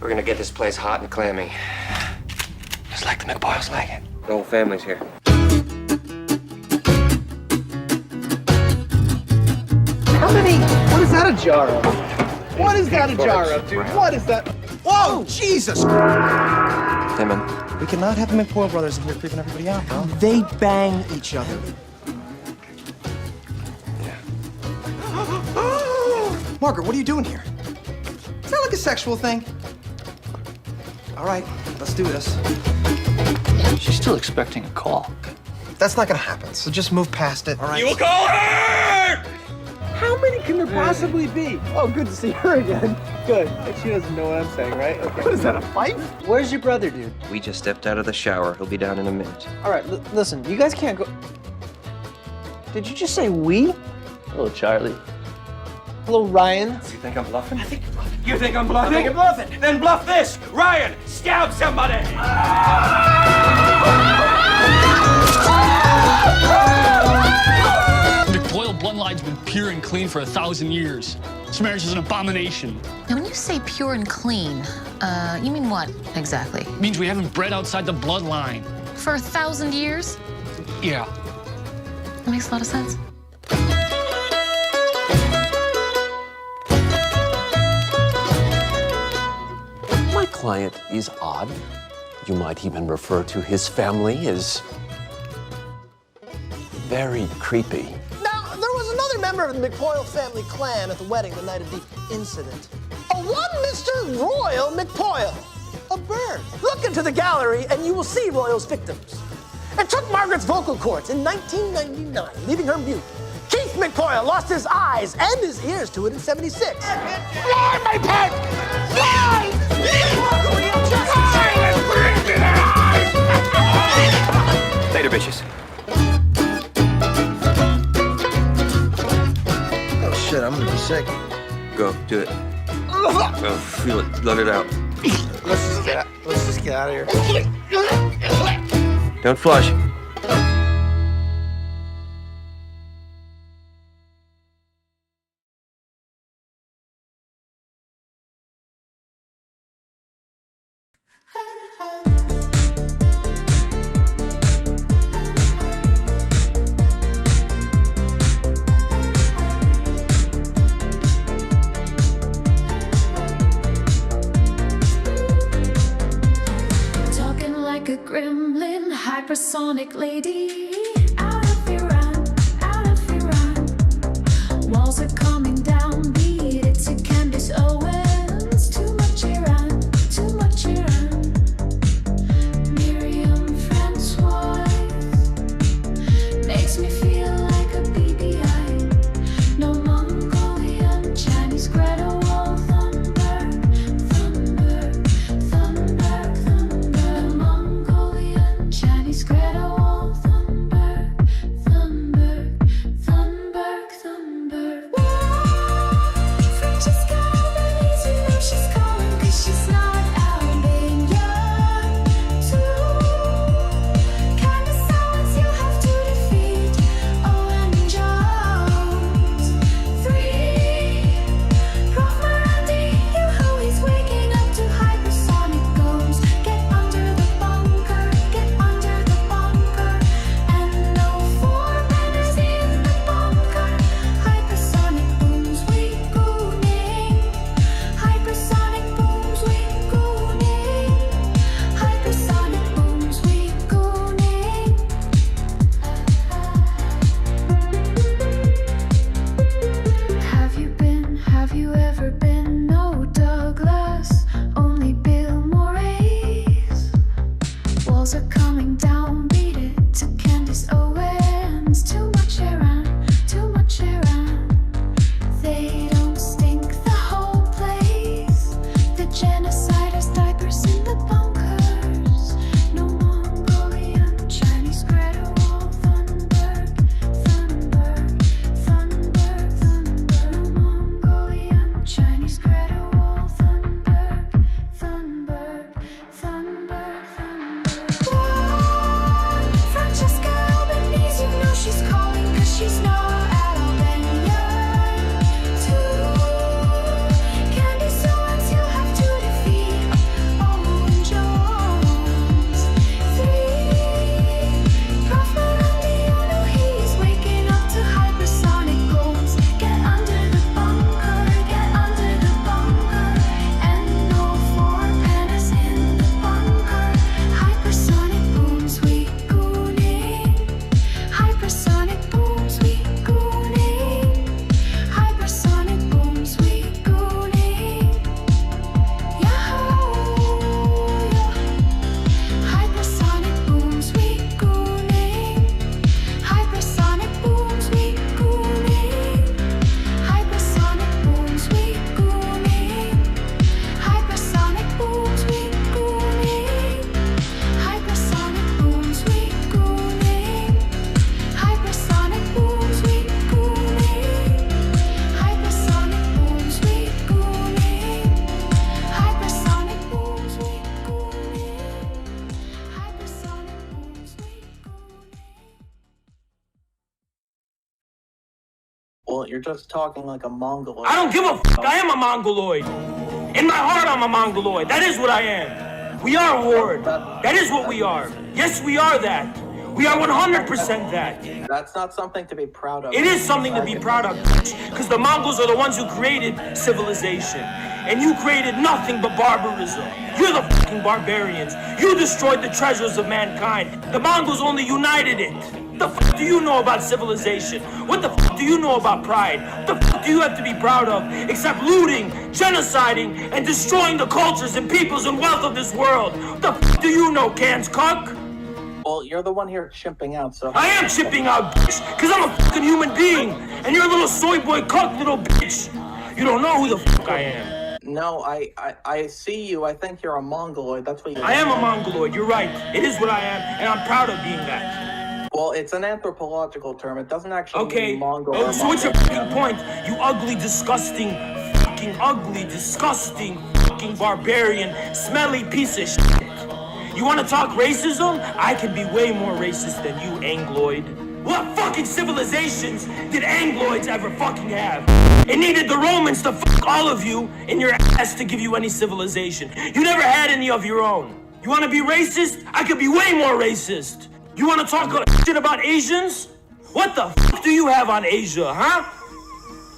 We're gonna get this place hot and clammy. Just like the McBoyles like it. The whole family's here. How many? What is that a jar of? What is that a jar of, dude? What is that? Whoa, Jesus! Hey, man. We cannot have the McPoyle brothers in here creeping everybody out, bro. They bang each other. Yeah. Margaret, what are you doing here? Is that like a sexual thing? All right, let's do this. She's still expecting a call. That's not gonna happen, so just move past it, all right? You will call her! How many can there possibly be? Oh, good to see her again. Good. Like she doesn't know what I'm saying, right? Okay. What is that, a fight? Where's your brother, dude? We just stepped out of the shower. He'll be down in a minute. All right, listen, you guys can't go. Did you just say we? Hello, Charlie. Hello, Ryan. You think I'm bluffing? I think you're bluffing. You think I'm bluffing? I think you're bluffing. Then bluff this. Ryan, stab somebody. McBoyle bloodline's been pure and clean for 1,000 years. This marriage is an abomination. Now, when you say pure and clean, you mean what exactly? It means we haven't bred outside the bloodline. For 1,000 years? Yeah. That makes a lot of sense. My client is odd. You might even refer to his family as very creepy. Now, there was another member of the McPoyle family clan at the wedding the night of the incident. A one Mr. Royal McPoyle, a bird. Look into the gallery and you will see Royal's victims. It took Margaret's vocal cords in 1999, leaving her mute. Keith McPoyle lost his eyes and his ears to it in 76. Fly, my pet! Fly! Later, bitches. Oh shit, I'm gonna be sick. Go, do it. Oh, feel it. Let it out. Let's just get out of here. Don't flush. Talking like a gremlin, hypersonic lady. Out of Iran, out of Iran. Walls are coming down, beat it to Candace Owens. Too much Iran, too much Iran. Miriam Francois makes me feel like a BBI. No Mongolian, Chinese Greta Wall, Thunberg, Thunberg, Thunberg, Thunberg. Mongolian, Chinese Greta Wall, Thunberg, Thunberg, Thunberg, Thunberg. Whoa, Francesca, Belize, you know she's calling 'cause she's not Albania too. Kinda silence you have to defeat. Owen Jones 3. Prof Marandi, you always waking up to hypersonic goals. Get under the bunker, get under the bunker. And no foreman is in the bunker. Hypersonic booms, we gooning. Hypersonic booms, we gooning. Hypersonic booms, we gooning. Have you ever been? No Douglas, only Bill Morris. Walls are coming down, beat it to Candace Owens. Too much Iran, too much Iran. They don't stink the whole place. The genociders, diapers in the bunkers. No Mongolian, Chinese Greta Wall, Thunberg, Thunberg, Thunberg, Thunberg. No Mongolian, Chinese Well, you're just talking like a Mongoloid. I don't give a fuck. I am a Mongoloid. In my heart, I'm a Mongoloid. That is what I am. We are a horde. That is what we are. Yes, we are that. We are 100% that. That's not something to be proud of. It is something to be proud of, because the Mongols are the ones who created civilization. And you created nothing but barbarism. You're the fucking barbarians. You destroyed the treasures of mankind. The Mongols only united it. What the fuck do you know about civilization? What the fuck do you know about pride? What the fuck do you have to be proud of? Except looting, genociding, and destroying the cultures and peoples and wealth of this world. What the fuck do you know, Cans Cuck? Well, you're the one here chimping out, so... I am chipping out, bitch, because I'm a fucking human being. And you're a little soy boy cuck, little bitch. You don't know who the fuck I am. No, I see you. I think you're a Mongoloid. That's what you... I am a Mongoloid, you're right. It is what I am, and I'm proud of being that. Well, it's an anthropological term. It doesn't actually Okay, mean Mongol. oh, so what's your fucking point? You ugly, disgusting, fucking ugly, disgusting, fucking barbarian, smelly piece of shit. You wanna talk racism? I can be way more racist than you, Angloid. What fucking civilizations did Angloids ever fucking have? It needed the Romans to fuck all of you in your ass to give you any civilization. You never had any of your own. You wanna be racist? I could be way more racist. You wanna talk shit about Asians? What the fuck do you have on Asia, huh?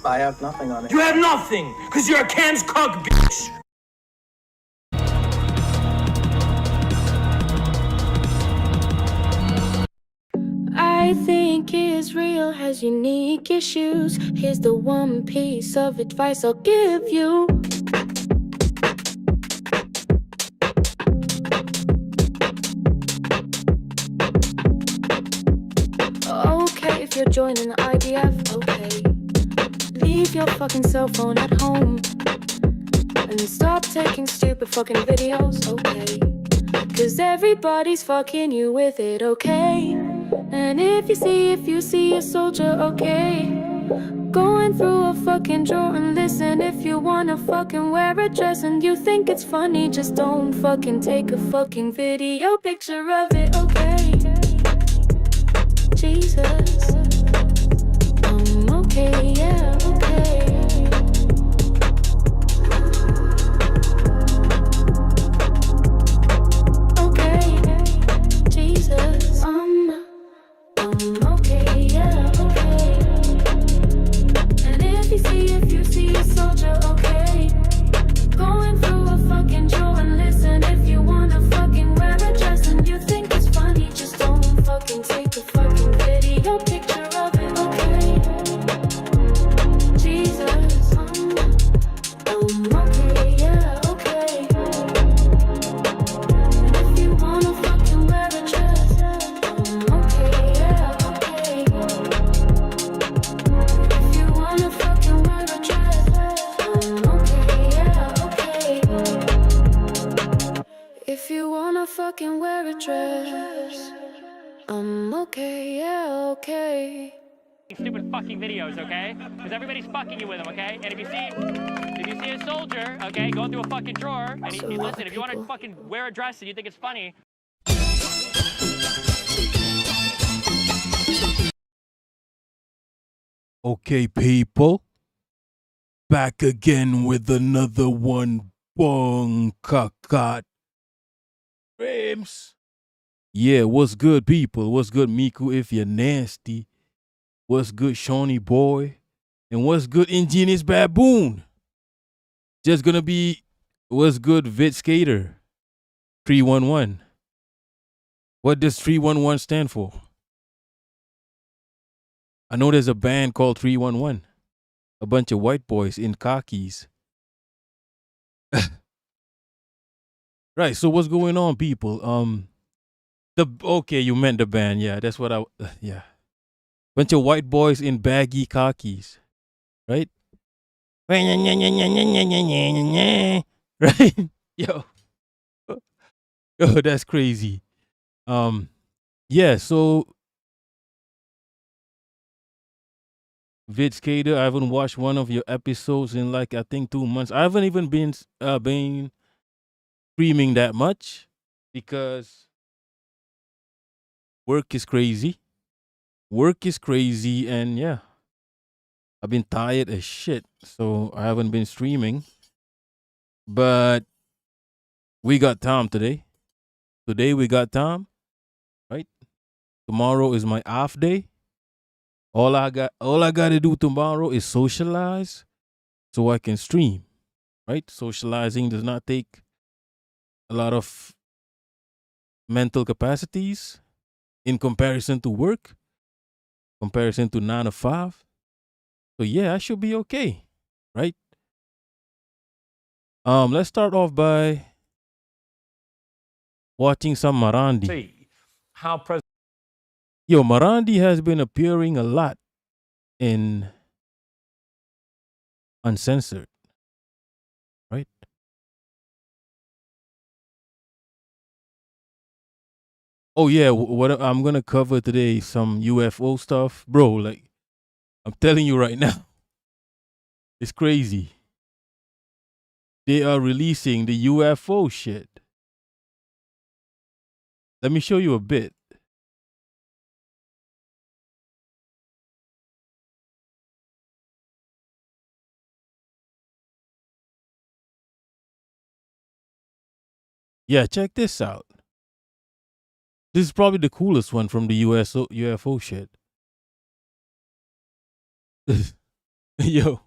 I have nothing on it. You have nothing, cause you're a Cans Cuck, bitch. I think Israel has unique issues. Here's the one piece of advice I'll give you. Okay, if you're joining the IDF, okay. Leave your fucking cell phone at home. And stop taking stupid fucking videos, okay. Cause everybody's fucking you with it, okay. And if you see a soldier, okay, going through a fucking drawer and listen. If you wanna fucking wear a dress and you think it's funny, just don't fucking take a fucking video picture of it, okay. Jesus, okay, yeah, okay. Okay, yeah, okay. And if you see a soldier, okay, going through a fucking drawer and listen. If you wanna fucking wear a dress and you think it's funny, just don't fucking take a fucking video picture of it, okay. Jesus, okay, yeah, okay. And if you wanna fucking wear a dress, okay, yeah. If you wanna fucking wear a dress, okay, yeah, okay. If you wanna fucking wear a dress, okay, yeah, okay. Stupid fucking videos, okay? Because everybody's fucking you with them, okay? And if you see a soldier, okay, going through a fucking drawer, and listen, if you want to fucking wear a dress and you think it's funny. Okay, people, back again with another one. Bong kakat Rams. Yeah, what's good, people? What's good, Miku, if you're nasty? What's good, Shawnee boy? And what's good, Ingenious Baboon? Just gonna be, what's good, Vid Skater? 311. What does 311 stand for? I know there's a band called 311. A bunch of white boys in khakis. Right, so what's going on, people? Okay, you meant the band. Yeah, that's what yeah. Bunch of white boys in baggy khakis. Right? Right? Yo. Yo, that's crazy. Yeah, so Vid Skater, I haven't watched one of your episodes in like I think 2 months. I haven't even been streaming that much because work is crazy. Work is crazy, and yeah, I've been tired as shit, so I haven't been streaming. But we got time today. Today we got time, right? Tomorrow is my off day. All I got to do tomorrow is socialize so I can stream, right? Socializing does not take a lot of mental capacities in comparison to work, comparison to 9 to 5. So yeah, I should be okay, right? Let's start off by watching some Marandi. See how President Yo, Marandi has been appearing a lot in Uncensored, right? Oh yeah, what I'm gonna cover today some UFO stuff, bro. Like I'm telling you right now, it's crazy. They are releasing the UFO shit. Let me show you a bit. Yeah, check this out. This is probably the coolest one from the UFO shit. Yo.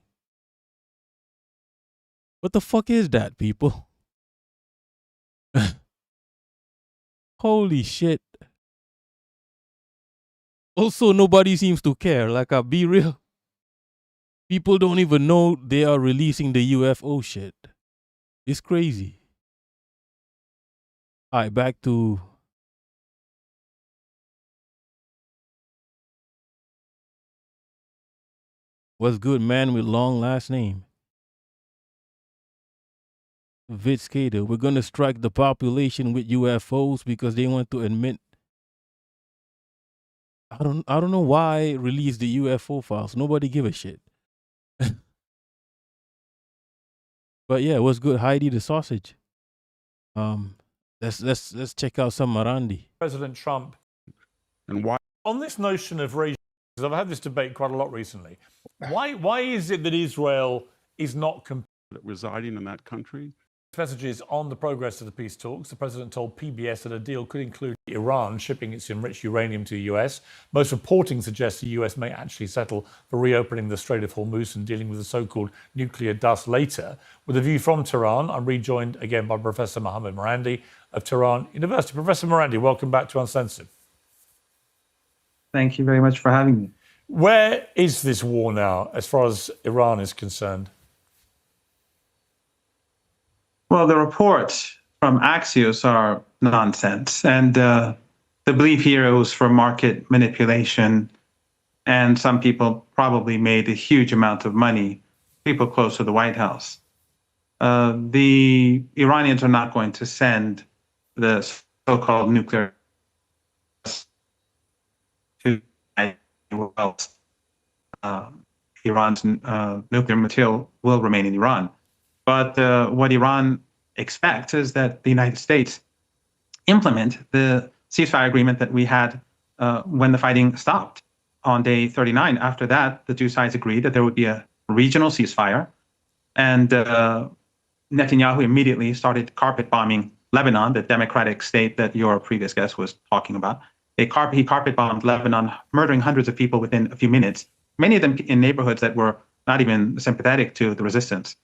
What the fuck is that, people? Holy shit. Also, nobody seems to care. Like, I'll be real. People don't even know they are releasing the UFO shit. It's crazy. All right, back to... What's good, man with long last name? Vince Cater. We're going to strike the population with UFOs because they want to admit... I don't know why release the UFO files. Nobody give a shit. But yeah, what's good, Heidi the sausage? Let's check out some Marandi. President Trump and why on this notion of race, because I've had this debate quite a lot recently. Why is it that Israel is not residing in that country? Messages on the progress of the peace talks. The president told PBS that a deal could include Iran shipping its enriched uranium to the US. Most reporting suggests the US may actually settle for reopening the Strait of Hormuz and dealing with the so-called nuclear dust later. With a view from Tehran, I'm rejoined again by Professor Mohammed Morandi of Tehran University. Professor Morandi, welcome back to Uncensored. Thank you very much for having me. Where is this war now, as far as Iran is concerned? Well, the reports from Axios are nonsense. And the belief here was for market manipulation. And some people probably made a huge amount of money, people close to the White House. The Iranians are not going to send the so-called nuclear to Iran's nuclear material will remain in Iran. But what Iran expects is that the United States implement the ceasefire agreement that we had when the fighting stopped on day 39. After that, the two sides agreed that there would be a regional ceasefire. And Netanyahu immediately started carpet bombing Lebanon, the democratic state that your previous guest was talking about. He carpet bombed Lebanon, murdering hundreds of people within a few minutes, many of them in neighborhoods that were not even sympathetic to the resistance.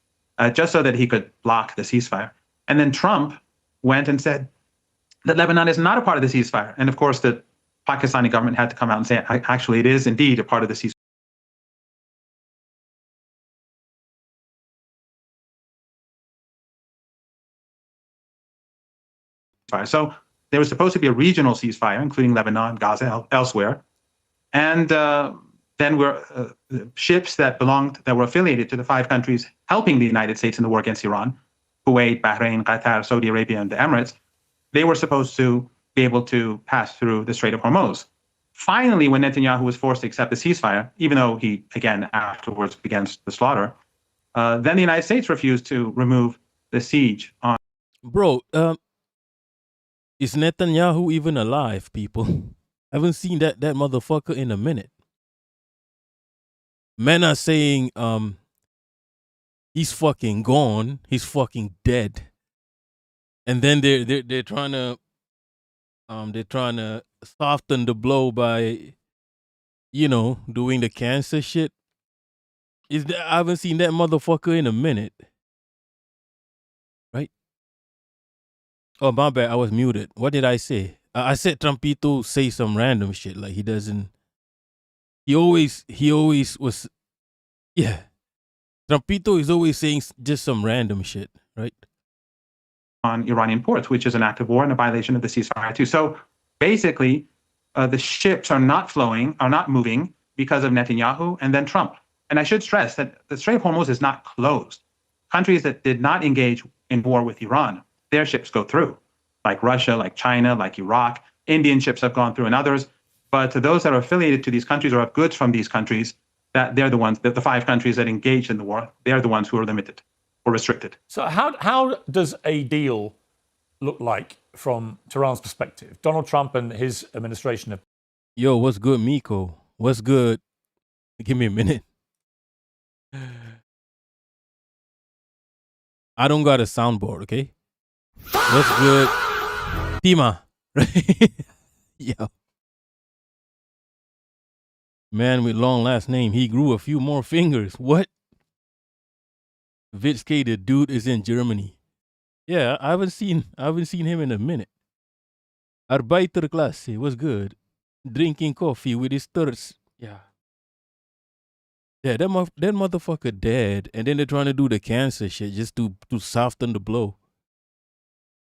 Just so that he could block the ceasefire. And then Trump went and said that Lebanon is not a part of the ceasefire. And of course, the Pakistani government had to come out and say, actually, it is indeed a part of the ceasefire. So there was supposed to be a regional ceasefire, including Lebanon, Gaza, elsewhere. And then were ships that were affiliated to the 5 countries helping the United States in the war against Iran, Kuwait, Bahrain, Qatar, Saudi Arabia, and the Emirates. They were supposed to be able to pass through the Strait of Hormuz. Finally, when Netanyahu was forced to accept the ceasefire, even though he, again, afterwards began the slaughter, then the United States refused to remove the siege on... Bro, is Netanyahu even alive, people? I haven't seen that motherfucker in a minute. men are saying he's fucking gone, he's fucking dead, and then they're trying to soften the blow by, you know, doing the cancer shit. I haven't seen that motherfucker in a minute. Right? Oh, my bad. I was muted. What did I say? I said Trumpito say some random shit. Like he doesn't. He always was. Yeah. Trumpito is always saying just some random shit. Right? On Iranian ports, which is an act of war and a violation of the ceasefire too. So basically, the ships are not flowing, are not moving because of Netanyahu and then Trump. And I should stress that the Strait of Hormuz is not closed. Countries that did not engage in war with Iran, their ships go through, like Russia, like China, like Iraq. Indian ships have gone through and others. But to those that are affiliated to these countries or have goods from these countries, that they're the ones, the 5 countries that engaged in the war, they're the ones who are limited or restricted. So how does a deal look like from Tehran's perspective? Donald Trump and his administration have... Yo, what's good, Miko? What's good? Give me a minute. I don't got a soundboard, okay? What's good? Tima. Yo. Man with long last name, he grew a few more fingers. What? Vitsky, the dude is in Germany. Yeah, I haven't seen him in a minute. Arbeiterklasse, what's good? Drinking coffee with his thirst. Yeah. Yeah, that motherfucker dead, and then they're trying to do the cancer shit just to soften the blow.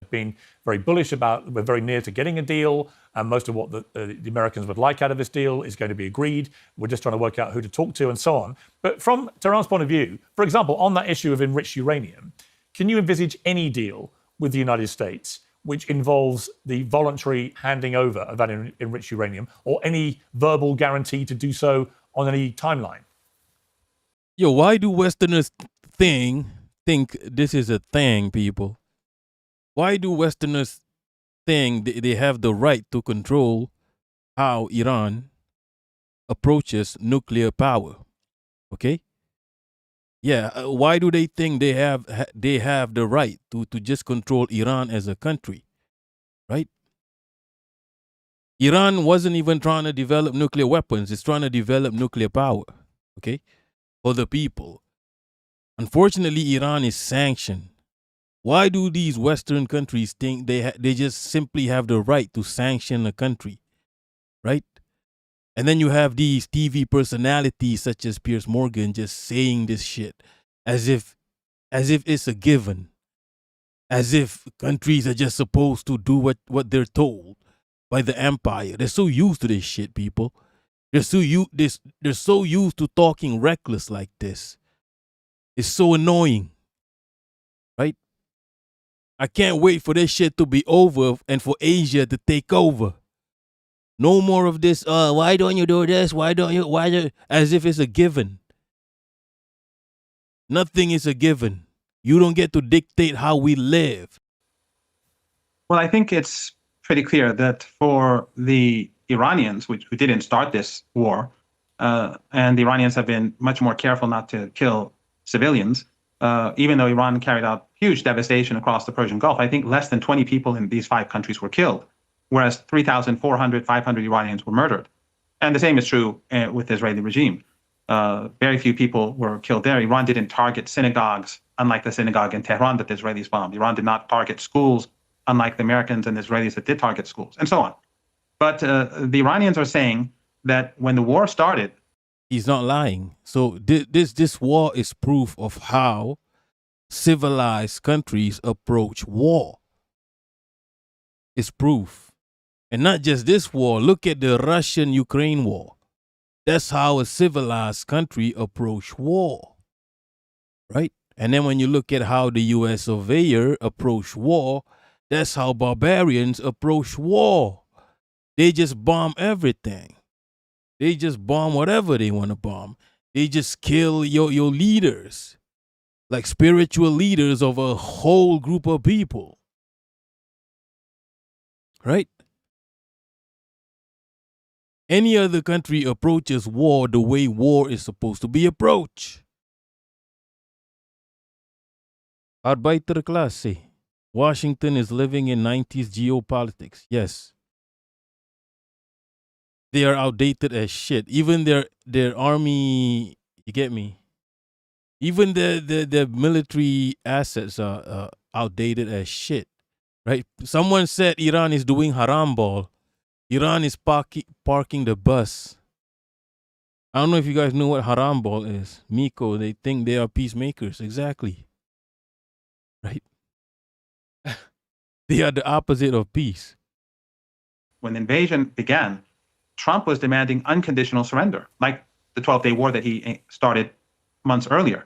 Been very bullish about, we're very near to getting a deal, and most of what the Americans would like out of this deal is going to be agreed. We're just trying to work out who to talk to and so on. But from Tehran's point of view, for example, on that issue of enriched uranium, can you envisage any deal with the United States which involves the voluntary handing over of that enriched uranium, or any verbal guarantee to do so on any timeline? Yo, why do Westerners think this is a thing, people? Why do Westerners think they have the right to control how Iran approaches nuclear power? Okay? Yeah, why do they think they have the right to just control Iran as a country? Right? Iran wasn't even trying to develop nuclear weapons. It's trying to develop nuclear power. Okay? For the people. Unfortunately, Iran is sanctioned. Why do these Western countries think they just simply have the right to sanction a country, right? And then you have these TV personalities such as Piers Morgan just saying this shit as if it's a given, as if countries are just supposed to do what they're told by the empire. They're so used to this shit, people. They're so used to talking reckless like this. It's so annoying, right? I can't wait for this shit to be over and for Asia to take over. No more of this, why don't you do this? As if it's a given. Nothing is a given. You don't get to dictate how we live. Well, I think it's pretty clear that for the Iranians, who didn't start this war, and the Iranians have been much more careful not to kill civilians, even though Iran carried out huge devastation across the Persian Gulf. I think less than 20 people in these 5 countries were killed, whereas 3,400, 500 Iranians were murdered. And the same is true with the Israeli regime. Very few people were killed there. Iran didn't target synagogues, unlike the synagogue in Tehran that the Israelis bombed. Iran did not target schools, unlike the Americans and the Israelis that did target schools, and so on. But the Iranians are saying that when the war started... He's not lying. So this war is proof of how civilized countries approach war. It's proof. And not just this war. Look at the Russian-Ukraine war. That's how a civilized country approach war. Right? And then when you look at how the U.S. surveyor approach war, that's how barbarians approach war. They just bomb everything. They just bomb whatever they want to bomb. They just kill your leaders. Like spiritual leaders of a whole group of people. Right? any other country approaches war the way war is supposed to be approached. Arbeiterklasse. Washington is living in 90s geopolitics. Yes. They are outdated as shit. Even their army, you get me? Even the military assets are outdated as shit. Right? Someone said Iran is doing haram ball. Iran is parking the bus. I don't know if you guys know what haram ball is. Miko, they think they are peacemakers. Exactly. Right? They are the opposite of peace. When the invasion began, Trump was demanding unconditional surrender, like the 12-day war that he started months earlier.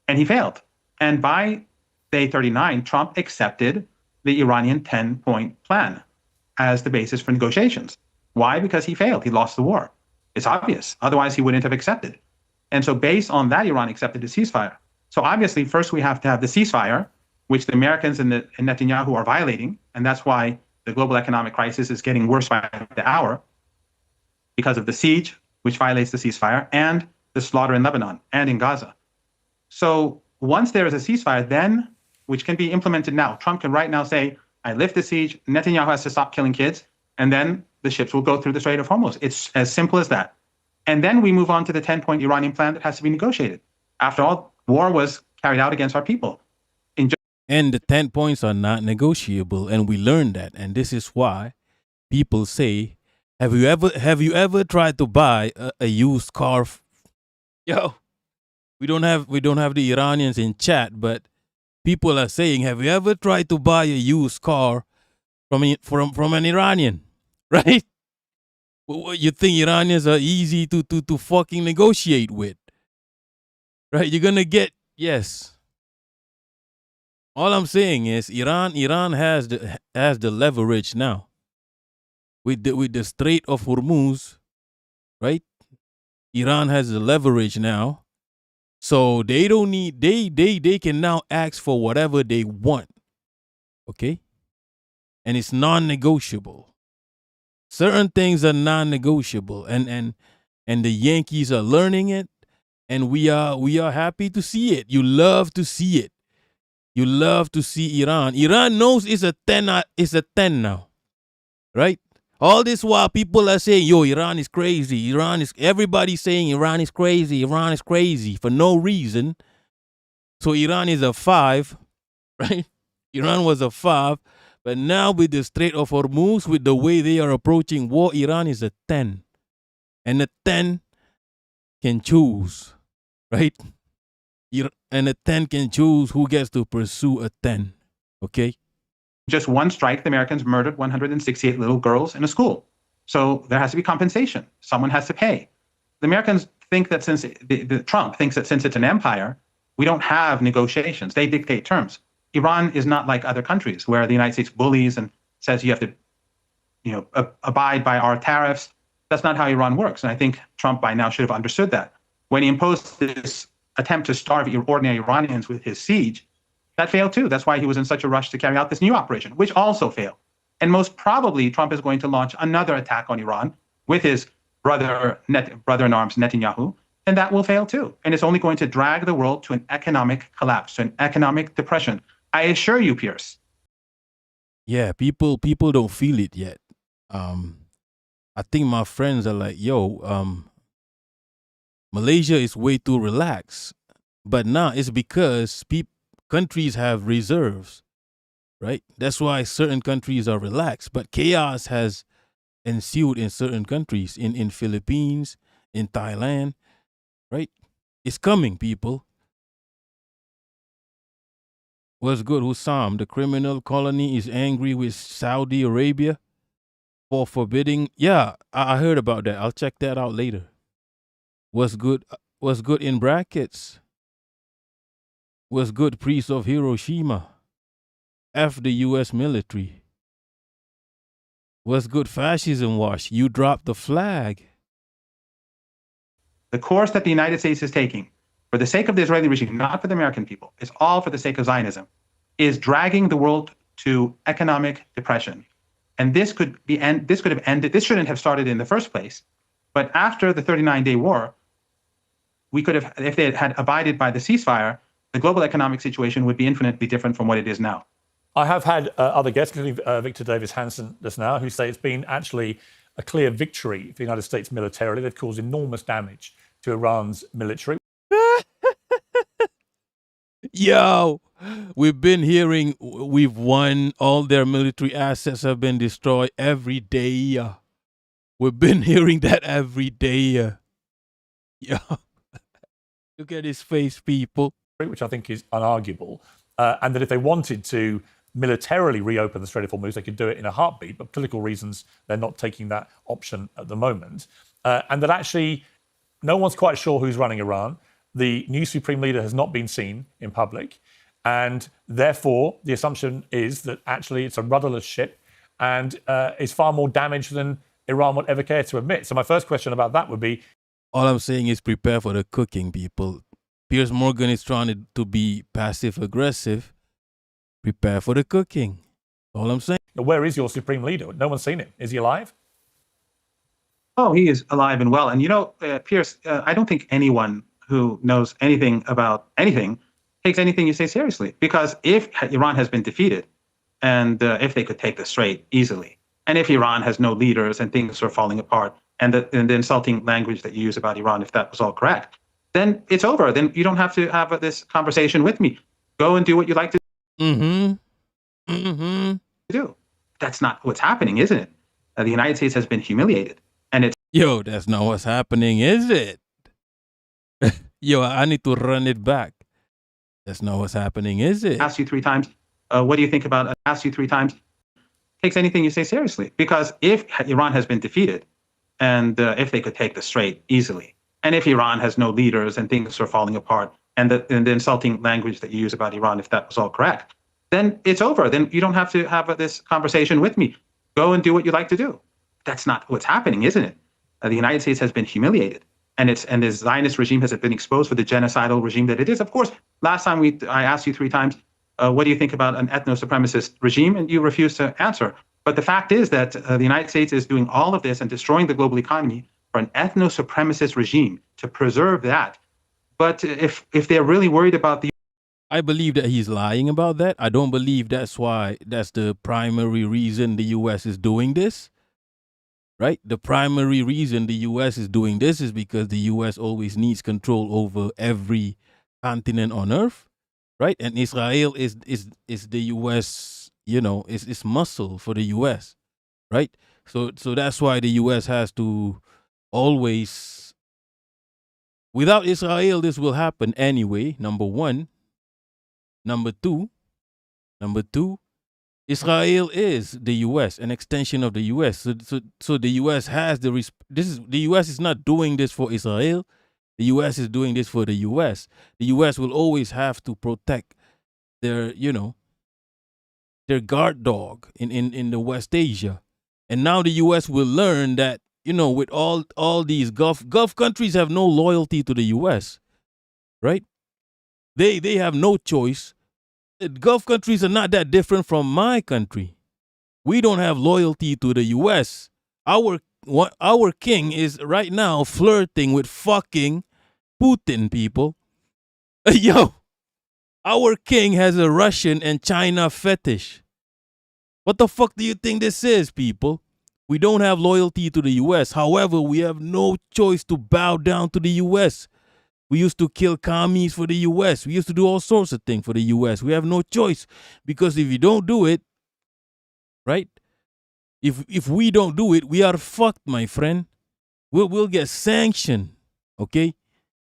And he failed. And by day 39, Trump accepted the Iranian 10-point plan as the basis for negotiations. Why? Because he failed. He lost the war. It's obvious. Otherwise, he wouldn't have accepted. And so based on that, Iran accepted the ceasefire. So obviously, first we have to have the ceasefire, which the Americans and Netanyahu are violating. And that's why the global economic crisis is getting worse by the hour, because of the siege, which violates the ceasefire, and the slaughter in Lebanon and in Gaza. So once there is a ceasefire, then, which can be implemented now, Trump can right now say, I lift the siege, Netanyahu has to stop killing kids, and then the ships will go through the Strait of Hormuz. It's as simple as that. And then we move on to the 10-point Iranian plan that has to be negotiated. After all, war was carried out against our people. And the 10 points are not negotiable, and we learned that. And this is why people say, have you ever tried to buy a used car? Yo, we don't have the Iranians in chat, but people are saying, have you ever tried to buy a used car from an Iranian? Right? You think Iranians are easy to fucking negotiate with? Right? You're gonna get, yes. All I'm saying is Iran has the leverage now. With the Strait of Hormuz, right? Iran has the leverage now. So they don't need they can now ask for whatever they want. Okay? And it's non-negotiable. Certain things are non-negotiable, and the Yankees are learning it, and we are happy to see it. You love to see it. You love to see Iran. Iran knows it's a 10 now. Right? All this while people are saying, yo, Iran is crazy. Everybody's saying Iran is crazy. Iran is crazy for no reason. So Iran is a 5, right? Iran was a 5. But now with the Strait of Hormuz, with the way they are approaching war, Iran is a 10. And a 10 can choose, right? And a 10 can choose who gets to pursue a 10, okay? Just one strike, the Americans murdered 168 little girls in a school. So there has to be compensation. Someone has to pay. The Americans think that since Trump thinks that since it's an empire, we don't have negotiations. They dictate terms. Iran is not like other countries where the United States bullies and says you have to, abide by our tariffs. That's not how Iran works. And I think Trump by now should have understood that. When he imposed this attempt to starve ordinary Iranians with his siege, that failed too. That's why he was in such a rush to carry out this new operation, which also failed. And most probably, Trump is going to launch another attack on Iran with his brother in arms, Netanyahu, and that will fail too. And it's only going to drag the world to an economic collapse, to an economic depression. I assure you, Pierce. Yeah, people don't feel it yet. I think my friends are like, yo, Malaysia is way too relaxed. But now it's because countries have reserves, right? That's why certain countries are relaxed. But chaos has ensued in certain countries, in Philippines, in Thailand, right? It's coming, people. What's good, Hussam? The criminal colony is angry with Saudi Arabia for forbidding. Yeah, I heard about that. I'll check that out later. What's good in brackets? What's good, priest of Hiroshima? F the U.S. military. What's good, fascism wash? You dropped the flag. The course that the United States is taking, for the sake of the Israeli regime, not for the American people, it's all for the sake of Zionism, is dragging the world to economic depression. And this could have ended. This shouldn't have started in the first place. But after the 39-day war, we could have, if they had abided by the ceasefire, the global economic situation would be infinitely different from what it is now. I have had other guests, including Victor Davis Hanson just now, who say it's been actually a clear victory for the United States militarily. They've caused enormous damage to Iran's military. Yo, we've been hearing we've won, all their military assets have been destroyed every day. We've been hearing that every day. Yo, look at his face, people. Which I think is unarguable. And that if they wanted to militarily reopen the Strait of Hormuz, they could do it in a heartbeat, but for political reasons, they're not taking that option at the moment. And that actually, no one's quite sure who's running Iran. The new supreme leader has not been seen in public. And therefore, the assumption is that actually it's a rudderless ship and is far more damaged than Iran would ever care to admit. So my first question about that would be... All I'm saying is prepare for the cooking, people. Piers Morgan is trying to be passive-aggressive. Prepare for the cooking. All I'm saying. Where is your supreme leader? No one's seen him. Is he alive? Oh, he is alive and well. And you know, Piers, I don't think anyone who knows anything about anything takes anything you say seriously. Because if Iran has been defeated, and if they could take the Strait easily, and if Iran has no leaders and things are falling apart, and the insulting language that you use about Iran, if that was all correct, then it's over. Then you don't have to have this conversation with me. Go and do what you like to do. That's not what's happening, isn't it? The United States has been humiliated. And it's... Yo, that's not what's happening, is it? Yo, I need to run it back. That's not what's happening, is it? Asked you 3 times, what do you think about... Asked you 3 times, takes anything you say seriously. Because if Iran has been defeated, and if they could take the Strait easily, and if Iran has no leaders and things are falling apart, and the insulting language that you use about Iran, if that was all correct, then it's over. Then you don't have to have this conversation with me. Go and do what you like to do. That's not what's happening, isn't it? The United States has been humiliated, and the Zionist regime has been exposed for the genocidal regime that it is. Of course, last time I asked you 3 times, what do you think about an ethno-supremacist regime? And you refused to answer. But the fact is that the United States is doing all of this and destroying the global economy for an ethno-supremacist regime to preserve that. But if they're really worried about the... I believe that he's lying about that. I don't believe that's the primary reason the U.S. is doing this. Right? The primary reason the U.S. is doing this is because the U.S. always needs control over every continent on Earth. Right? And Israel is the U.S., you know, is muscle for the U.S. Right? So that's why the U.S. has to always... Without Israel, this will happen anyway, number one. Number two, Israel is the U.S., an extension of the U.S. So the U.S. has the U.S. is not doing this for Israel. The U.S. is doing this for the U.S. The U.S. will always have to protect their guard dog in the West Asia. And now the U.S. will learn that, you know, with all these Gulf countries have no loyalty to the U.S., right? They have no choice. The Gulf countries are not that different from my country. We don't have loyalty to the U.S. Our king is right now flirting with fucking Putin, people. Yo, our king has a Russian and China fetish. What the fuck do you think this is, people? We don't have loyalty to the U.S. However, we have no choice to bow down to the U.S. We used to kill commies for the U.S. We used to do all sorts of things for the U.S. We have no choice because if you don't do it, right? If we don't do it, we are fucked, my friend. We'll get sanctioned, okay?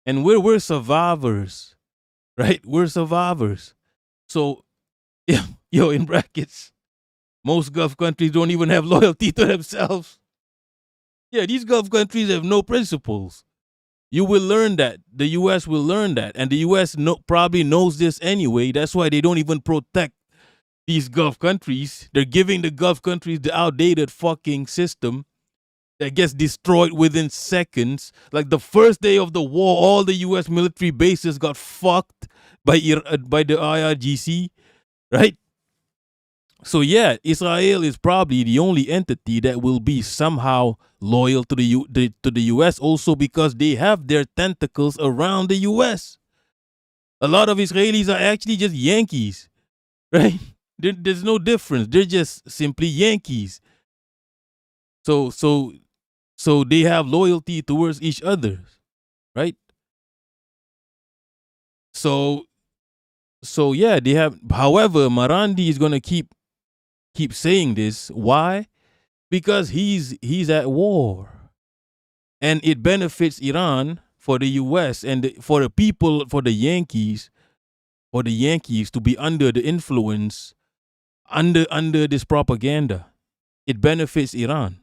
And we're survivors, right? We're survivors. So, yo, in brackets, most Gulf countries don't even have loyalty to themselves. Yeah, these Gulf countries have no principles. You will learn that. The U.S. will learn that. And the U.S. probably knows this anyway. That's why they don't even protect these Gulf countries. They're giving the Gulf countries the outdated fucking system that gets destroyed within seconds. Like the first day of the war, all the U.S. military bases got fucked by the IRGC, right? So yeah, Israel is probably the only entity that will be somehow loyal to the U.S. also because they have their tentacles around the U.S. A lot of Israelis are actually just Yankees, right? There's no difference. They're just simply Yankees. So they have loyalty towards each other, right? So yeah, they have. However, Marandi is gonna keep saying this. Why? Because he's at war, and it benefits Iran for the U.S. and for the people, for the Yankees to be under the influence, under this propaganda. It benefits Iran.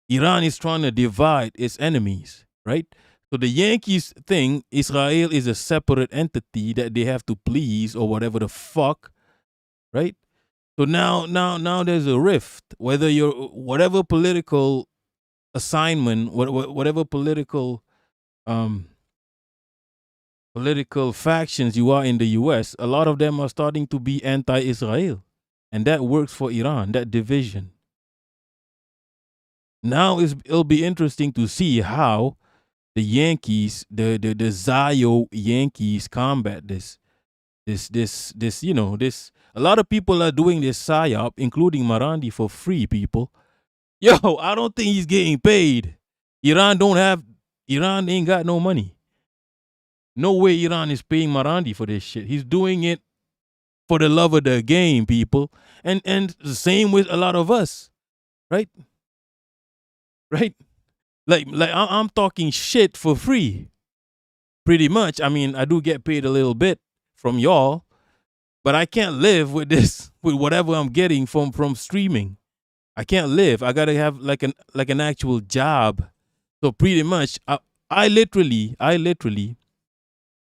Iran is trying to divide its enemies, right? So the Yankees think Israel is a separate entity that they have to please or whatever the fuck, right? So now there's a rift. Whether you're whatever political assignment, whatever political factions you are in the U.S., a lot of them are starting to be anti-Israel, and that works for Iran. That division. Now it'll be interesting to see how the Yankees, the Zio Yankees, combat this. This. A lot of people are doing this psyop, including Marandi, for free. People, yo, I don't think he's getting paid. Iran ain't got no money. No way Iran is paying Marandi for this shit. He's doing it for the love of the game, people, and the same with a lot of us, right? Right? Like I'm talking shit for free, pretty much. I mean, I do get paid a little bit from y'all, but I can't live with this, with whatever I'm getting from streaming. I can't live. I gotta have like an actual job. So pretty much, I literally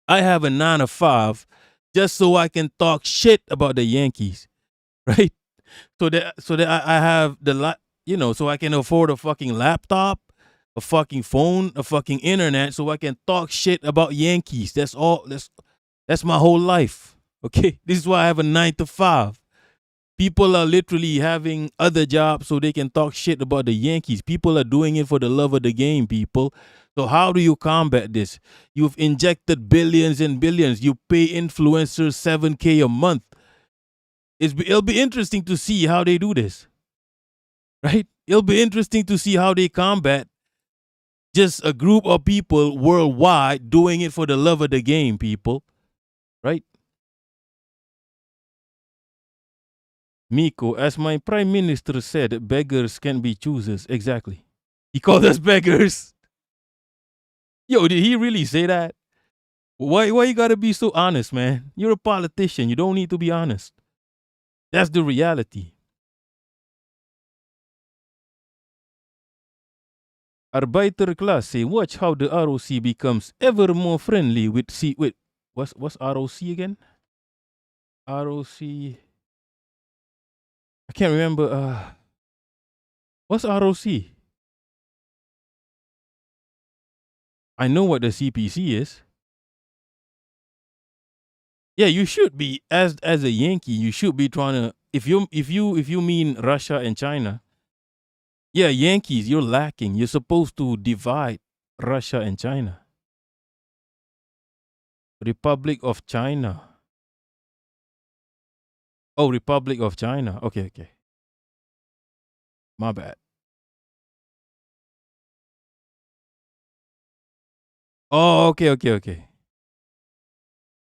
have a 9 to 5 just so I can talk shit about the Yankees, right? So that I have so I can afford a fucking laptop, a fucking phone, a fucking internet, so I can talk shit about Yankees. That's all. That's my whole life. Okay, this is why I have a 9 to 5. People are literally having other jobs so they can talk shit about the Yankees. People are doing it for the love of the game, people. So how do you combat this? You've injected billions and billions. You pay influencers $7,000 a month. It'll be interesting to see how they do this, right? It'll be interesting to see how they combat just a group of people worldwide doing it for the love of the game, people, right? Miko, as my prime minister said, beggars can be choosers. Exactly. He called us beggars. Yo, did he really say that? Why you gotta be so honest, man? You're a politician. You don't need to be honest. That's the reality. Arbeiterklasse, watch how the ROC becomes ever more friendly with what's ROC again? ROC. I can't remember. What's ROC? I know what the CPC is. Yeah, you should be as a Yankee. You should be trying to. If you mean Russia and China, yeah, Yankees, you're lacking. You're supposed to divide Russia and China. Republic of China. Oh, Republic of China. Okay. My bad. Oh, okay.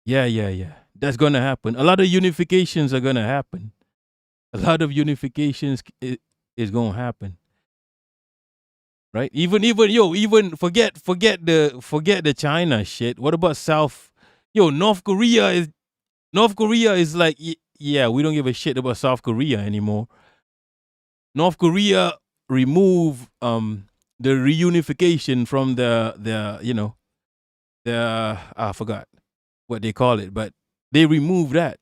Yeah. That's gonna happen. A lot of unifications are gonna happen. A lot of unifications is gonna happen. Right? Even forget the China shit. What about South? North Korea is like, yeah, we don't give a shit about South Korea anymore. North Korea remove the reunification from I forgot what they call it, but they removed that.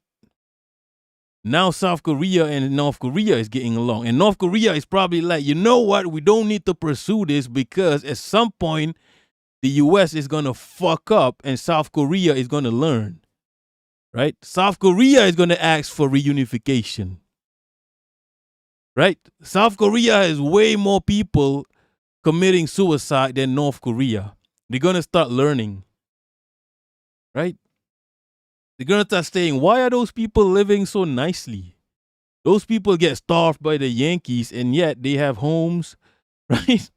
Now South Korea and North Korea is getting along. And North Korea is probably like, you know what? We don't need to pursue this because at some point the US is going to fuck up and South Korea is going to learn. Right? South Korea is going to ask for reunification. right? South Korea has way more people committing suicide than North Korea. They're going to start learning, right? They're going to start saying, why are those people living so nicely? Those people get starved by the Yankees, and yet they have homes, right?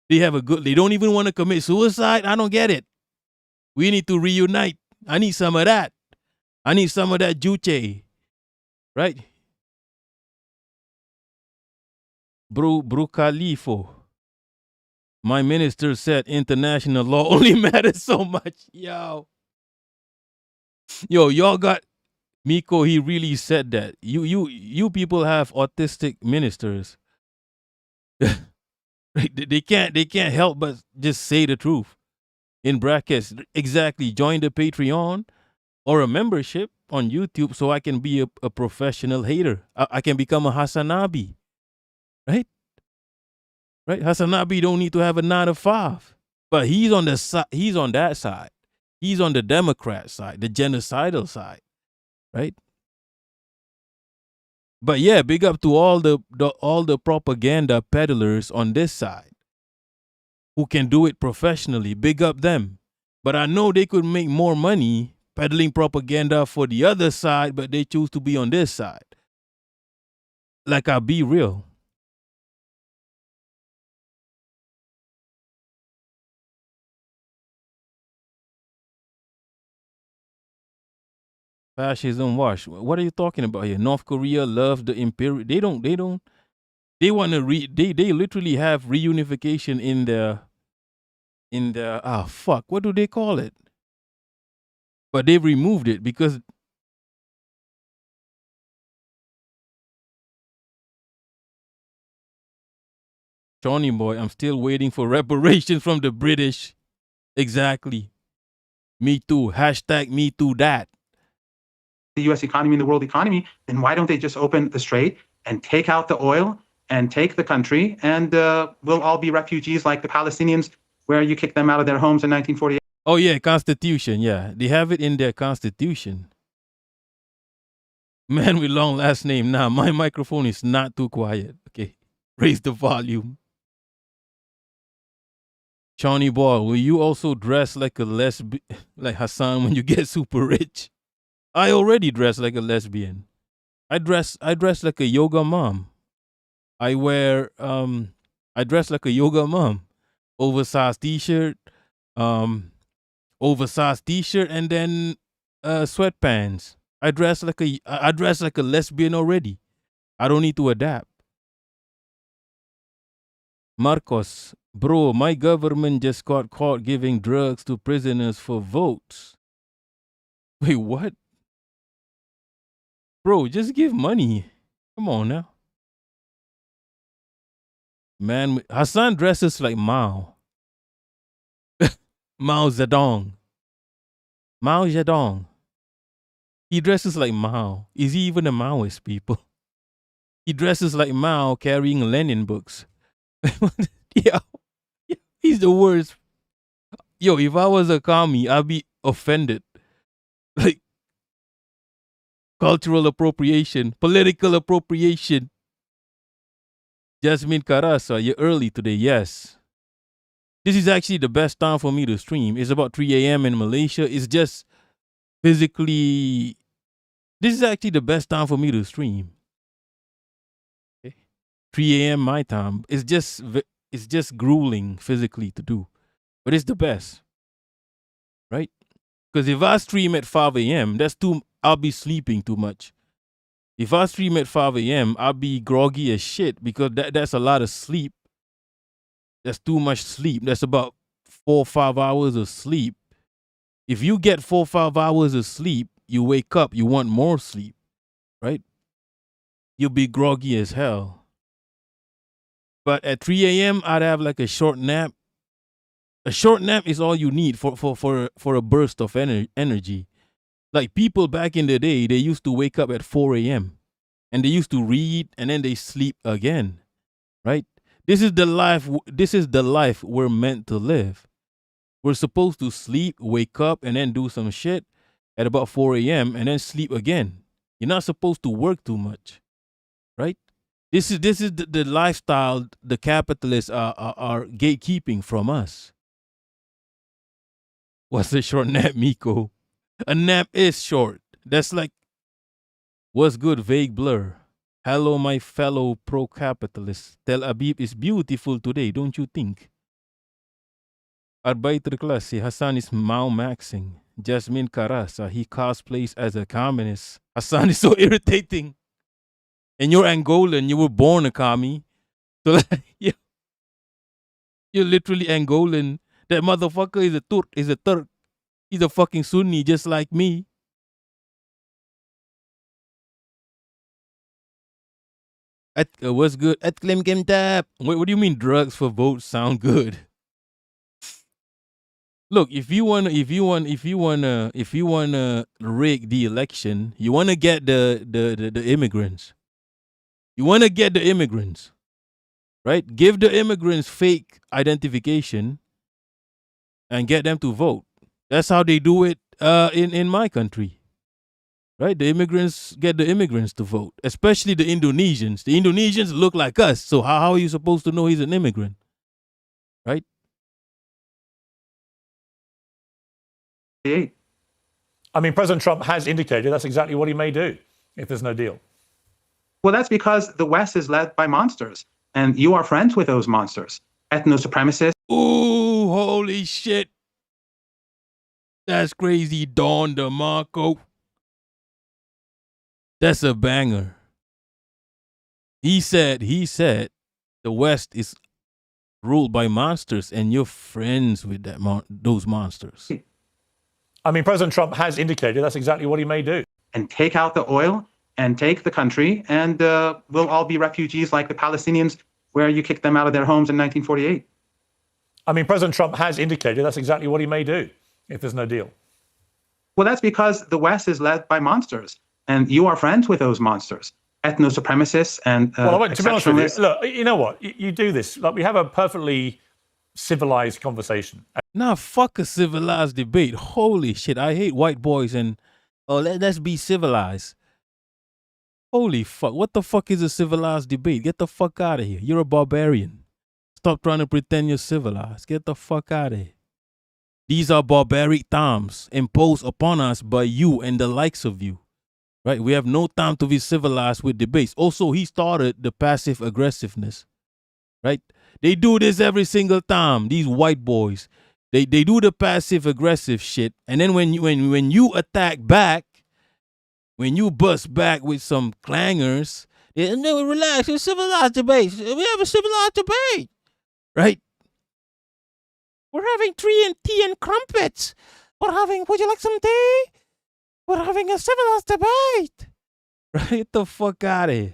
They don't even want to commit suicide. I don't get it. We need to reunite. I need some of that. I need some of that juche, right? Bro Califo. My minister said international law only matters so much. Yo, y'all got Miko. He really said that. You people have autistic ministers. They can't help but just say the truth. In brackets, exactly. Join the Patreon or a membership on YouTube so I can be a professional hater. I can become a Hasanabi, right? Right? Hasanabi don't need to have a 9 to 5, but he's on the side. He's on that side. He's on the Democrat side, the genocidal side, right? But yeah, big up to all the propaganda peddlers on this side who can do it professionally. Big up them. But I know they could make more money peddling propaganda for the other side, but they choose to be on this side. Like, I'll be real. Fascism wash. What are you talking about here? North Korea loves the imperial. They want to they literally have reunification in the fuck, what do they call it? But they've removed it because Johnny boy, I'm still waiting for reparations from the British. Exactly. Me too. Hashtag me too that. The U.S. economy and the world economy, then why don't they just open the strait and take out the oil and take the country, and we'll all be refugees like the Palestinians, where you kicked them out of their homes in 1948. Oh yeah, Constitution. Yeah, they have it in their Constitution. Man with long last name. Nah, my microphone is not too quiet. Okay, raise the volume. Shawnee Ball, will you also dress like a lesbian, like Hassan, when you get super rich? I already dress like a lesbian. I dress like a yoga mom. I dress like a yoga mom. Oversized t-shirt, and then sweatpants. I dress like a lesbian already. I don't need to adapt. Marcos, bro, my government just got caught giving drugs to prisoners for votes. Wait, what? Bro, just give money. Come on now. Man, Hassan dresses like Mao. Mao Zedong. Mao Zedong. He dresses like Mao. Is he even a Maoist, people? He dresses like Mao carrying Lenin books. Yo, he's the worst. Yo, if I was a commie, I'd be offended. Like, cultural appropriation, political appropriation. Jasmine Carasa, you're early today, yes. This is actually the best time for me to stream. It's about 3 a.m. in Malaysia. It's just physically, this is actually the best time for me to stream. Okay. 3 a.m. my time. It's just grueling physically to do, but it's the best, right? Because if I stream at 5 a.m., I'll be sleeping too much. If I stream at 5 a.m., I'll be groggy as shit because that's a lot of sleep. That's too much sleep. That's about 4 or 5 hours of sleep. If you get 4 or 5 hours of sleep, you wake up, you want more sleep, right? You'll be groggy as hell. But at 3 a.m., I'd have like a short nap. A short nap is all you need for a burst of energy. Like people back in the day, they used to wake up at 4 a.m. and they used to read and then they sleep again, right? This is the life we're meant to live. We're supposed to sleep, wake up, and then do some shit at about 4 a.m. and then sleep again. You're not supposed to work too much, right? This is the lifestyle the capitalists are gatekeeping from us. What's a short nap, Miko? A nap is short. That's like, what's good, vague blur? Hello, my fellow pro-capitalists. Tel Aviv is beautiful today, don't you think? Arbeiterklasse, Hassan is Mao-maxing. Jasmine Karasa, he cosplays as a communist. Hassan is so irritating. And you're Angolan, you were born a commie. So like, you're literally Angolan. That motherfucker is a Turk. He's a fucking Sunni just like me. What's good? At Klim Kim Tap. What do you mean drugs for votes sound good? Look, if you wanna rig the election, you wanna get the immigrants. You wanna get the immigrants, right? Give the immigrants fake identification and get them to vote. That's how they do it in my country. Right? The immigrants get the immigrants to vote, especially the Indonesians. The Indonesians look like us. So how are you supposed to know he's an immigrant? Right? I mean, President Trump has indicated that's exactly what he may do if there's no deal. Well, that's because the West is led by monsters, and you are friends with those monsters. Ethno-supremacists. Ooh, holy shit. That's crazy, Don DeMarco. That's a banger. He said the West is ruled by monsters and you're friends with those monsters. I mean, President Trump has indicated that's exactly what he may do. And take out the oil and take the country, and we'll all be refugees like the Palestinians where you kicked them out of their homes in 1948. I mean, President Trump has indicated that's exactly what he may do if there's no deal. Well, that's because the West is led by monsters, and you are friends with those monsters. Ethno-supremacists and well, to be honest with you, look, you know what? You do this. Like, we have a perfectly civilized conversation. Nah, fuck a civilized debate. Holy shit, I hate white boys and let's be civilized. Holy fuck, what the fuck is a civilized debate? Get the fuck out of here. You're a barbarian. Stop trying to pretend you're civilized. Get the fuck out of here. These are barbaric times imposed upon us by you and the likes of you. Right? We have no time to be civilized with debates. Also, he started the passive aggressiveness. Right? They do this every single time. These white boys. They do the passive aggressive shit. And then when you attack back, when you bust back with some clangers, no, relax, it's civilized debate. We have a civilized debate. Right? We're having tea and crumpets. Would you like some tea? We're having a civilized debate. Right? Get the fuck out of here.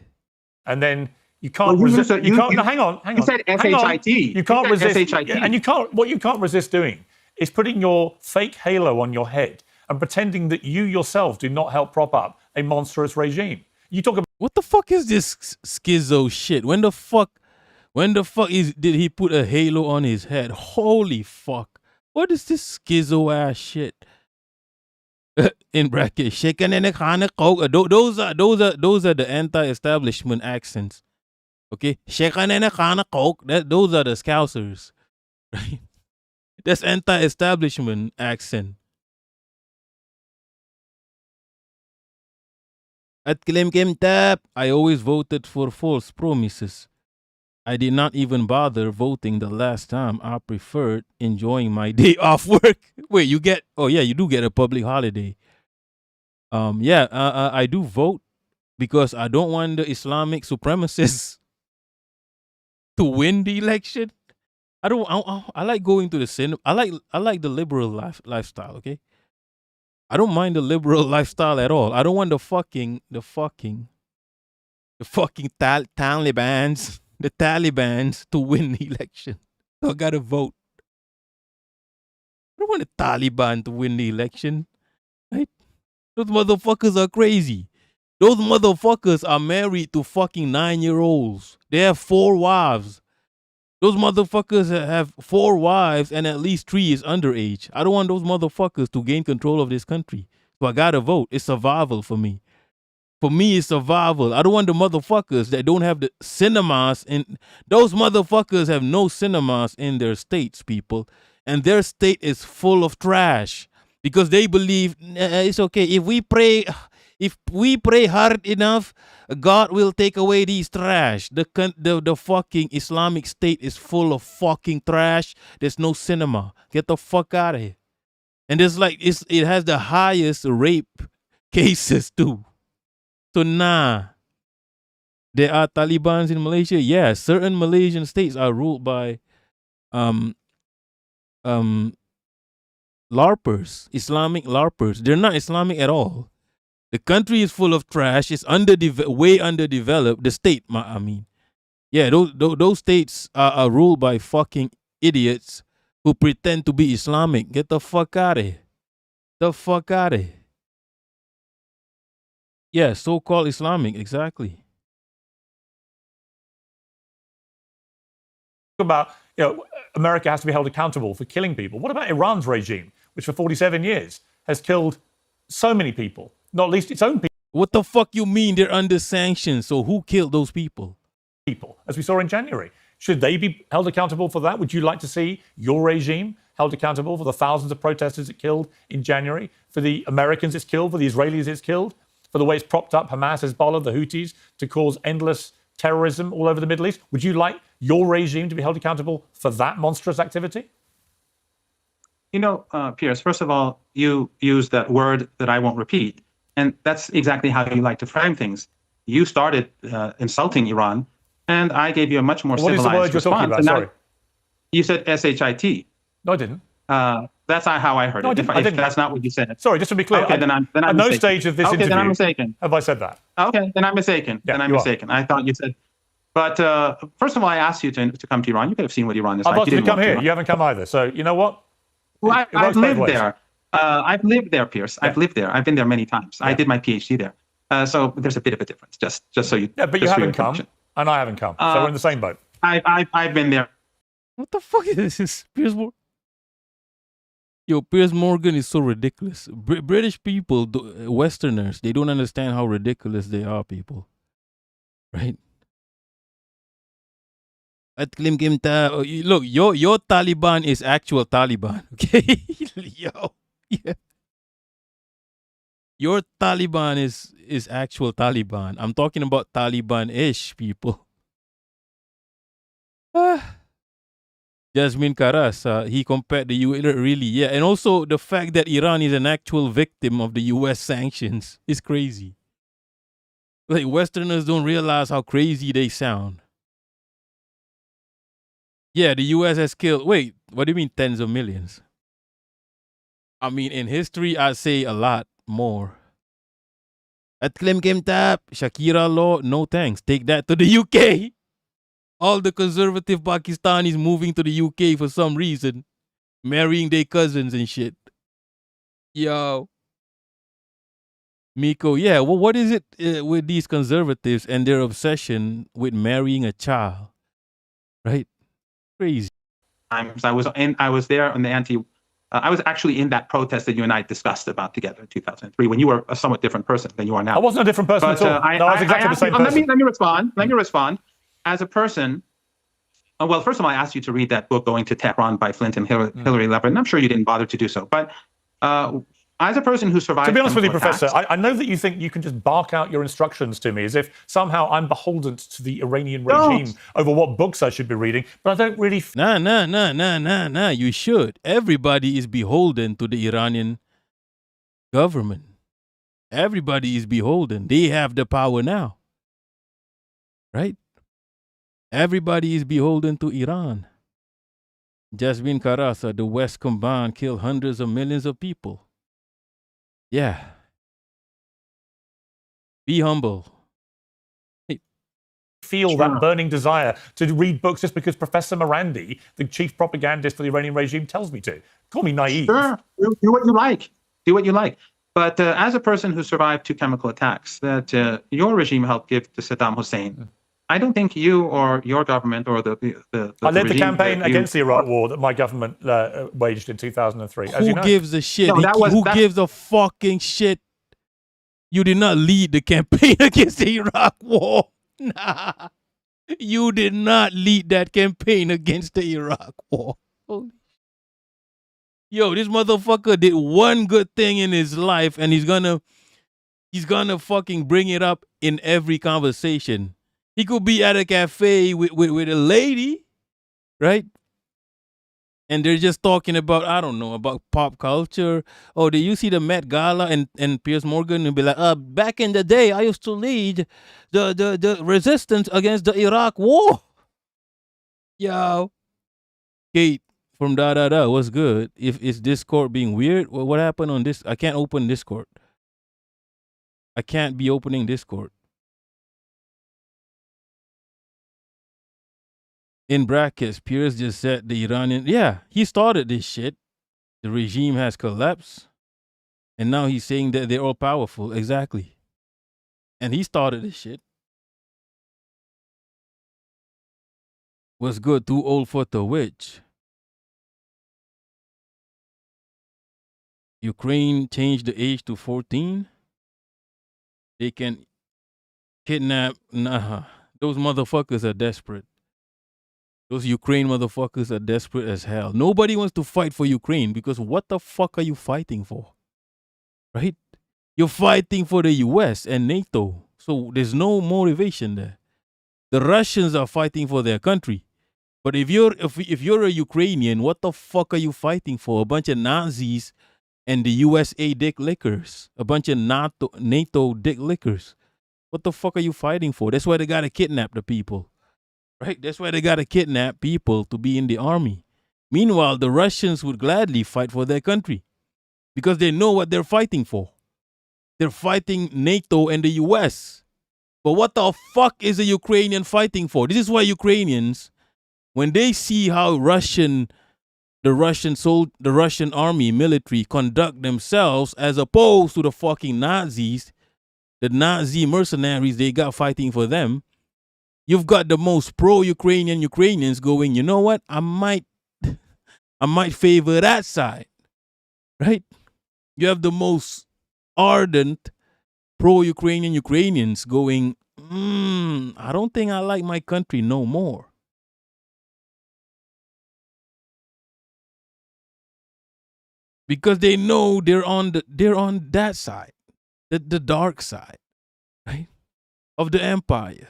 And then you can't resist. No, hang on. You said SHIT. You can't resist. SHIT. And what you can't resist doing is putting your fake halo on your head and pretending that you yourself do not help prop up a monstrous regime. You talk about what the fuck is this schizo shit? When the fuck did he put a halo on his head? Holy fuck! What is this schizo ass shit? In brackets, shaking in a kind of coke. Those are the anti-establishment accents. Okay, shaking in a kind of coke. Those are the Scousers. Right? That's anti-establishment accent. At Klim Kim Tap, I always voted for false promises. I did not even bother voting the last time. I preferred enjoying my day off work. Wait, you do get a public holiday. I do vote because I don't want the Islamic supremacists to win the election. I like going to the cinema. I like the liberal lifestyle, okay? I don't mind the liberal lifestyle at all. I don't want the fucking Talibans to win the election. So I gotta vote. I don't want the Taliban to win the election. Right? Those motherfuckers are crazy. Those motherfuckers are married to fucking 9-year-olds. They have 4 wives. Those motherfuckers have 4 wives and at least 3 is underage. I don't want those motherfuckers to gain control of this country. So I gotta vote. It's survival for me. For me, it's survival. I don't want the motherfuckers that don't have the cinemas. And those motherfuckers have no cinemas in their states, people. And their state is full of trash because they believe it's okay. If we pray hard enough, God will take away these trash. The fucking Islamic State is full of fucking trash. There's no cinema. Get the fuck out of here. And it's like it has the highest rape cases too. So nah, there are Talibans in Malaysia. Yeah, certain Malaysian states are ruled by LARPers, Islamic LARPers. They're not Islamic at all. The country is full of trash. It's way underdeveloped. The state, I mean. Yeah, those states are ruled by fucking idiots who pretend to be Islamic. Get the fuck out of here. The fuck out of here. Yeah, so-called Islamic, exactly. About, America has to be held accountable for killing people. What about Iran's regime, which for 47 years has killed so many people, not least its own people? What the fuck you mean they're under sanctions? So who killed those people? As we saw in January. Should they be held accountable for that? Would you like to see your regime held accountable for the thousands of protesters it killed in January, for the Americans it's killed, for the Israelis it's killed, for the way it's propped up Hamas, Hezbollah, the Houthis to cause endless terrorism all over the Middle East? Would you like your regime to be held accountable for that monstrous activity? Piers, first of all, you used that word that I won't repeat. And that's exactly how you like to frame things. You started insulting Iran, and I gave you a much more civilized response. What is the word you're talking about? Sorry. You said S-H-I-T. No, I didn't. That's not how I heard it. I didn't. That's not what you said. Sorry, just to be clear. Okay, then I'm at no stage of this interview then I'm mistaken. have I said that. Okay, then I'm mistaken. Yeah, then I'm mistaken. I thought you said. But first of all, I asked you to come to Iran. You could have seen what Iran is like. I've asked you to come here. You haven't come either. So you know what? Well, I've lived there. I've lived there, Pierce. Yeah. I've lived there. I've been there many times. Yeah. I did my PhD there. So there's a bit of a difference. Just so you. Yeah, but you haven't come, and I haven't come. So we're in the same boat. I've been there. What the fuck is this? Piers Morgan? Yo, Piers Morgan is so ridiculous. British people, Westerners, they don't understand how ridiculous they are, people. Right? At Look, your Taliban is actual Taliban, okay? Yo, yeah. Your Taliban is actual Taliban. I'm talking about Taliban-ish, people. Jasmine Karas, he compared the U.S. really, yeah. And also the fact that Iran is an actual victim of the U.S. sanctions is crazy. Like, Westerners don't realize how crazy they sound. Yeah, the U.S. has killed, wait, what do you mean tens of millions? I mean, in history, I'd say a lot more. At Klim Kim Tap, Shakira law, no thanks. Take that to the UK. All the conservative Pakistanis moving to the UK for some reason. Marrying their cousins and shit. Yo. Miko, yeah, well, what is it with these conservatives and their obsession with marrying a child? Right? Crazy. I was there on the I was actually in that protest that you and I discussed about together in 2003 when you were a somewhat different person than you are now. I wasn't a different person at all. I was exactly the same person. Let me respond. As a person, well, first of all, I asked you to read that book, Going to Tehran by Flint and Hillary Levin. I'm sure you didn't bother to do so. But as a person who survived... To be honest with you, Professor, I know that you think you can just bark out your instructions to me as if somehow I'm beholden to the Iranian regime over what books I should be reading, but I don't really... Nah. You should. Everybody is beholden to the Iranian government. Everybody is beholden. They have the power now. Right? Everybody is beholden to Iran. Jasmine Karasa, the West combined killed hundreds of millions of people. Yeah. Be humble. Feel that burning desire to read books just because Professor Morandi, the chief propagandist for the Iranian regime, tells me to. Call me naive. Sure, do what you like. Do what you like. But as a person who survived 2 chemical attacks that your regime helped give to Saddam Hussein, I don't think you or your government or the I led the campaign against the Iraq war that my government waged in 2003. As you know. Who gives a shit? Who gives a fucking shit? You did not lead the campaign against the Iraq war. Nah. You did not lead that campaign against the Iraq war. Yo, this motherfucker did one good thing in his life, and he's gonna fucking bring it up in every conversation. He could be at a cafe with a lady, right? And they're just talking about, I don't know, about pop culture. Oh, do you see the Met Gala? And Piers Morgan will be like, back in the day, I used to lead the resistance against the Iraq war. Yo. Kate from what's good? If is Discord being weird? What happened on this? I can't open Discord. I can't be opening Discord. In brackets, Piers just said the Iranian, yeah, he started this shit. The regime has collapsed. And now he's saying that they're all powerful. Exactly. And he started this shit. What's good? Too old for the witch. Ukraine changed the age to 14. They can kidnap. Nah, those motherfuckers are desperate. Those Ukraine motherfuckers are desperate as hell. Nobody wants to fight for Ukraine because what the fuck are you fighting for? Right? You're fighting for the US and NATO. So there's no motivation there. The Russians are fighting for their country. But if you're a Ukrainian, what the fuck are you fighting for? A bunch of Nazis and the USA dick lickers. A bunch of NATO dick lickers. What the fuck are you fighting for? That's why they gotta kidnap the people. Right? That's why they gotta kidnap people to be in the army. Meanwhile, the Russians would gladly fight for their country because they know what they're fighting for. They're fighting NATO and the US. But what the fuck is a Ukrainian fighting for? This is why Ukrainians, when they see how the Russian army military conduct themselves as opposed to the fucking Nazis, the Nazi mercenaries they got fighting for them, you've got the most pro-Ukrainian Ukrainians going, you know what? I might favor that side. Right? You have the most ardent pro-Ukrainian Ukrainians going, I don't think I like my country no more. Because they know they're on that side, the dark side, right, of the empire.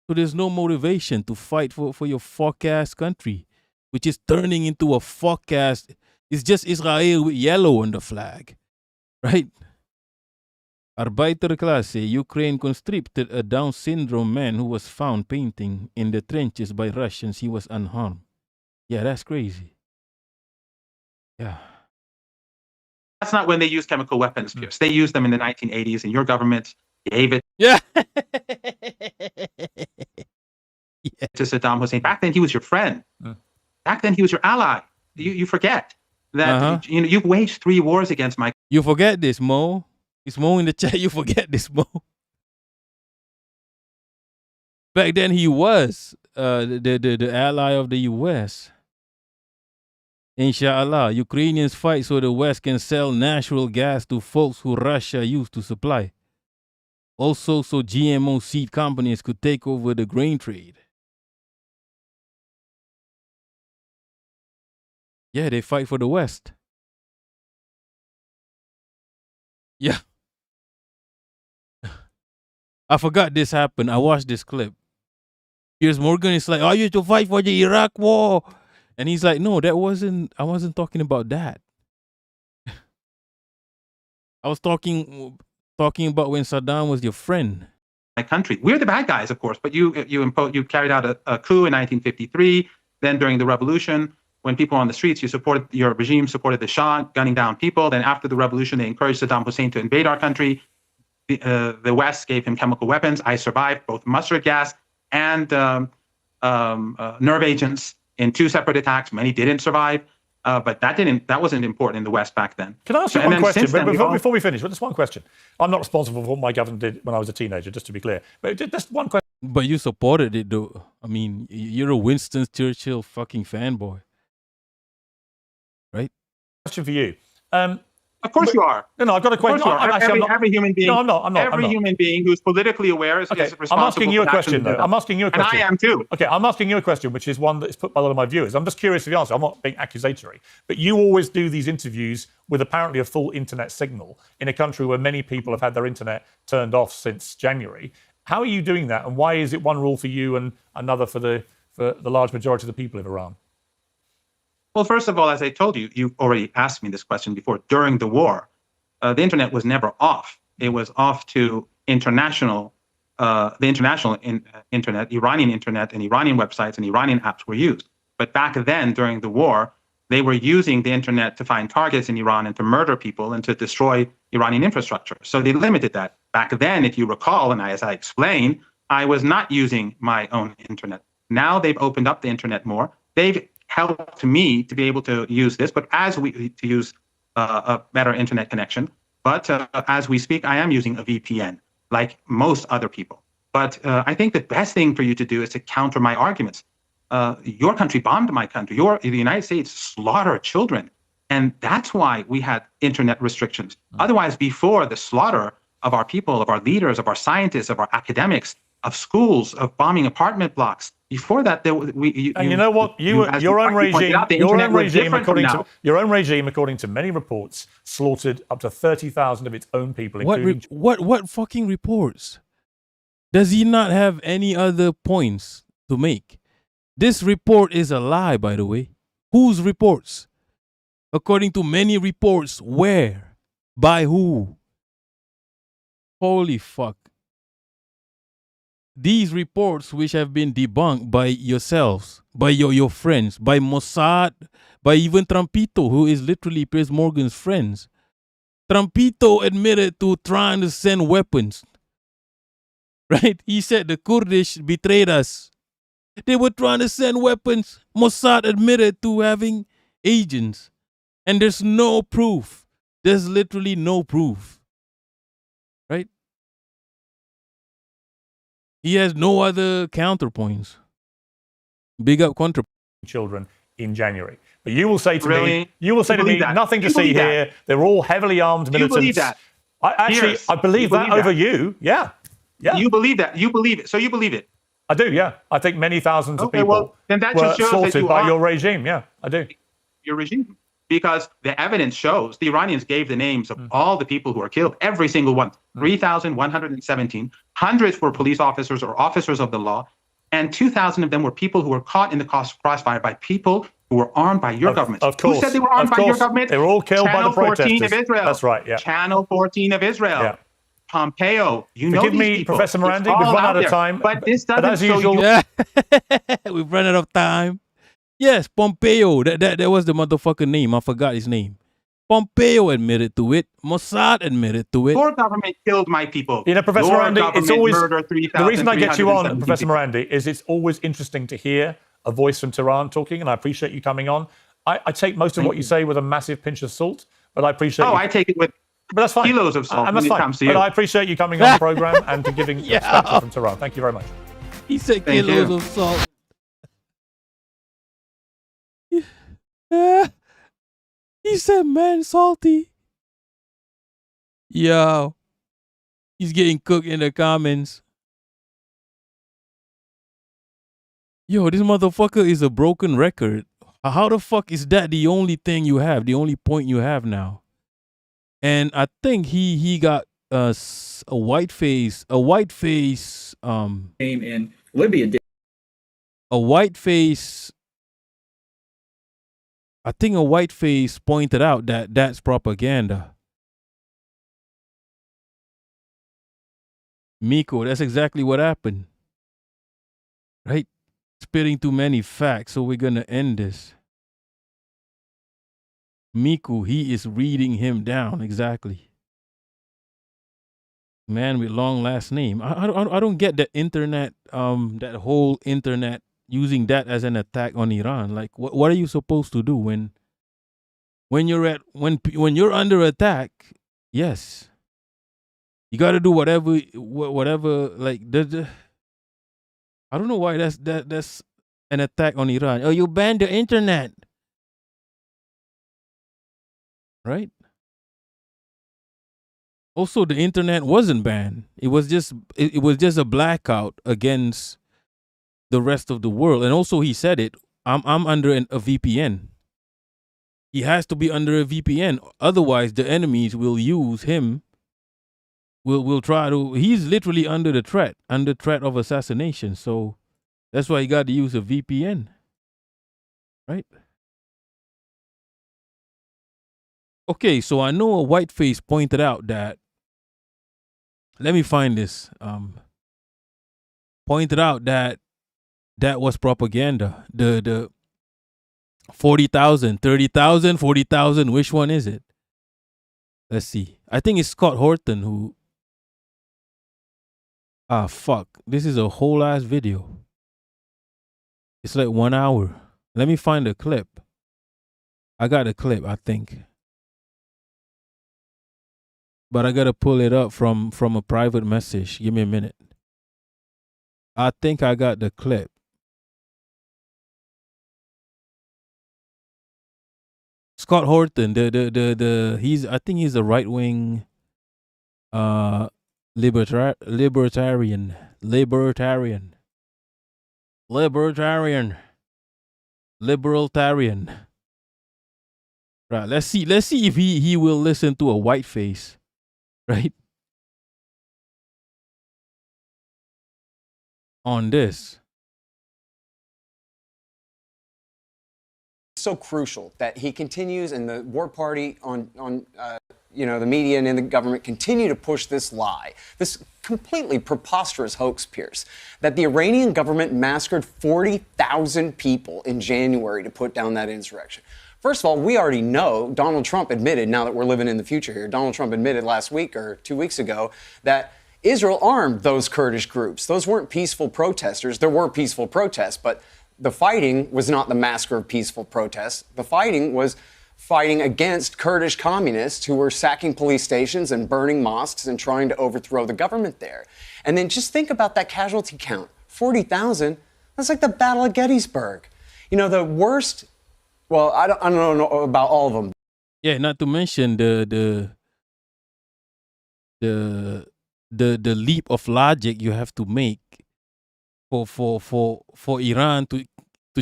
So there's no motivation to fight for your fuck-ass country, which is turning into a fuck-ass. It's just Israel with yellow on the flag, right? Arbeiterklasse, Ukraine conscripted a Down syndrome man who was found painting in the trenches by Russians. He was unharmed. Yeah, that's crazy. Yeah. That's not when they used chemical weapons, Pierce. They used them in the 1980s, and your government gave it yeah. to Saddam Hussein. Back then, he was your friend. Back then, he was your ally. You forget that you've waged 3 wars against my. You forget this, Mo. It's Mo in the chat. You forget this, Mo. Back then, he was the ally of the U.S. Inshallah, Ukrainians fight so the West can sell natural gas to folks who Russia used to supply. Also, so GMO seed companies could take over the grain trade. Yeah, they fight for the West. Yeah. I forgot this happened. I watched this clip. Piers Morgan is like, "Are you to fight for the Iraq war?" And he's like, "No, I wasn't talking about that. I was talking about when Saddam was your friend." My country. We're the bad guys, of course, but you carried out a coup in 1953. Then during the revolution, when people were on the streets, your regime supported the Shah, gunning down people. Then after the revolution, they encouraged Saddam Hussein to invade our country. The West gave him chemical weapons. I survived both mustard gas and nerve agents in 2 separate attacks. Many didn't survive, but that wasn't important in the West back then. Can I ask you one question? Before we finish, just one question. I'm not responsible for what my government did when I was a teenager, just to be clear. But just one question. But you supported it, though. I mean, you're a Winston Churchill fucking fanboy. Right? Question for you. Of course you are. No, I've got a question. Every human being. No, I'm not. Every human being who's politically aware is responsible. I'm asking you a question, though. And I am too. Okay, I'm asking you a question, which is one that's put by a lot of my viewers. I'm just curious of the answer. I'm not being accusatory. But you always do these interviews with apparently a full internet signal in a country where many people have had their internet turned off since January. How are you doing that? And why is it one rule for you and another for the large majority of the people of Iran? Well, first of all, as I told you, you've already asked me this question before. During the war, the internet was never off. It was off to the international internet, Iranian internet, and Iranian websites and Iranian apps were used. But back then, during the war, they were using the internet to find targets in Iran and to murder people and to destroy Iranian infrastructure. So they limited that. Back then, if you recall, and as I explained, I was not using my own internet. Now they've opened up the internet more. They've helped me to be able to use this, but to use a better internet connection. But as we speak, I am using a VPN, like most other people. But I think the best thing for you to do is to counter my arguments. Your country bombed my country. The United States slaughtered children. And that's why we had internet restrictions. Otherwise, before the slaughter of our people, of our leaders, of our scientists, of our academics, of schools, of bombing apartment blocks, before that, you know what? Your own regime, according to many reports, slaughtered up to 30,000 of its own people. What fucking reports? Does he not have any other points to make? This report is a lie, by the way. Whose reports? According to many reports, where? By who? Holy fuck. These reports which have been debunked by yourselves, by your friends, by Mossad, by even Trumpito, who is literally Piers Morgan's friends. Trumpito admitted to trying to send weapons. Right? He said the Kurdish betrayed us. They were trying to send weapons. Mossad admitted to having agents. And there's no proof. There's literally no proof. Right? He has no other counterpoints. Big up contra children in January. But you will say to me, nothing to see here. They're all heavily armed militants. You believe that? I believe that over you. Yeah. Yeah. You believe that? You believe it. So you believe it? I do, yeah. I think many thousands of people then that were just shows slaughtered that you by your regime. Yeah, I do. Your regime. Because the evidence shows the Iranians gave the names of all the people who were killed, every single one, 3,117. Hundreds were police officers or officers of the law, and 2,000 of them were people who were caught in the crossfire by people who were armed by your government. Of course. Who said they were armed by your government? They were all killed by the protesters. Channel 14 of Israel. That's right, yeah. Channel 14 of Israel. Yeah. Pompeo, know Forgive these me, people. Professor Morandi, we've run out of time. But this doesn't as show usual, you... We've run out of time. Yes, Pompeo. That was the motherfucker name. I forgot his name. Pompeo admitted to it. Mossad admitted to it. Your government killed my people. You know, Professor Your Morandi, it's always... The reason I get you on, 3,370 Professor Morandi, is it's always interesting to hear a voice from Tehran talking, and I appreciate you coming on. I take most of what you say with a massive pinch of salt, but I appreciate I take it with that's fine. kilos of salt when it comes to you. But I appreciate you coming on the program and to giving perspective from Tehran. Thank you very much. He said kilos of salt. He said, man, salty. Yo. He's getting cooked in the comments. Yo, this motherfucker is a broken record. How the fuck is that the only thing you have, the only point you have now? And I think he got a white face name in Libya. A white face. I think a white face pointed out that that's propaganda. Miko, that's exactly what happened. Right? Spitting too many facts, so we're gonna end this. Miku, he is reading him down, exactly. Man with long last name. I don't get the internet, that whole internet, using that as an attack on Iran. Like, what are you supposed to do when you're under attack? Yes, you got to do whatever. Like, I don't know why that's an attack on Iran. Oh, you banned the internet. Right? Also, the internet wasn't banned. It was just a blackout against the rest of the world. And also, he said it. I'm under a VPN. He has to be under a VPN. Otherwise, the enemies will use him. Will try to. He's literally under threat of assassination. So that's why he got to use a VPN, right? Okay, so I know a whiteface pointed out that. Let me find this. Pointed out that was propaganda. The 40,000, 30,000, 40,000. Which one is it? Let's see. I think it's Scott Horton who. Ah, fuck. This is a whole ass video. It's like 1 hour. Let me find a clip. I got a clip, I think. But I gotta pull it up from a private message. Give me a minute. I think I got the clip. Scott Horton, I think he's a right wing libertarian. Right. Let's see if he will listen to a white face. Right? On this. So crucial that he continues, and the war party on the media and in the government continue to push this lie, this completely preposterous hoax, Pierce, that the Iranian government massacred 40,000 people in January to put down that insurrection. First of all, we already know, Donald Trump admitted, now that we're living in the future here, Donald Trump admitted last week or 2 weeks ago that Israel armed those Kurdish groups. Those weren't peaceful protesters. There were peaceful protests, but the fighting was not the massacre of peaceful protests. The fighting was fighting against Kurdish communists who were sacking police stations and burning mosques and trying to overthrow the government there. And then just think about that casualty count, 40,000. That's like the Battle of Gettysburg. You know, the worst. Well, I don't know about all of them. Yeah, not to mention the leap of logic you have to make for Iran to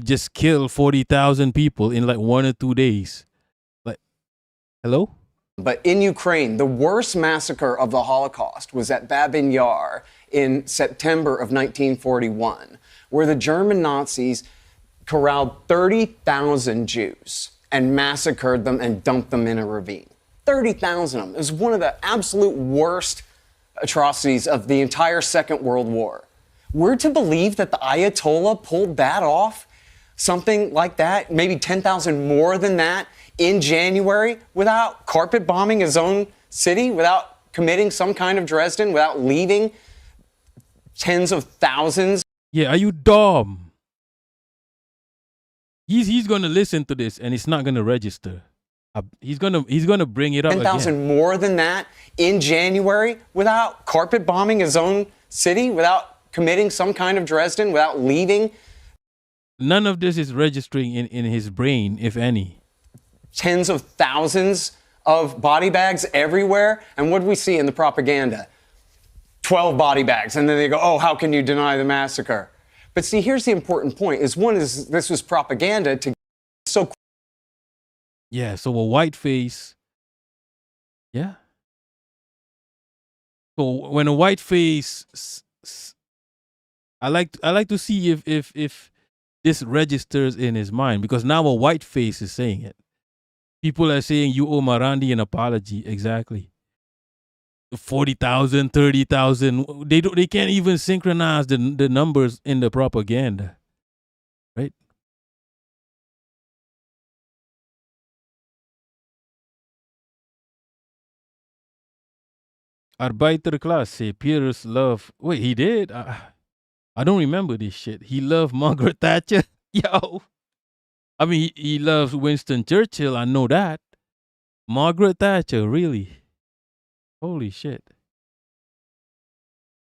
just kill 40,000 people in like 1 or 2 days. Like, hello? But in Ukraine, the worst massacre of the Holocaust was at Babin Yar in September of 1941, where the German Nazis corralled 30,000 Jews and massacred them and dumped them in a ravine. 30,000 of them. It was one of the absolute worst atrocities of the entire Second World War. We're to believe that the Ayatollah pulled that off? Something like that? Maybe 10,000 more than that in January without carpet bombing his own city, without committing some kind of Dresden, without leaving tens of thousands? Yeah, are you dumb? He's going to listen to this and it's not going to register. He's going to bring it up 10,000 more than that in January without carpet bombing his own city, without committing some kind of Dresden, without leaving. None of this is registering in his brain, if any. Tens of thousands of body bags everywhere. And what do we see in the propaganda? 12 body bags. And then they go, oh, how can you deny the massacre? But see, here's the important point is this was propaganda to so. Yeah, so a white face. Yeah. So when a white face, I like to see if this registers in his mind, because now a white face is saying it. People are saying you owe Marandi an apology. Exactly. 40,000, 30,000. They can't even synchronize the numbers in the propaganda, right? Arbeiterklasse, Pierce love. Wait, he did? I don't remember this shit. He loved Margaret Thatcher. Yo. I mean, he loves Winston Churchill. I know that. Margaret Thatcher, really? Holy shit.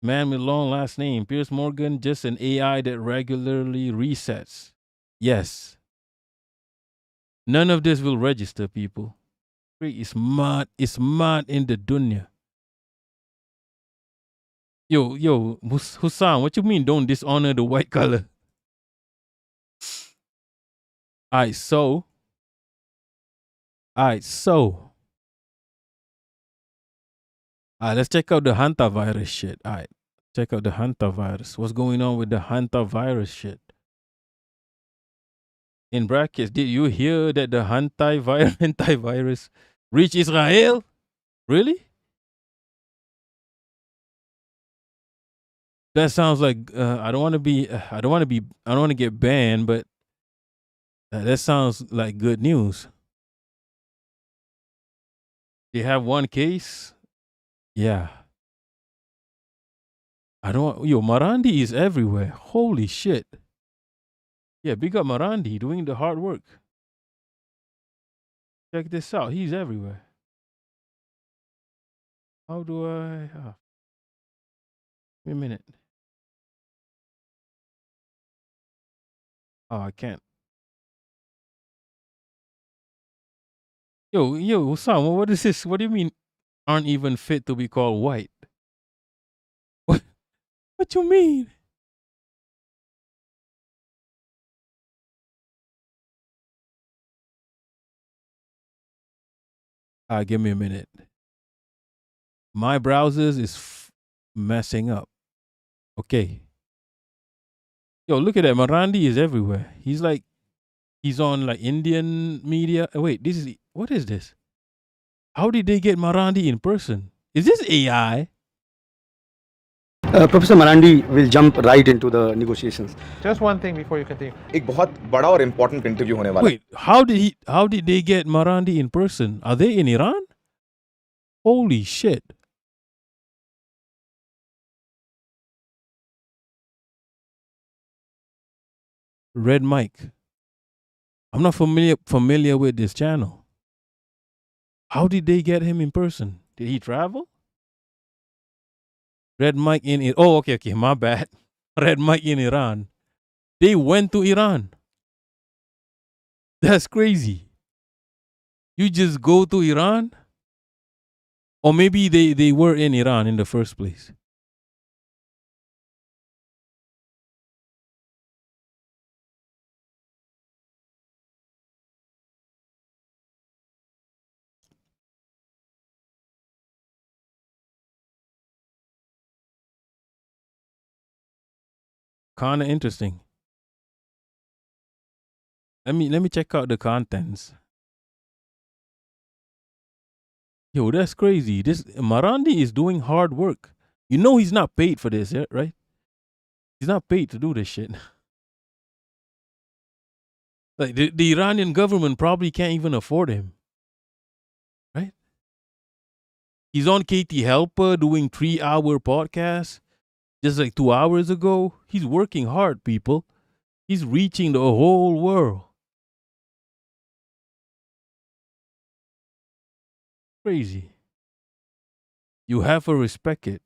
Man with long last name. Piers Morgan, just an AI that regularly resets. Yes. None of this will register, people. It's mad in the dunya. Yo, Hussam, what you mean don't dishonor the white color? Alright, so. Alright, let's check out the Hantavirus shit. Alright, check out the Hantavirus. What's going on with the Hantavirus shit? In brackets, did you hear that the Hantavirus reached Israel? Really? That sounds like I don't want to get banned, but that sounds like good news. They have one case. Yeah. Marandi is everywhere. Holy shit. Yeah, big up Marandi doing the hard work. Check this out. He's everywhere. How do I... wait a minute. Oh, I can't. Yo, Osama, what is this? What do you mean aren't even fit to be called white? What you mean? Give me a minute. My browsers is messing up. Okay. Yo, look at that. Marandi is everywhere. He's on like Indian media. Wait, what is this? How did they get Marandi in person? Is this AI? Professor Marandi will jump right into the negotiations. Just one thing before you continue. एक बहुत बड़ा और important interview होने वाला. Wait, how did they get Marandi in person? Are they in Iran? Holy shit. Red Mike. I'm not familiar with this channel. How did they get him in person? Did he travel? Red Mike in Iran. Oh, okay, my bad. Red Mike in Iran. They went to Iran. That's crazy. You just go to Iran? Or maybe they were in Iran in the first place. Kind of interesting. Let me check out the contents. Yo, that's crazy. This Marandi is doing hard work. You know he's not paid for this, right? He's not paid to do this shit. Like the Iranian government probably can't even afford him. Right? He's on KT Helper doing 3-hour podcasts. Just like 2 hours ago. He's working hard, people. He's reaching the whole world. Crazy. You have to respect it.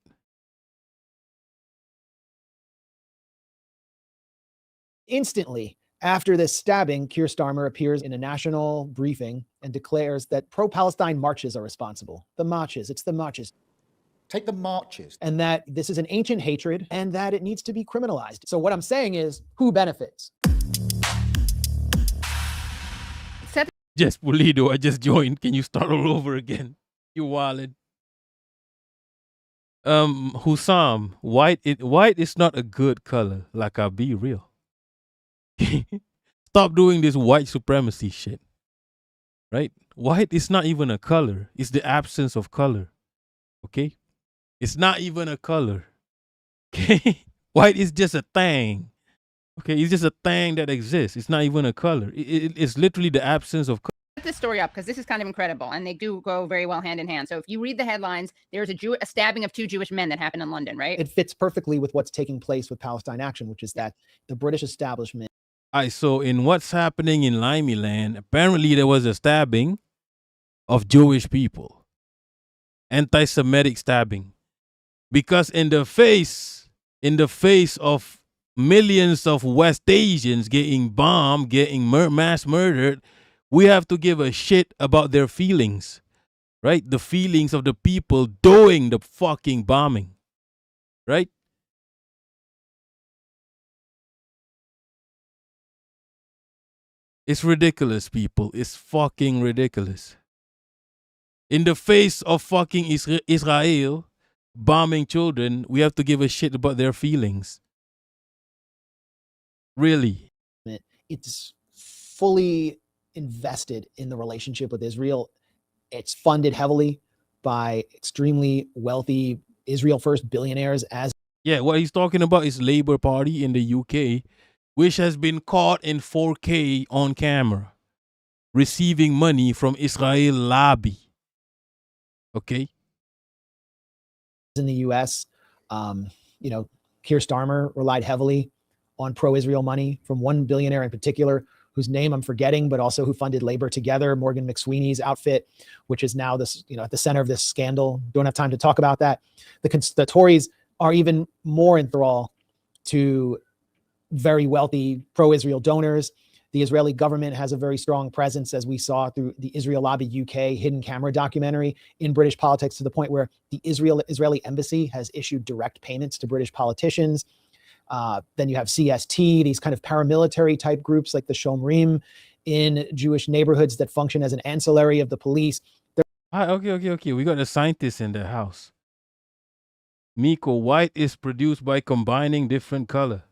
Instantly after this stabbing, Keir Starmer appears in a national briefing and declares that pro-Palestine marches are responsible. The marches, it's the marches. Take the marches. And that this is an ancient hatred and that it needs to be criminalized. So what I'm saying is, who benefits? Yes, Pulido, I just joined. Can you start all over again? You wildin'. Hussam, white is not a good color. Like, I'll be real. Stop doing this white supremacy shit. Right? White is not even a color. It's the absence of color. Okay? It's not even a color. Okay? White is just a thing. Okay? It's just a thing that exists. It's not even a color. It's literally the absence of color. Put this story up because this is kind of incredible and they do go very well hand in hand. So if you read the headlines, there's a stabbing of 2 Jewish men that happened in London, right? It fits perfectly with what's taking place with Palestine Action, which is that the British establishment. All right, so in what's happening in Limey Land, apparently there was a stabbing of Jewish people. Anti-Semitic stabbing. Because in the face of millions of West Asians getting bombed, getting mass murdered, we have to give a shit about their feelings, right? The feelings of the people doing the fucking bombing. right? It's ridiculous, people. It's fucking ridiculous. In the face of fucking Israel bombing children, we have to give a shit about their feelings. Really. It's fully invested in the relationship with Israel. It's funded heavily by extremely wealthy Israel first billionaires. As Yeah, what he's talking about is Labour Party in the UK, which has been caught in 4K on camera, receiving money from Israel lobby. Okay. In the US, you know, Keir Starmer relied heavily on pro-Israel money from one billionaire in particular, whose name I'm forgetting, but also who funded Labor Together, Morgan McSweeney's outfit, which is now this, you know, at the center of this scandal. Don't have time to talk about that. The Tories are even more in thrall to very wealthy pro-Israel donors. The Israeli government has a very strong presence, as we saw through the Israel Lobby UK hidden camera documentary, in British politics, to the point where the Israeli embassy has issued direct payments to British politicians. Then you have CST, these kind of paramilitary type groups like the Shomrim in Jewish neighborhoods that function as an ancillary of the police. Okay. We got a scientist in the house. Miko, white is produced by combining different color.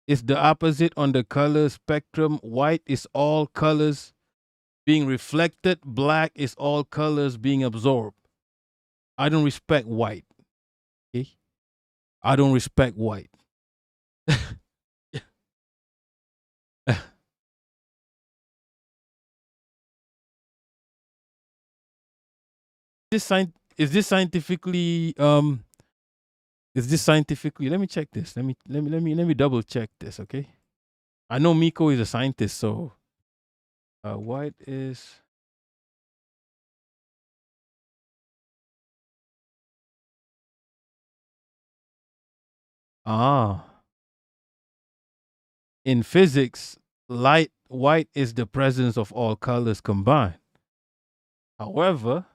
It's the opposite on the color spectrum. White is all colors being reflected. Black is all colors being absorbed. I don't respect white. Okay? I don't respect white. Is this scientifically let me check this. Let me double check this, okay? I know Miko is a scientist, so white is in physics, white is the presence of all colors combined. However,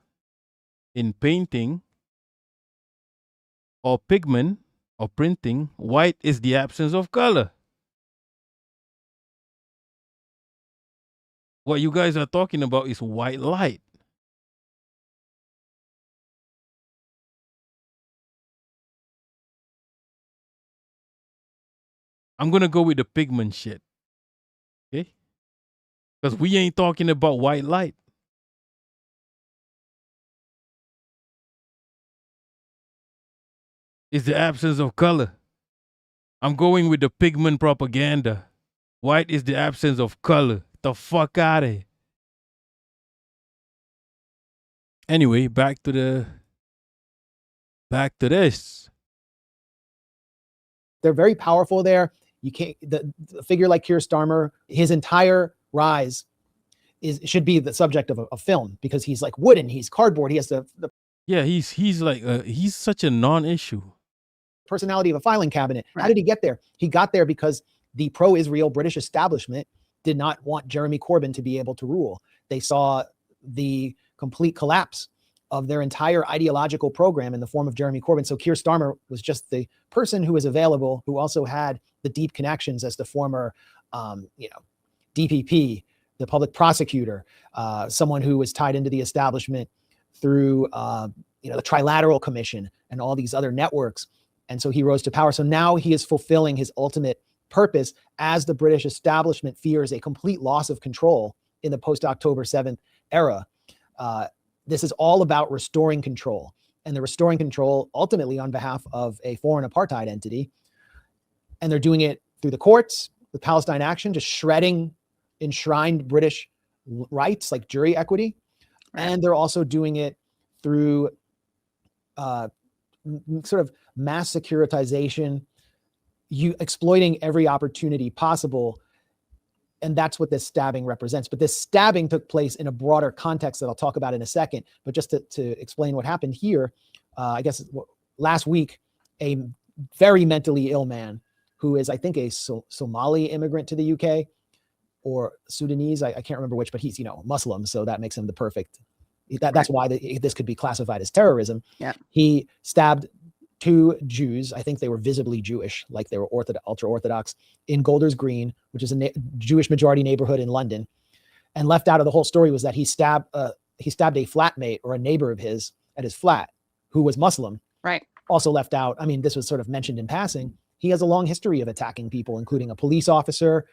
in painting or pigment or printing, white is the absence of color. What you guys are talking about is white light. I'm going to go with the pigment shit. Okay? Because we ain't talking about white light. It's the absence of color. I'm going with the pigment propaganda. White is the absence of color. The fuck out of here. Anyway, back to this. They're very powerful there. You can't, the figure like Keir Starmer, his entire rise should be the subject of a film, because he's like wooden, he's cardboard, he has the yeah, he's like he's such a non-issue personality of a filing cabinet. How did he get there? He got there because the pro-Israel British establishment did not want Jeremy Corbyn to be able to rule. They saw the complete collapse of their entire ideological program in the form of Jeremy Corbyn. So Keir Starmer was just the person who was available, who also had the deep connections as the former, DPP, the public prosecutor, someone who was tied into the establishment through, the Trilateral Commission and all these other networks. And so he rose to power. So now he is fulfilling his ultimate purpose as the British establishment fears a complete loss of control in the post-October 7th era. This is all about restoring control, and they're restoring control ultimately on behalf of a foreign apartheid entity. And they're doing it through the courts, with Palestine Action, just shredding enshrined British rights like jury equity. And they're also doing it through sort of mass securitization, exploiting every opportunity possible. And that's what this stabbing represents. But this stabbing took place in a broader context that I'll talk about in a second. But just to explain what happened here, I guess last week, a very mentally ill man who is, I think, a Somali immigrant to the UK, or Sudanese, I can't remember which, but he's, Muslim. So that makes him the perfect, that's why this could be classified as terrorism. Yeah. He stabbed two Jews, I think they were visibly Jewish, like they were ultra-Orthodox, in Golders Green, which is a Jewish majority neighborhood in London. And left out of the whole story was that he stabbed a flatmate or a neighbor of his at his flat who was Muslim. Right. Also left out, I mean, this was sort of mentioned in passing. He has a long history of attacking people, including a police officer,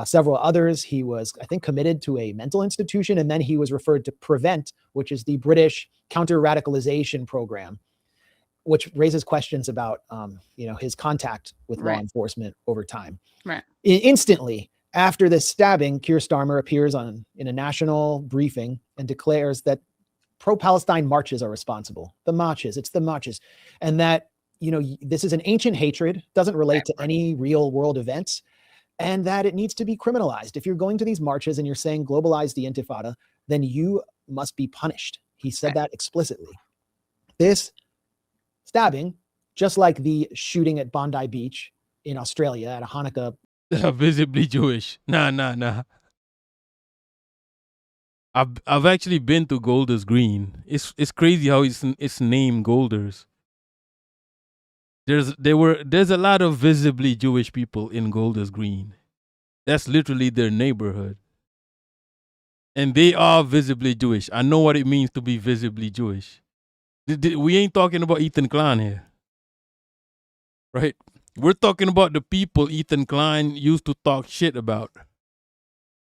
several others. He was, I think, committed to a mental institution, and then he was referred to PREVENT, which is the British counter-radicalization program, which raises questions about, his contact with law enforcement over time. Right. Instantly after this stabbing, Keir Starmer appears in a national briefing and declares that pro-Palestine marches are responsible. It's the marches. And that, this is an ancient hatred, doesn't relate to any real world events, and that it needs to be criminalized. If you're going to these marches and you're saying globalize the Intifada, then you must be punished. He said that explicitly. This stabbing, just like the shooting at Bondi Beach in Australia at a Hanukkah. Visibly Jewish. Nah. I've actually been to Golders Green. It's crazy how it's named Golders. There's a lot of visibly Jewish people in Golders Green. That's literally their neighborhood. And they are visibly Jewish. I know what it means to be visibly Jewish. We ain't talking about Ethan Klein here. Right? We're talking about the people Ethan Klein used to talk shit about.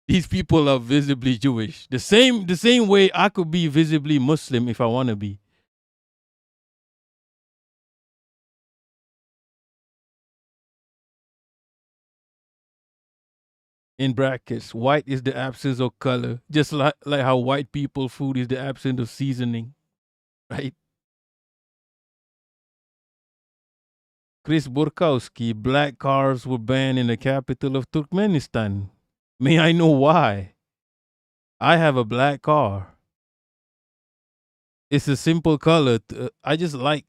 These people are visibly Jewish. The same way I could be visibly Muslim if I want to be. In brackets, white is the absence of color, just like how white people food is the absence of seasoning, right? Chris Burkowski, black cars were banned in the capital of Turkmenistan. May I know why? I have a black car. It's a simple color. I just like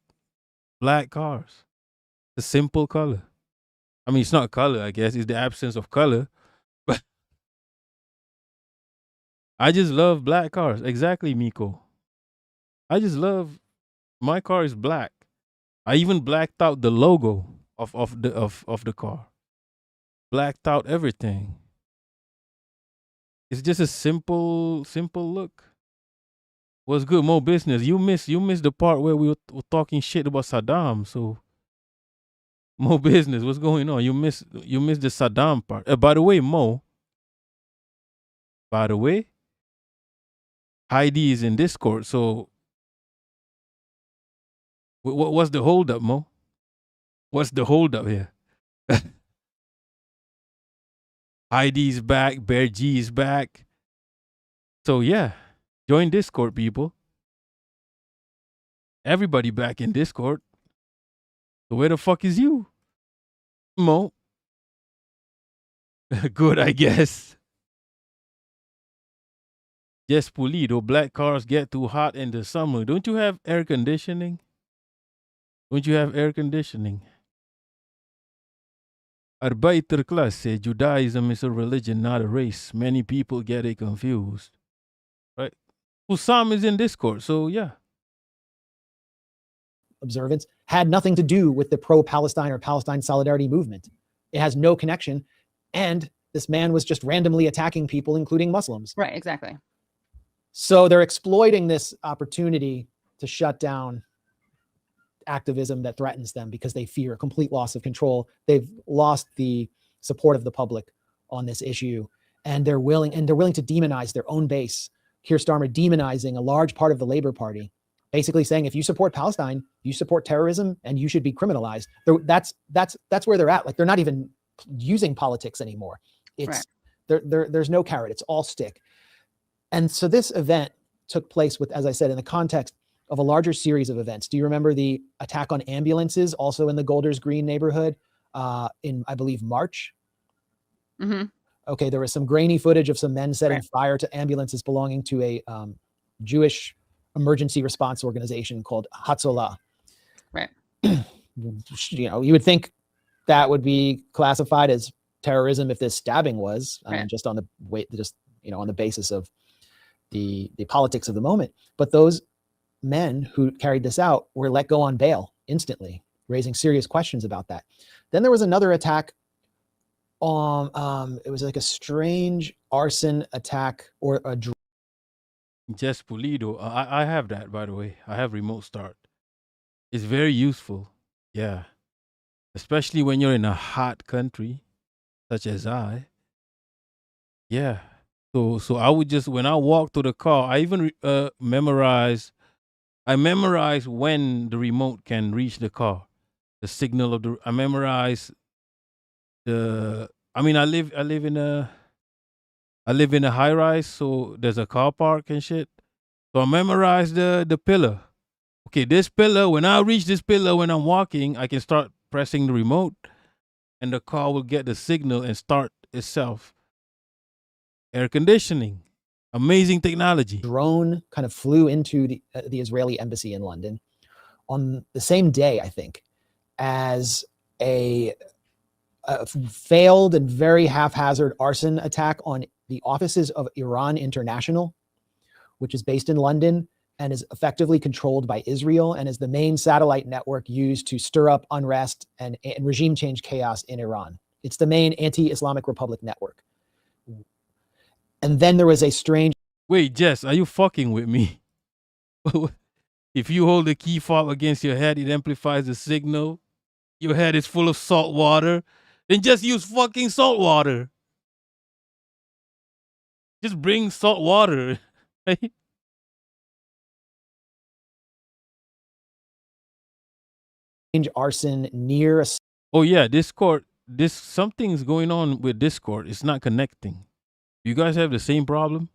black cars. It's a simple color. I mean, it's not color, I guess. It's the absence of color. But I just love black cars. Exactly, Miko. I just love, my car is black. I even blacked out the logo of the car. Blacked out everything. It's just a simple look. What's good, Mo Business? You missed the part where we were talking shit about Saddam. So, Mo Business, what's going on? You missed the Saddam part. By the way, Mo. By the way, Heidi is in Discord. So, what's the hold up, Mo? What's the hold up here? Heidi's back. Bear G is back. So yeah, join Discord, people. Everybody back in Discord. So where the fuck is you, Mo? Good, I guess. Yes, Pulido. Black cars get too hot in the summer. Don't you have air conditioning? Don't you have air conditioning? Arbeiterklasse, Judaism is a religion, not a race. Many people get it confused. Right? Hussam is in Discord, so yeah. Observance had nothing to do with the pro-Palestine or Palestine solidarity movement. It has no connection. And this man was just randomly attacking people, including Muslims. Right, exactly. So they're exploiting this opportunity to shut down activism that threatens them because they fear a complete loss of control. They've lost the support of the public on this issue, and they're willing to demonize their own base. Keir Starmer demonizing a large part of the Labour Party, basically saying if you support Palestine, you support terrorism, and you should be criminalized. That's where they're at. Like, they're not even using politics anymore. It's there's no carrot. It's all stick. And so this event took place with, as I said, in the context of a larger series of events. Do you remember the attack on ambulances also in the Golders Green neighborhood in, I believe, March? Mm-hmm. Okay, there was some grainy footage of some men setting fire to ambulances belonging to a Jewish emergency response organization called Hatzolah. Right. You would think that would be classified as terrorism if this stabbing was, I mean, just on the on the basis of the politics of the moment. But those men who carried this out were let go on bail instantly. raising serious questions about that. Then there was another attack on, it was like a strange arson attack or a Just Pulido. I have that, by the way. I have remote start. It's very useful. Yeah. Especially when you're in a hot country, such as I. Yeah. So I would just, when I walk to the car, I even memorize when the remote can reach the car. The signal of I memorize I mean, I live in a high rise, so there's a car park and shit. So I memorize the pillar. Okay, this pillar, when I reach this pillar when I'm walking, I can start pressing the remote and the car will get the signal and start itself. Air conditioning. Amazing technology. Drone kind of flew into the Israeli embassy in London on the same day, I think, as a failed and very haphazard arson attack on the offices of Iran International, which is based in London and is effectively controlled by Israel and is the main satellite network used to stir up unrest and regime change chaos in Iran. It's the main anti-Islamic Republic network. And then there was a strange... Wait, Jess, are you fucking with me? If you hold the key fob against your head, it amplifies the signal. Your head is full of salt water. Then just use fucking salt water. Just bring salt water. Right? Arson near a... Oh yeah, Discord. Something's going on with Discord. It's not connecting. You guys have the same problem?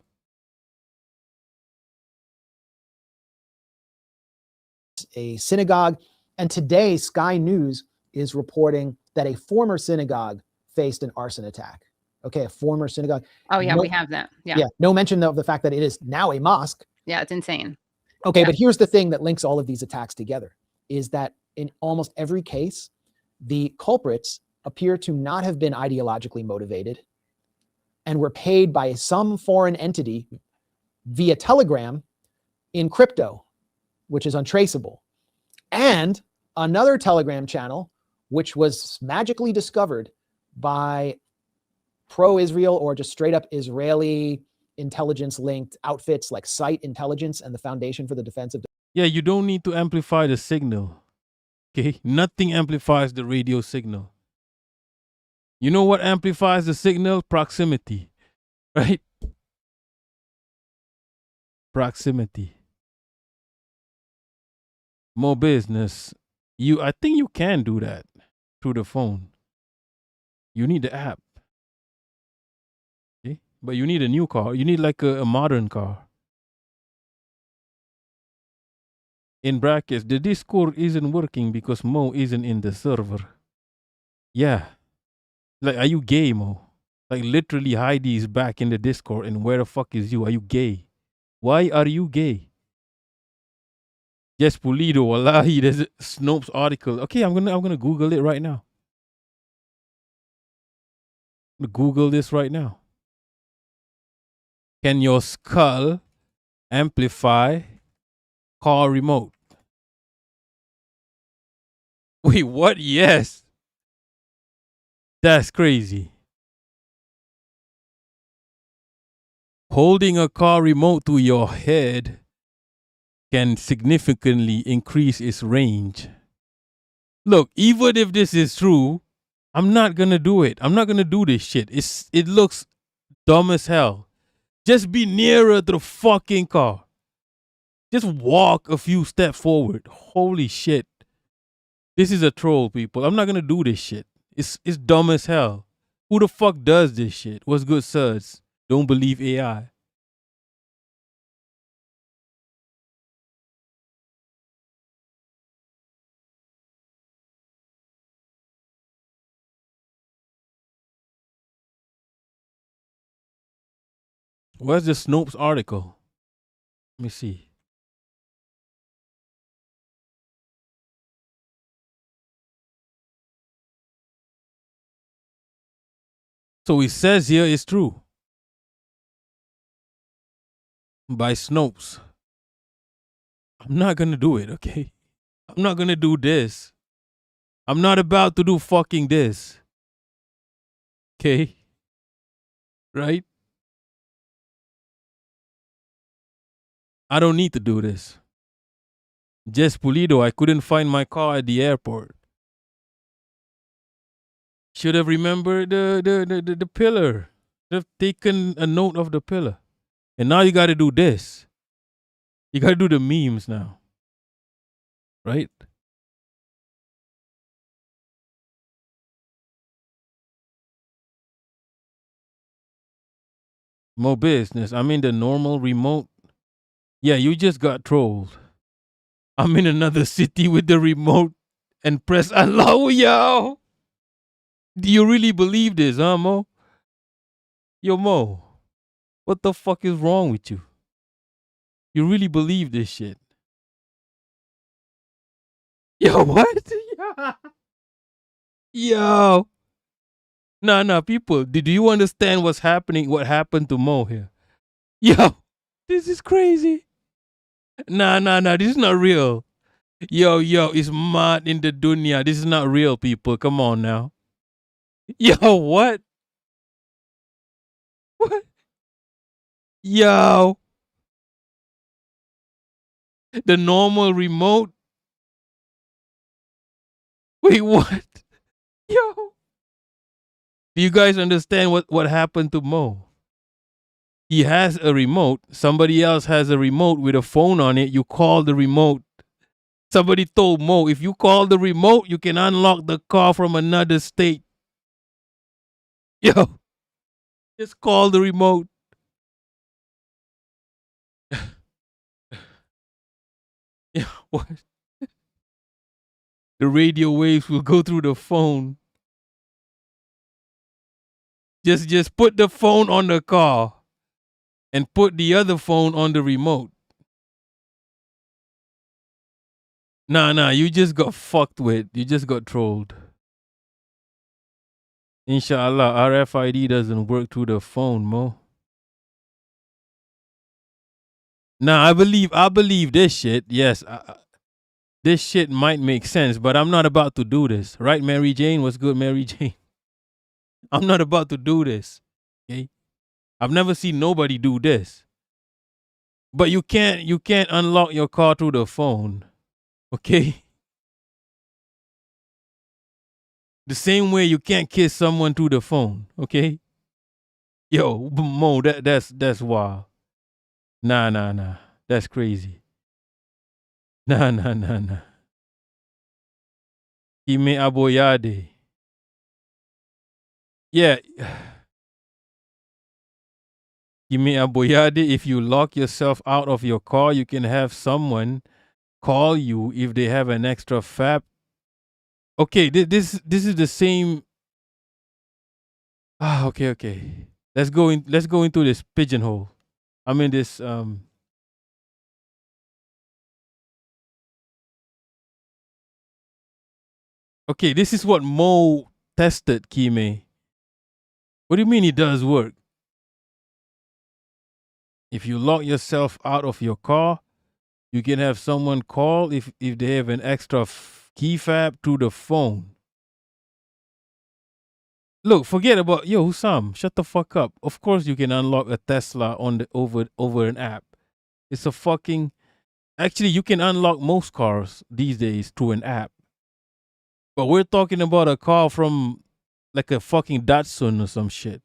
A synagogue, and today Sky News is reporting that a former synagogue faced an arson attack. Okay, a former synagogue. Oh yeah, we have that. Yeah. Yeah. No mention of the fact that it is now a mosque. Yeah, it's insane. Okay, Yeah. but here's the thing that links all of these attacks together is that in almost every case, the culprits appear to not have been ideologically motivated and were paid by some foreign entity via telegram in crypto, which is untraceable. And another telegram channel, which was magically discovered by pro-Israel or just straight up Israeli intelligence linked outfits like Site Intelligence and the Foundation for the Defense of... Yeah, you don't need to amplify the signal. Okay? Nothing amplifies the radio signal. You know what amplifies the signal? Proximity. Right? Proximity. More business. I think you can do that through the phone. You need the app. Okay? But you need a new car. You need like a modern car. In brackets, the Discord isn't working because Mo isn't in the server. Yeah. Like, are you gay, Mo? Like, literally, Heidi is back in the Discord, and where the fuck is you? Are you gay? Why are you gay? Yes, Pulido, wallahi, there's a Snopes article. Okay, I'm gonna Google it right now. I'm gonna Google this right now. Can your skull amplify car remote? Wait, what? Yes. That's crazy. Holding a car remote to your head can significantly increase its range. Look, even if this is true, I'm not gonna do it. I'm not gonna do this shit. It looks dumb as hell. Just be nearer to the fucking car. Just walk a few steps forward. Holy shit. This is a troll, people. I'm not gonna do this shit. It's dumb as hell. Who the fuck does this shit? What's good, sirs? Don't believe AI. Where's the Snopes article? Let me see. So it says here it's true. By Snopes. I'm not gonna do it, okay? I'm not gonna do this. I'm not about to do fucking this. Okay? Right? I don't need to do this. Just Pulido, I couldn't find my car at the airport. Should have remembered the pillar. Should have taken a note of the pillar. And now you got to do this. You got to do the memes now. Right? More business. I'm in the normal remote. Yeah, you just got trolled. I'm in another city with the remote and press allow, yo. Do you really believe this, huh, Mo? Yo, Mo, what the fuck is wrong with you? You really believe this shit? Yo, what? Yo. Nah, people, do you understand what's happening, what happened to Mo here? Yo, this is crazy. Nah, this is not real. Yo, it's mad in the dunya. This is not real, people. Come on now. Yo, what? What? Yo. The normal remote? Wait, what? Yo. Do you guys understand what happened to Mo? He has a remote. Somebody else has a remote with a phone on it. You call the remote. Somebody told Mo, if you call the remote, you can unlock the car from another state. Yo, just call the remote. Yeah, what? The radio waves will go through the phone. Just put the phone on the car and put the other phone on the remote. Nah, you just got fucked with. You just got trolled. Inshallah, RFID doesn't work through the phone, Mo. Nah, I believe this shit. Yes, this shit might make sense, but I'm not about to do this. Right, Mary Jane? What's good, Mary Jane? I'm not about to do this. Okay? I've never seen nobody do this. But you can't unlock your car through the phone. Okay? The same way you can't kiss someone through the phone. Okay? Yo, Mo, that's wild. Nah. That's crazy. Nah. Ime aboyade. Yeah. Ime aboyade, if you lock yourself out of your car, you can have someone call you if they have an extra fab. Okay, this is the same. Okay. Let's go into this pigeonhole. I mean this Okay, this is what Mo tested, Kime. What do you mean it does work? If you lock yourself out of your car, you can have someone call if they have an extra key fob through the phone. Look, forget about Hussam, shut the fuck up. Of course you can unlock a Tesla on the over an app. It's a fucking actually you can unlock most cars these days through an app. But we're talking about a car from like a fucking Datsun or some shit.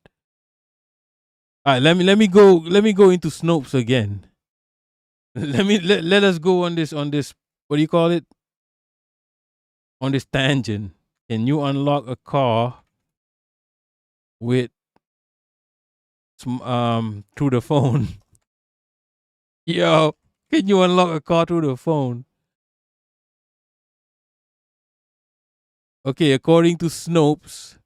All right, let me go into Snopes again. Let us go on this what do you call it? On this tangent. Can you unlock a car with through the phone? Yo, can you unlock a car through the phone? Okay, according to Snopes.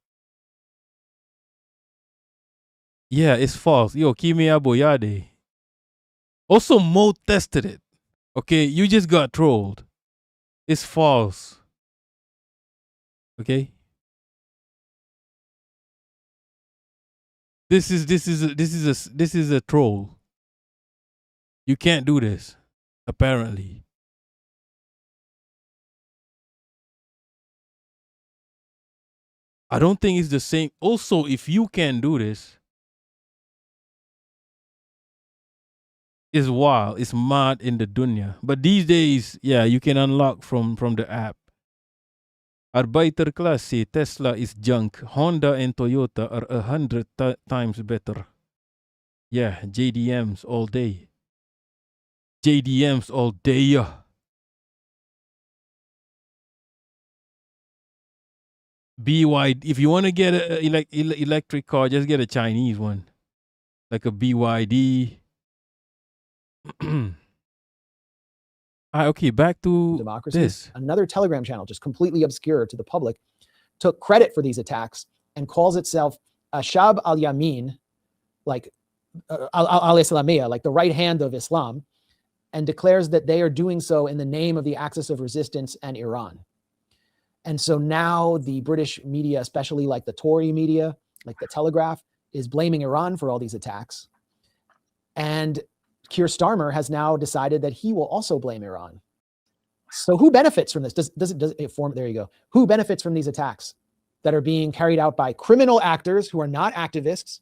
Yeah, it's false. Yo, Kimia Boyade. Also, Mo tested it. Okay, you just got trolled. It's false. Okay. This is a troll. You can't do this, apparently. I don't think it's the same. Also, if you can do this, it's wild. It's mad in the dunya. But these days, yeah, you can unlock from the app. Arbeiderklasse, Tesla is junk. Honda and Toyota are 100 times better. Yeah, JDMs all day. JDMs all day. BYD. If you want to get an electric car, just get a Chinese one, like a BYD. Okay, back to democracy. this. Another Telegram channel, just completely obscure to the public, took credit for these attacks and calls itself Ashab al-Yamin, like al-Islamiyya, like the right hand of Islam, and declares that they are doing so in the name of the axis of resistance and Iran. And so now the British media, especially like the Tory media, like the Telegraph, is blaming Iran for all these attacks. And Keir Starmer has now decided that he will also blame Iran. So who benefits from this? Does it form? There you go. Who benefits from these attacks that are being carried out by criminal actors who are not activists?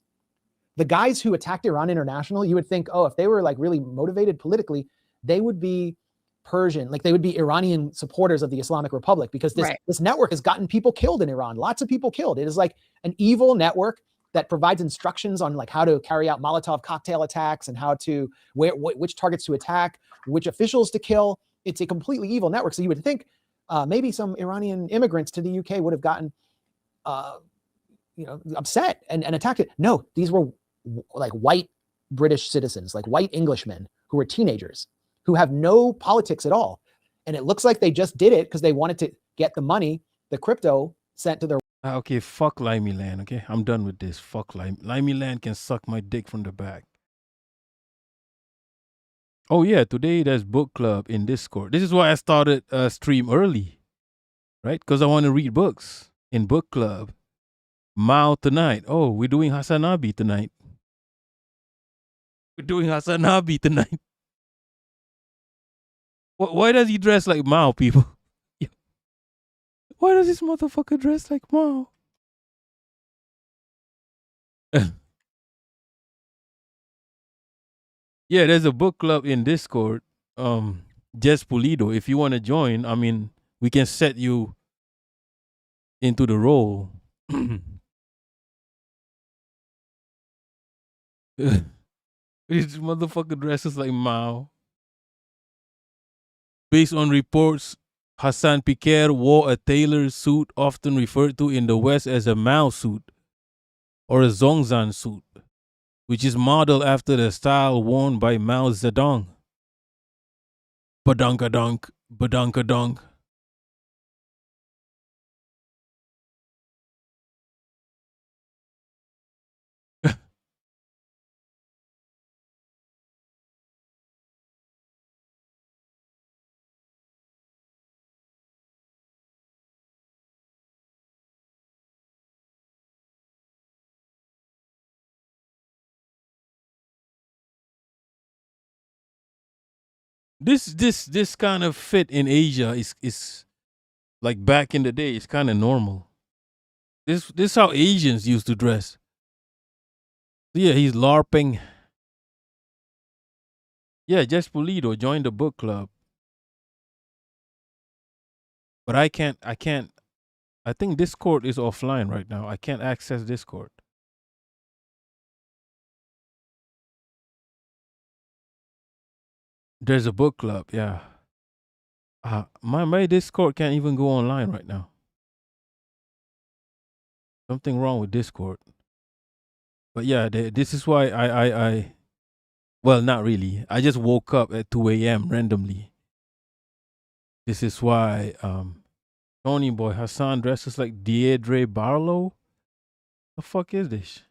The guys who attacked Iran International, you would think, oh, if they were like really motivated politically, they would be Persian, like they would be Iranian supporters of the Islamic Republic, because this network has gotten people killed in Iran. Lots of people killed. It is like an evil network that provides instructions on like how to carry out Molotov cocktail attacks and how to which targets to attack, which officials to kill. It's a completely evil network. So you would think maybe some Iranian immigrants to the UK would have gotten upset and attacked it. No, these were like white British citizens, like white Englishmen who were teenagers who have no politics at all. And it looks like they just did it because they wanted to get the money, the crypto sent to their. Okay, fuck Limey Land, okay? I'm done with this. Fuck Limey Land can suck my dick from the back. Oh yeah, today there's book club in Discord. This is why I started stream early, right? Because I want to read books in book club. Mao tonight. Oh, we're doing Hasanabi tonight. We're doing Hasanabi tonight. Why does he dress like Mao, people? Why does this motherfucker dress like Mao? Yeah, there's a book club in Discord. Jess Pulido. If you want to join, I mean, we can set you into the role. This motherfucker dresses like Mao. Based on reports, Hassan Piquer wore a tailor suit often referred to in the West as a Mao suit or a Zongzan suit, which is modeled after the style worn by Mao Zedong. Badunkadunk, badunkadunk. This kind of fit in Asia is like back in the day. It's kind of normal. This is how Asians used to dress. Yeah, he's LARPing. Yeah, Jess Pulido joined the book club. But I can't. I think Discord is offline right now. I can't access Discord. There's a book club, yeah. My Discord can't even go online right now. Something wrong with Discord. But yeah, this is why I well, not really. I just woke up at 2 a.m. randomly. This is why Tony Boy Hassan dresses like Deirdre Barlow. The fuck is this?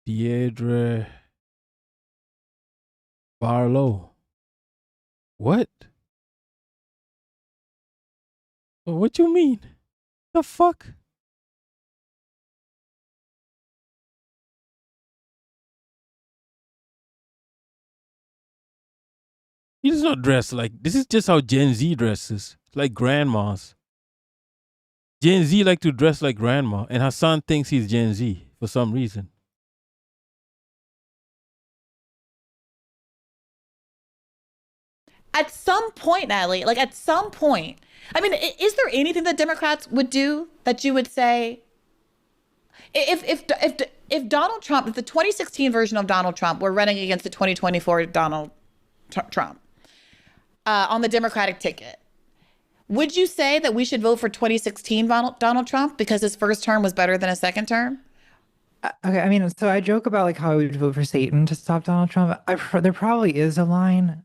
Deirdre Barlow. What? What you mean? The fuck? He does not dress like this. Is just how Gen Z dresses, like grandmas. Gen Z like to dress like grandma, and Hassan thinks he's Gen Z for some reason. At some point, Natalie, like at some point, I mean, is there anything that Democrats would do that you would say, if Donald Trump, if the 2016 version of Donald Trump were running against the 2024 Donald Trump on the Democratic ticket, would you say that we should vote for 2016 Donald Trump because his first term was better than his second term? Okay, I mean, so I joke about like how I would vote for Satan to stop Donald Trump. There probably is a line.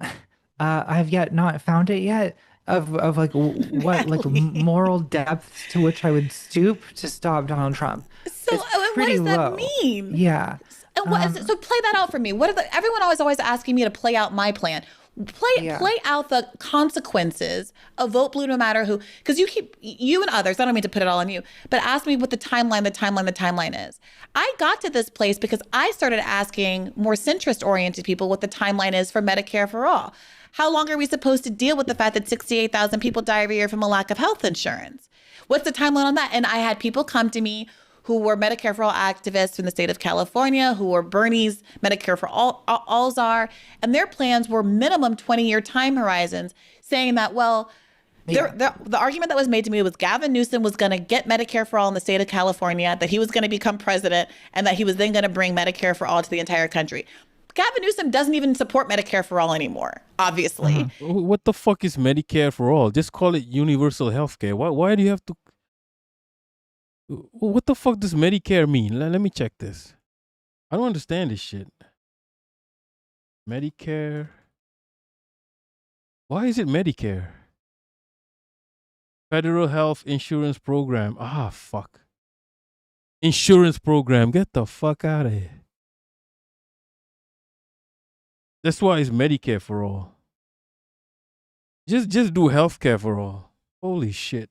I've yet not found it yet of like what like moral depths to which I would stoop to stop Donald Trump. So what does that mean? Yeah. And so play that out for me. What are everyone always asking me to play out my plan. Play out the consequences of vote blue no matter who, because you and others, I don't mean to put it all on you, but ask me what the timeline is. I got to this place because I started asking more centrist oriented people what the timeline is for Medicare for all. How long are we supposed to deal with the fact that 68,000 people die every year from a lack of health insurance? What's the timeline on that? And I had people come to me who were Medicare for All activists in the state of California, who were Bernie's Medicare for All czar, and their plans were minimum 20-year time horizons, saying that, well, the argument that was made to me was Gavin Newsom was going to get Medicare for All in the state of California, that he was going to become president, and that he was then going to bring Medicare for All to the entire country. Gavin Newsom doesn't even support Medicare for All anymore, obviously. What the fuck is Medicare for All? Just call it universal health care. Why do you have to... What the fuck does Medicare mean? Let me check this. I don't understand this shit. Medicare. Why is it Medicare? Federal Health Insurance Program. Ah, fuck. Insurance program. Get the fuck out of here. That's why it's Medicare for all. Just do healthcare for all. Holy shit.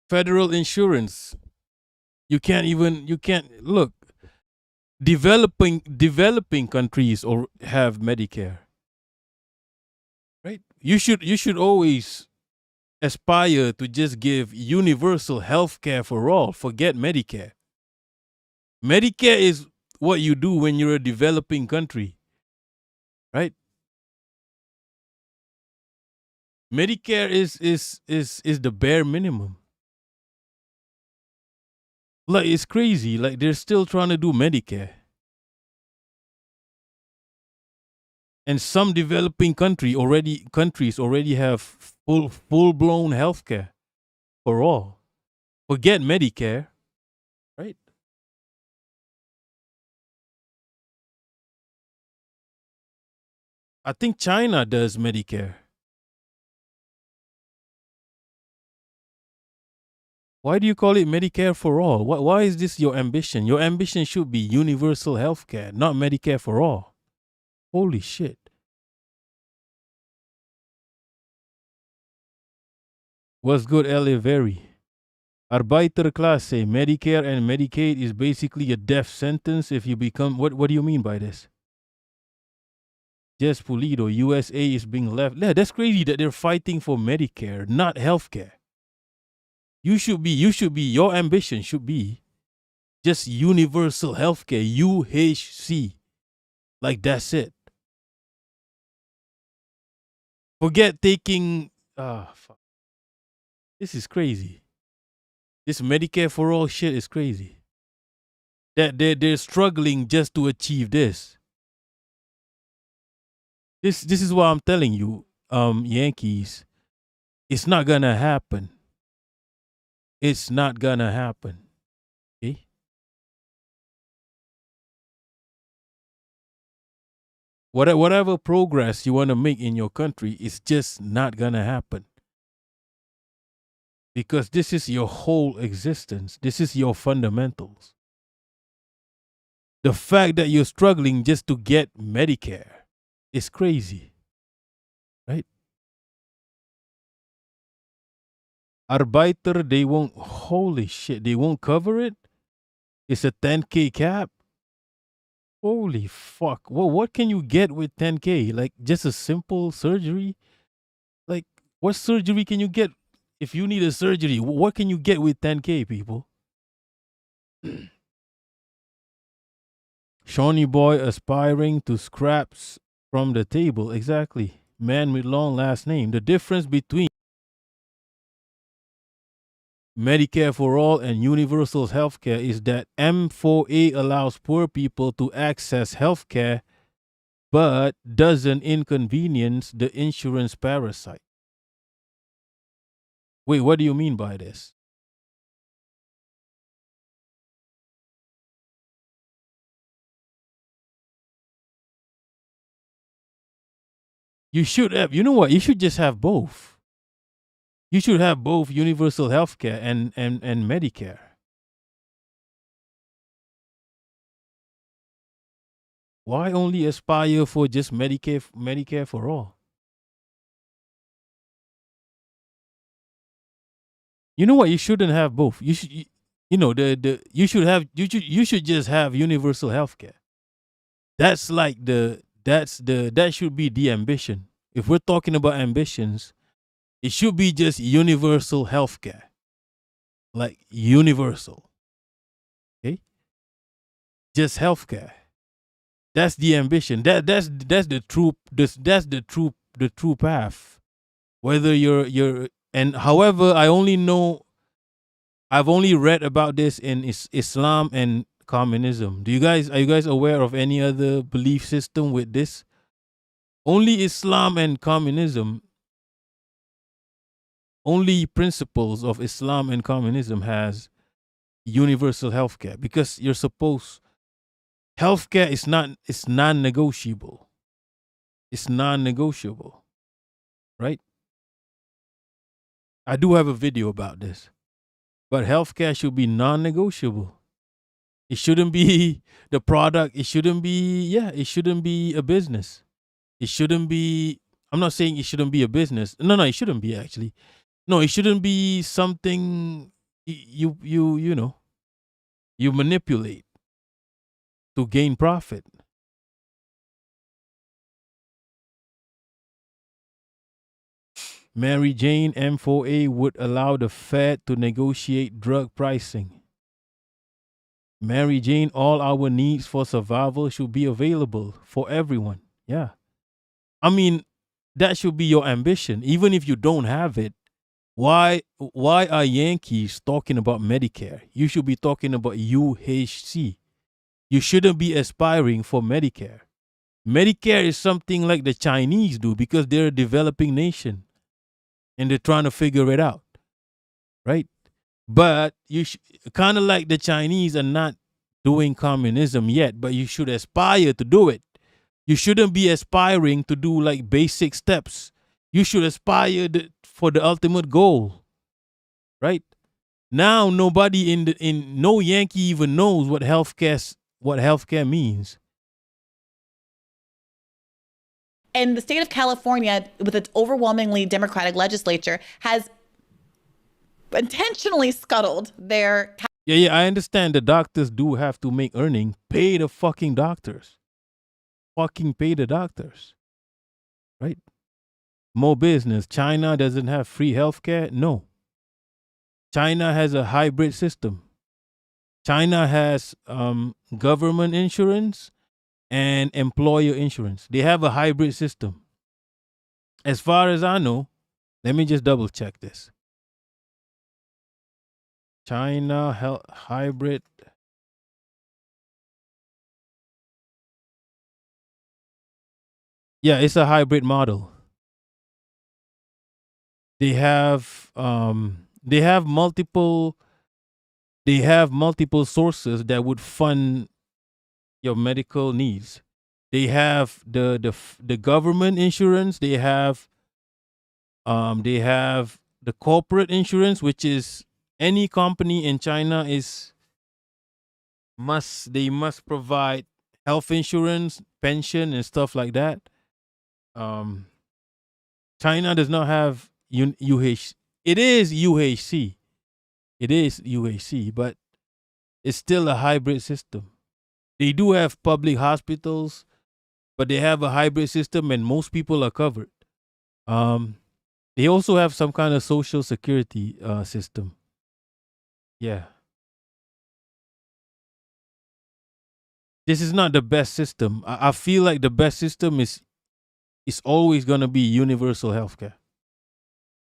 Federal insurance. You can't look. Developing countries or have Medicare. Right? You should always aspire to just give universal health care for all. Forget Medicare. Medicare is what you do when you're a developing country. Right? Medicare is the bare minimum. Like, it's crazy. Like, they're still trying to do Medicare. And some developing countries already have full-blown healthcare for all. Forget Medicare, right? I think China does Medicare. Why do you call it Medicare for all? Why is this your ambition? Your ambition should be universal health care, not Medicare for all. Holy shit. What's good, Eleveri? Arbeiterklasse, Medicare and Medicaid is basically a death sentence if you become... What do you mean by this? Jess Pulido, USA is being left... Yeah, that's crazy that they're fighting for Medicare, not healthcare. Your ambition should be just universal healthcare, UHC. Like, that's it. Forget taking, fuck. This is crazy. This Medicare for all shit is crazy. That they're struggling just to achieve this. This is what I'm telling you, Yankees. It's not gonna happen. It's not gonna happen. Okay? Whatever progress you want to make in your country, it's just not gonna happen. Because this is your whole existence. This is your fundamentals. The fact that you're struggling just to get Medicare is crazy. Right? Arbeiter, they won't, holy shit, they won't cover it? It's a 10K cap? Holy fuck. Well, what can you get with 10K? Like, just a simple surgery? Like, what surgery can you get if you need a surgery, what can you get with 10K, people? Shawnee boy aspiring to scraps from the table. Exactly. Man with long last name. The difference between Medicare for all and universal health care is that M4A allows poor people to access health care but doesn't inconvenience the insurance parasite. Wait, what do you mean by this? You should have, you know what? You should just have both. You should have both universal health care and Medicare. Why only aspire for just Medicare for all? You know what? You shouldn't have both. You should, you know, you should just have universal health care. That's like that should be the ambition. If we're talking about ambitions, it should be just universal health care. Like universal. Okay? Just health care. That's the ambition. That's the true path. Whether you're and however, I've only read about this in Islam and communism. Are you guys aware of any other belief system with this? Only Islam and communism, only principles of Islam and communism has universal healthcare, because you're supposed, healthcare is non-negotiable. It's non-negotiable, right? I do have a video about this, but healthcare should be non-negotiable. It shouldn't be the product. It shouldn't be a business. It shouldn't be, I'm not saying it shouldn't be a business. No, it shouldn't be actually. No, it shouldn't be something you manipulate to gain profit. Mary Jane M4A would allow the Fed to negotiate drug pricing. Mary Jane, all our needs for survival should be available for everyone. Yeah. I mean, that should be your ambition. Even if you don't have it, why are Yankees talking about Medicare? You should be talking about UHC. You shouldn't be aspiring for Medicare. Medicare is something like the Chinese do because they're a developing nation and they're trying to figure it out, right? But you kind of like the Chinese are not doing communism yet, but you should aspire to do it. You shouldn't be aspiring to do like basic steps. You should aspire for the ultimate goal, right? Now nobody no Yankee even knows what healthcare means. And the state of California, with its overwhelmingly Democratic legislature, has intentionally scuttled their. Yeah, I understand the doctors do have to make earning. Pay the fucking doctors. Fucking pay the doctors. Right? More business. China doesn't have free healthcare? No. China has a hybrid system. China has government insurance and employer insurance. They have a hybrid system. As far as I know, let me just double check this. China health hybrid. Yeah, it's a hybrid model. They have multiple sources that would fund your medical needs. They have the government insurance. They have the corporate insurance, which is any company in China must provide health insurance, pension, and stuff like that. China does not have UHC. It is UHC. It is UHC, but it's still a hybrid system. They do have public hospitals, but they have a hybrid system, and most people are covered. They also have some kind of social security system. Yeah. This is not the best system. I feel like the best system is always gonna be universal healthcare.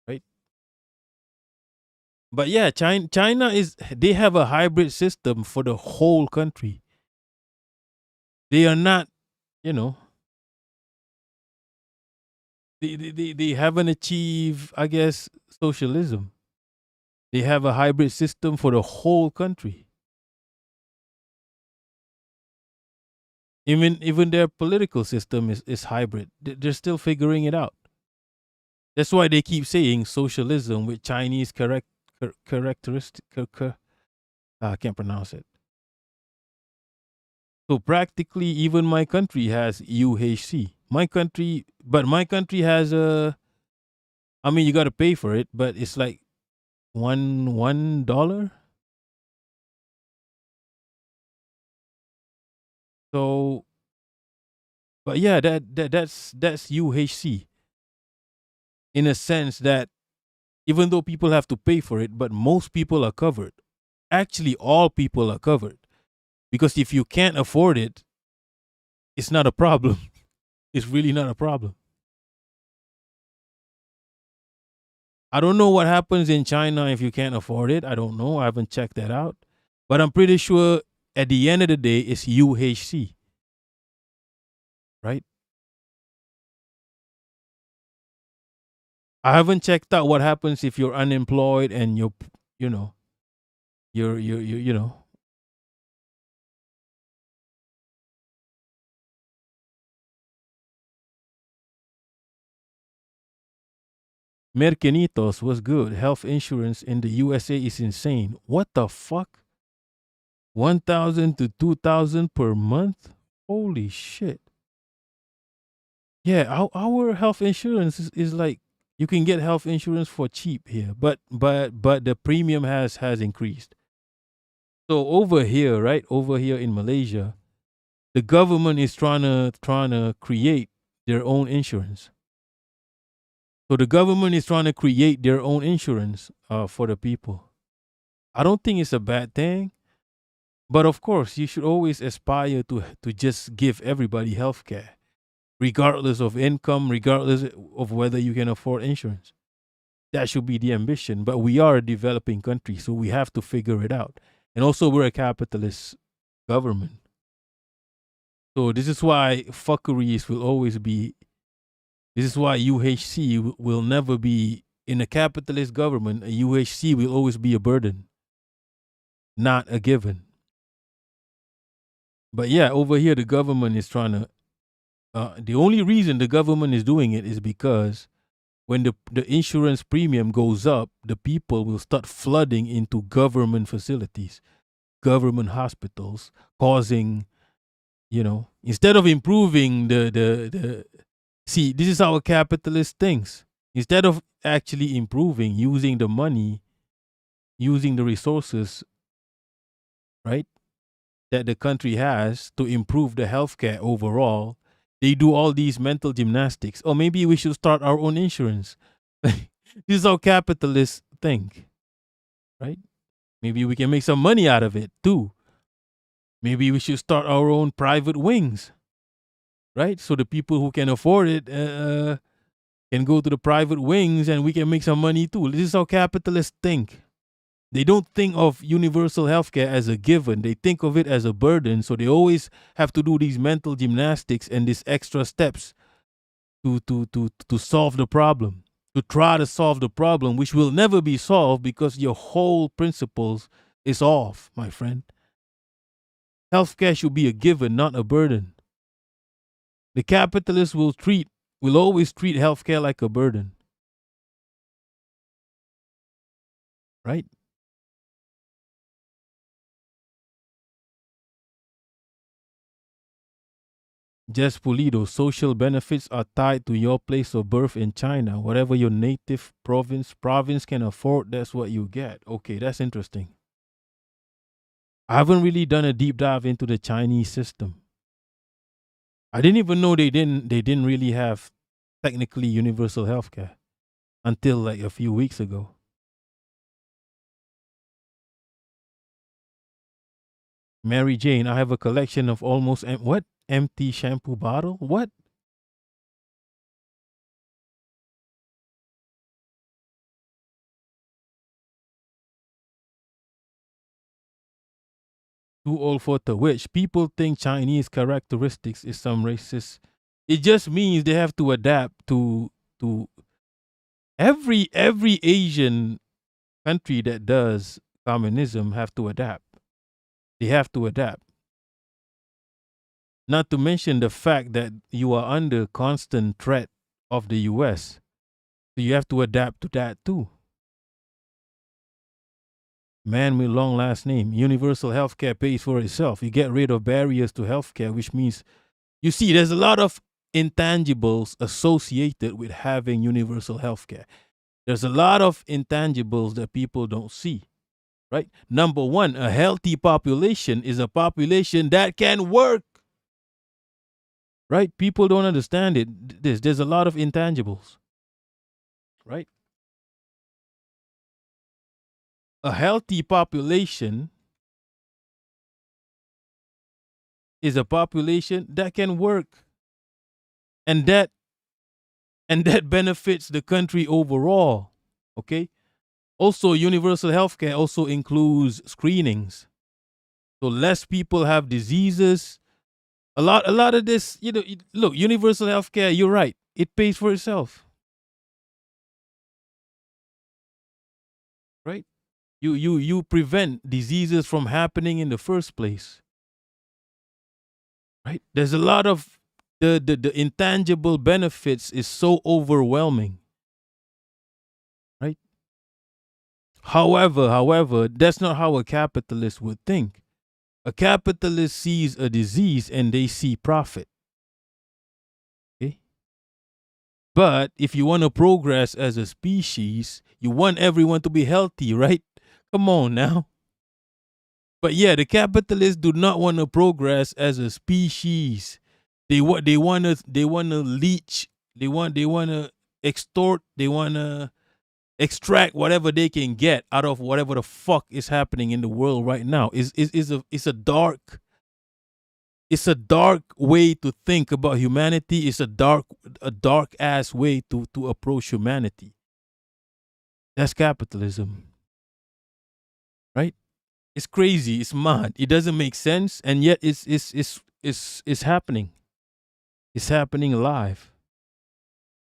Right? But yeah, China they have a hybrid system for the whole country. They are not, you know, they haven't achieved, I guess, socialism. They have a hybrid system for the whole country. Even their political system is hybrid. They're still figuring it out. That's why they keep saying socialism with Chinese characteristic. I can't pronounce it. So practically, even my country has UHC. My country has a. I mean, you got to pay for it, but it's like $1. So, but yeah, that's UHC. In a sense that even though people have to pay for it, but most people are covered. Actually, all people are covered. Because if you can't afford it, it's not a problem. It's really not a problem. I don't know what happens in China if you can't afford it. I don't know. I haven't checked that out. But I'm pretty sure at the end of the day, it's UHC. Right? I haven't checked out what happens if you're unemployed and you're Merkenitos was good. Health insurance in the USA is insane. What the fuck? 1,000 to 2,000 per month? Holy shit. Yeah, our health insurance is like you can get health insurance for cheap here, but the premium has increased. So over here, right? Over here in Malaysia, the government is trying to create their own insurance. So the government is trying to create their own insurance for the people. I don't think it's a bad thing, but of course, you should always aspire to just give everybody health care, regardless of income, regardless of whether you can afford insurance. That should be the ambition. But we are a developing country, so we have to figure it out. And also, we're a capitalist government. So this is why fuckeries will always be. This is why UHC will never be in a capitalist government. A UHC will always be a burden, not a given. But yeah, over here, the government is trying to. The only reason the government is doing it is because when the insurance premium goes up, the people will start flooding into government facilities, government hospitals, causing, instead of improving see, this is how capitalist thinks. Instead of actually improving, using the money, using the resources, right, that the country has to improve the healthcare overall, they do all these mental gymnastics. Or maybe we should start our own insurance. This is how capitalists think, right? Maybe we can make some money out of it too. Maybe we should start our own private wings, right? So the people who can afford it can go to the private wings and we can make some money too. This is how capitalists think. They don't think of universal healthcare as a given. They think of it as a burden. So they always have to do these mental gymnastics and these extra steps to solve the problem, to try to solve the problem, which will never be solved because your whole principles is off, my friend. Healthcare should be a given, not a burden. The capitalists will always treat healthcare like a burden. Right? Jess Pulido, social benefits are tied to your place of birth in China. Whatever your native province can afford, that's what you get. Okay, that's interesting. I haven't really done a deep dive into the Chinese system. I didn't even know they didn't really have technically universal healthcare. until like a few weeks ago. Mary Jane, I have a collection of almost what? Empty shampoo bottle? What? Too old for the witch. People think Chinese characteristics is some racist. It just means they have to adapt to every Asian country that does communism have to adapt. They have to adapt. Not to mention the fact that you are under constant threat of the US. So you have to adapt to that too. Man with long last name. Universal healthcare pays for itself. You get rid of barriers to healthcare, which means, you see, there's a lot of intangibles associated with having universal healthcare. There's a lot of intangibles that people don't see, right? Number one, a healthy population is a population that can work, right? People don't understand it. There's a lot of intangibles, right? A healthy population is a population that can work, and that benefits the country overall. Okay. Also, universal healthcare also includes screenings, so less people have diseases. A lot of this, look, universal healthcare. You're right; it pays for itself, right? You prevent diseases from happening in the first place, right? There's a lot of the intangible benefits is so overwhelming, right? However, that's not how a capitalist would think. A capitalist sees a disease and they see profit. Okay? But if you want to progress as a species, you want everyone to be healthy, right? Come on now. But yeah, the capitalists do not want to progress as a species. They want to leech, they want to extort, they want to extract whatever they can get out of whatever the fuck is happening in the world right now. It's a dark way to think about humanity. It's a dark ass way to approach humanity. That's capitalism, right? It's crazy. It's mad. It doesn't make sense, and yet it's happening. It's happening live.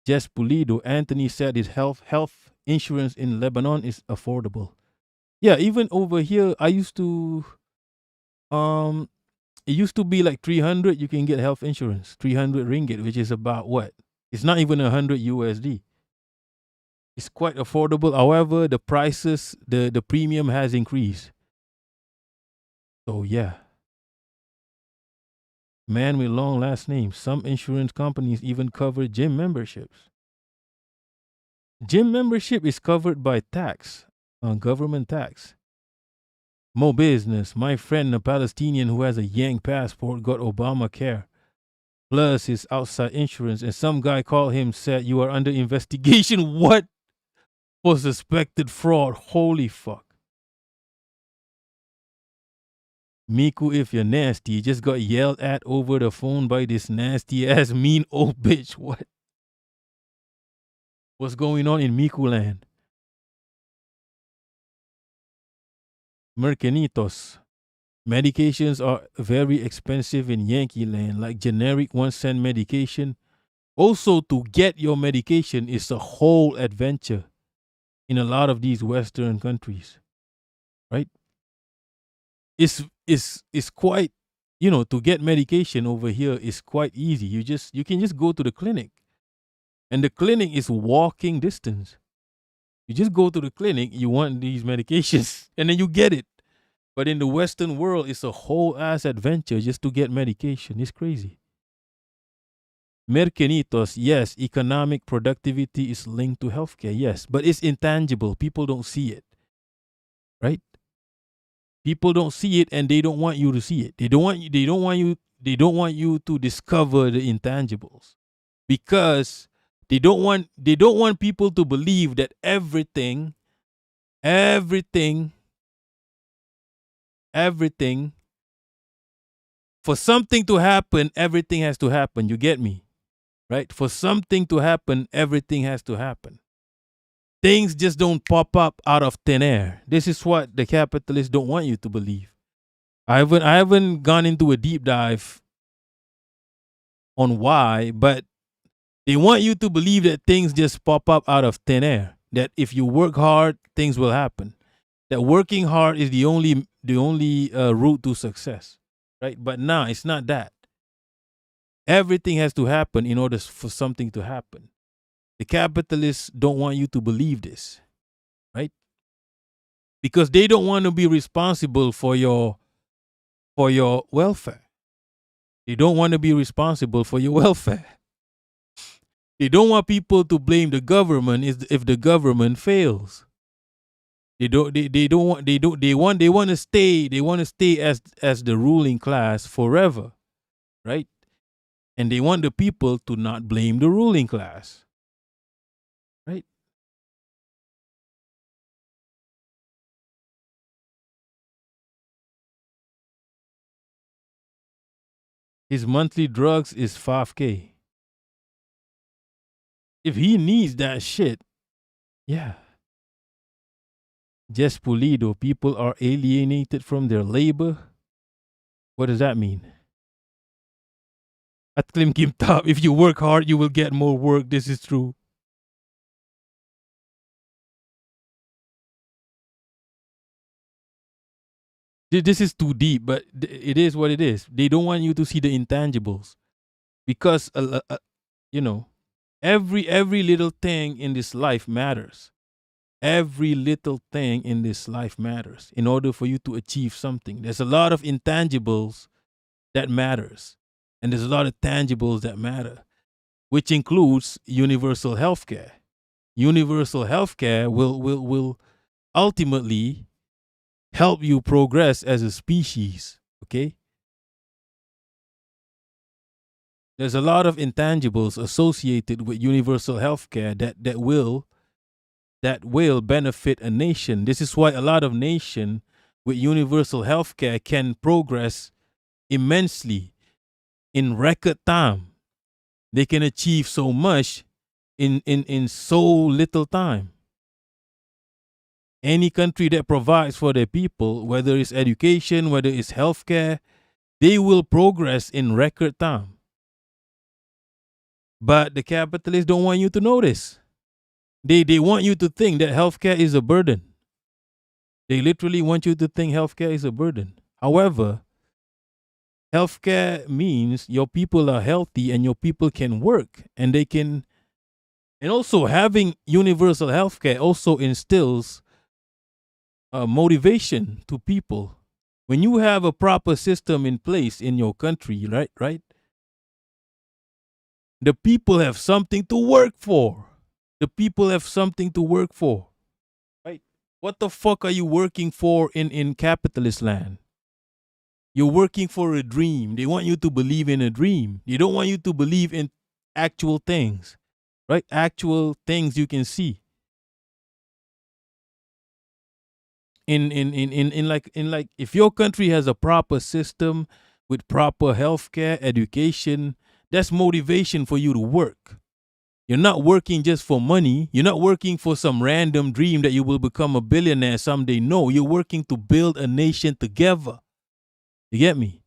Jess Pulido, Anthony said his health insurance in Lebanon is affordable. Yeah, even over here, I used to, it used to be like 300. You can get health insurance, 300 ringgit, which is about what? It's not even 100 USD. It's quite affordable. However, the prices, the premium has increased. So yeah. Man with long last name. Some insurance companies even cover gym memberships. Gym membership is covered by tax, government tax. Mo business. My friend, a Palestinian who has a Yank passport, got Obamacare plus his outside insurance, and some guy called him, said, "You are under investigation." What? For suspected fraud. Holy fuck. Miku, if you're nasty, you just got yelled at over the phone by this nasty ass mean old bitch. What? What's going on in Miku land? Mercanitos. Medications are very expensive in Yankee land, like generic 1 cent medication. Also, to get your medication is a whole adventure in a lot of these Western countries, right? It's quite, to get medication over here is quite easy. You can just go to the clinic, and the clinic is walking distance. You just go to the clinic, you want these medications, and then you get it. But in the Western world, it's a whole ass adventure just to get medication. It's crazy. Mercanitos, yes, economic productivity is linked to healthcare, yes, but it's intangible. People don't see it, right? People don't see it, and they don't want you to see it. They don't want you to discover the intangibles, because They don't want people to believe that everything, for something to happen, everything has to happen. You get me? Right? For something to happen, everything has to happen. Things just don't pop up out of thin air. This is what the capitalists don't want you to believe. I haven't gone into a deep dive on why, but they want you to believe that things just pop up out of thin air. That if you work hard, things will happen. That working hard is the only route to success, right? But nah, it's not that. Everything has to happen in order for something to happen. The capitalists don't want you to believe this, right? Because they don't want to be responsible for your welfare. They don't want to be responsible for your welfare. They don't want people to blame the government if the government fails. They want to stay as the ruling class forever, right? And they want the people to not blame the ruling class. Right? His monthly drugs is $5,000. If he needs that shit, yeah. Just Pulido, people are alienated from their labor. What does that mean? At Klim Kim Top, if you work hard, you will get more work. This is true. This is too deep, but it is what it is. They don't want you to see the intangibles. Because, you know, every little thing in this life matters. Every little thing in this life matters in order for you to achieve something. There's a lot of intangibles that matters. And there's a lot of tangibles that matter, which includes universal healthcare. Universal healthcare will ultimately help you progress as a species, okay? There's a lot of intangibles associated with universal healthcare that will benefit a nation. This is why a lot of nations with universal healthcare can progress immensely in record time. They can achieve so much in so little time. Any country that provides for their people, whether it's education, whether it's healthcare, they will progress in record time. But the capitalists don't want you to know this. They want you to think that healthcare is a burden. They literally want you to think healthcare is a burden. However, healthcare means your people are healthy and your people can work and they can. And also having universal healthcare also instills motivation to people. When you have a proper system in place in your country, right? The people have something to work for. The people have something to work for. Right? What the fuck are you working for in capitalist land? You're working for a dream. They want you to believe in a dream. They don't want you to believe in actual things. Right? Actual things you can see. In if your country has a proper system with proper healthcare, education, that's motivation for you to work. You're not working just for money. You're not working for some random dream that you will become a billionaire someday. No, you're working to build a nation together. You get me?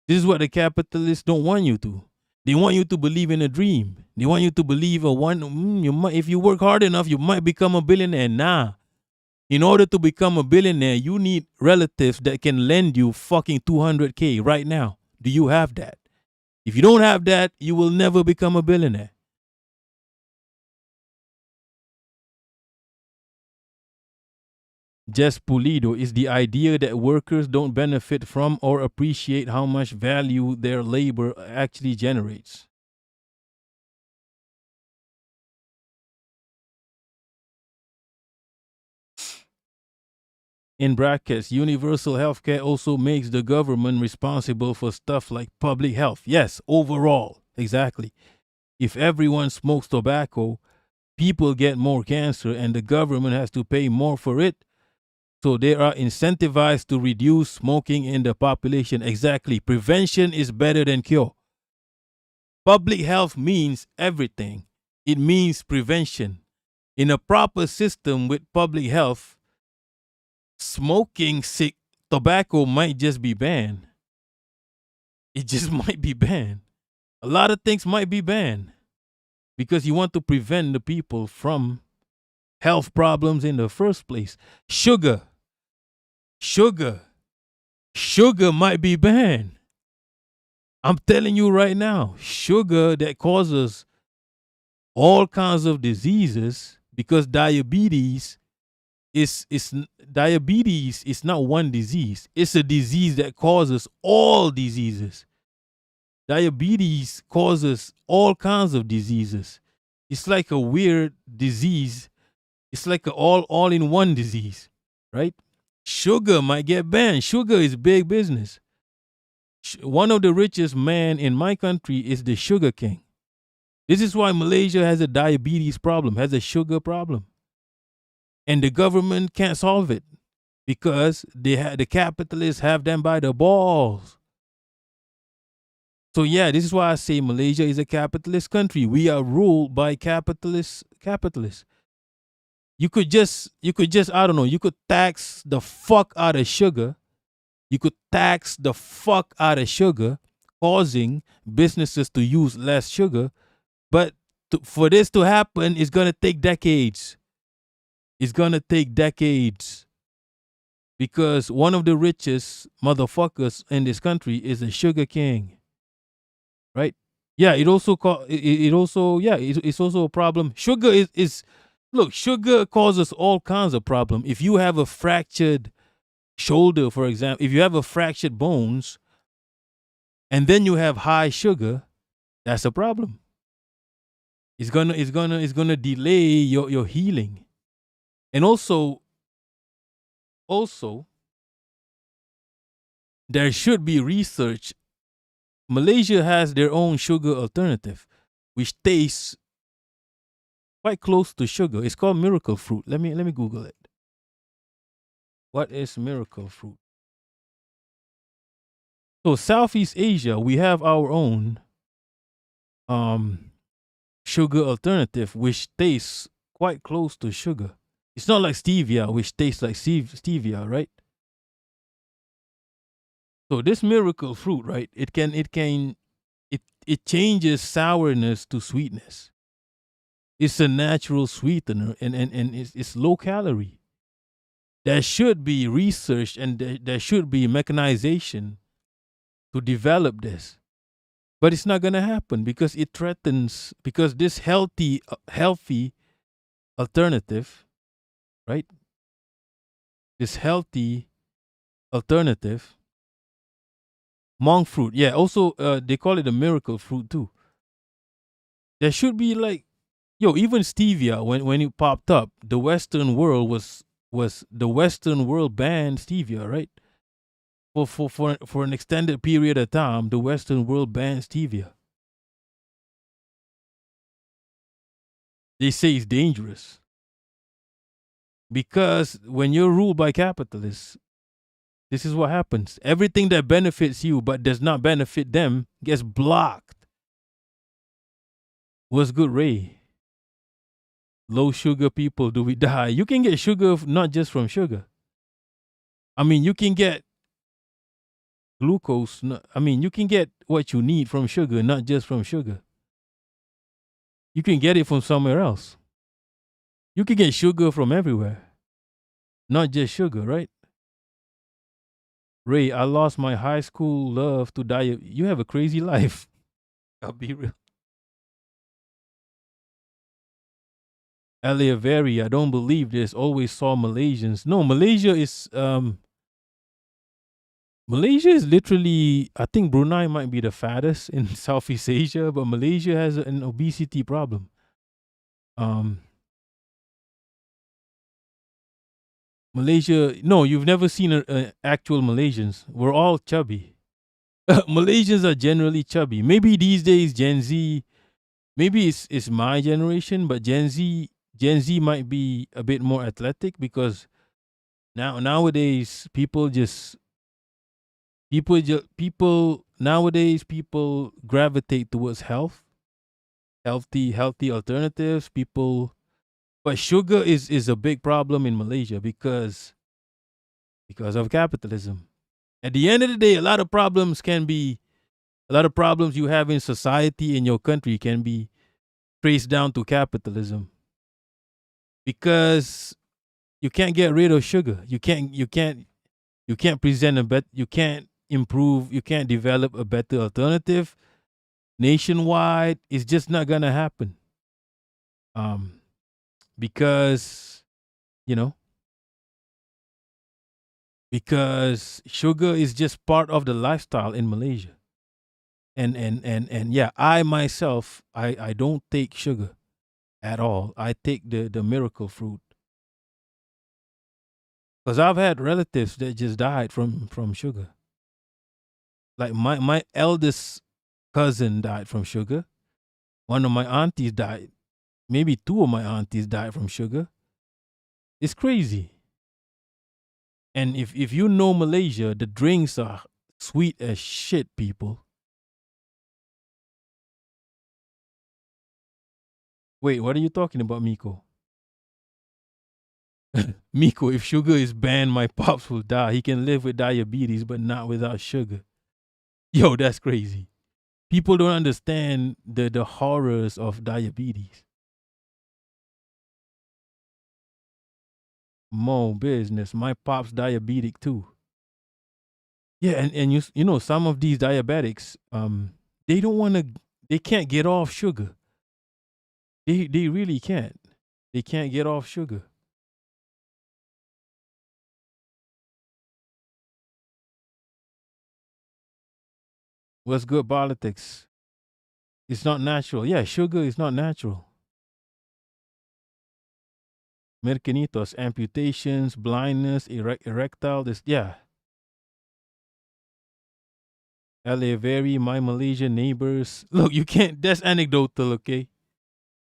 This is what the capitalists don't want you to. They want you to believe in a dream. They want you to believe if you work hard enough, you might become a billionaire. Nah. In order to become a billionaire, you need relatives that can lend you fucking $200K right now. Do you have that? If you don't have that, you will never become a billionaire. Just Pulido is the idea that workers don't benefit from or appreciate how much value their labor actually generates. In brackets, universal healthcare also makes the government responsible for stuff like public health. Yes, overall. Exactly. If everyone smokes tobacco, people get more cancer and the government has to pay more for it. So they are incentivized to reduce smoking in the population. Exactly. Prevention is better than cure. Public health means everything. It means prevention. In a proper system with public health, smoking tobacco might just be banned. It just might be banned. A lot of things might be banned because you want to prevent the people from health problems in the first place. Sugar might be banned. I'm telling you right now, sugar that causes all kinds of diseases, because diabetes is not one disease. It's a disease that causes all diseases. Diabetes causes all kinds of diseases. It's like a weird disease. It's like an all-in-one disease, right? Sugar might get banned. Sugar is big business. One of the richest men in my country is the sugar king. This is why Malaysia has a diabetes problem, has a sugar problem. And the government can't solve it because the capitalists have them by the balls. So yeah, this is why I say Malaysia is a capitalist country. We are ruled by capitalists. You could just, I don't know, you could tax the fuck out of sugar. You could tax the fuck out of sugar, causing businesses to use less sugar. But for this to happen, it's going to take decades. It's going to take decades. Because one of the richest motherfuckers in this country is a sugar king. Right? Yeah, it's also a problem. Sugar look, sugar causes all kinds of problems. If you have a fractured shoulder, for example, if you have a fractured bones, and then you have high sugar, that's a problem. It's gonna delay your healing. And also, there should be research. Malaysia has their own sugar alternative, which tastes quite close to sugar. It's called miracle fruit. Let me Google it. What is miracle fruit? So Southeast Asia, we have our own sugar alternative, which tastes quite close to sugar. It's not like stevia, which tastes like stevia, right? So this miracle fruit, right? It changes sourness to sweetness. It's a natural sweetener, and it's low calorie. There should be research and there should be mechanization to develop this. But it's not going to happen because it threatens, because this healthy alternative, right? This healthy alternative, monk fruit. Yeah, also they call it a miracle fruit too. There should be like, even stevia, when it popped up, the Western world banned stevia, right? For an extended period of time, the Western world banned stevia. They say it's dangerous. Because when you're ruled by capitalists, this is what happens. Everything that benefits you but does not benefit them gets blocked. What's good, Ray? Low sugar people, do we die? You can get sugar not just from sugar. I mean, you can get glucose. You can get what you need from sugar, not just from sugar. You can get it from somewhere else. You can get sugar from everywhere, not just sugar, right? Ray, I lost my high school love to diet. You have a crazy life. I'll be real. Eliaveri, I don't believe this. Always saw Malaysians. No, Malaysia is literally, I think Brunei might be the fattest in Southeast Asia, but Malaysia has an obesity problem. Malaysia, no, you've never seen actual Malaysians. We're all chubby. Malaysians are generally chubby. Maybe these days Gen Z maybe it's my generation, but Gen Z might be a bit more athletic because nowadays people nowadays people gravitate towards healthy alternatives. People, but sugar is a big problem in Malaysia because of capitalism. At the end of the day, a lot of problems you have in society in your country can be traced down to capitalism because you can't get rid of sugar. You can't present a you can't improve, you can't develop a better alternative nationwide. It's just not gonna happen. Um, because you know, because sugar is just part of the lifestyle in Malaysia. And yeah, I myself, I don't take sugar at all. I take the miracle fruit because I've had relatives that just died from sugar. Like my eldest cousin died from sugar. One of my aunties died. Maybe two of my aunties died from sugar. It's crazy. And if you know Malaysia, the drinks are sweet as shit, people. Wait, what are you talking about, Miko? Miko, if sugar is banned, my pops will die. He can live with diabetes, but not without sugar. Yo, that's crazy. People don't understand the horrors of diabetes. More business. My pop's diabetic too. Yeah, and you know some of these diabetics, they don't want to, they can't get off sugar. They really can't. They can't get off sugar. What's good politics? It's not natural. Yeah, sugar is not natural. Mercanitos, amputations, blindness, erectile. This, yeah. LA Very, my Malaysian neighbors. Look, you can't. That's anecdotal, okay?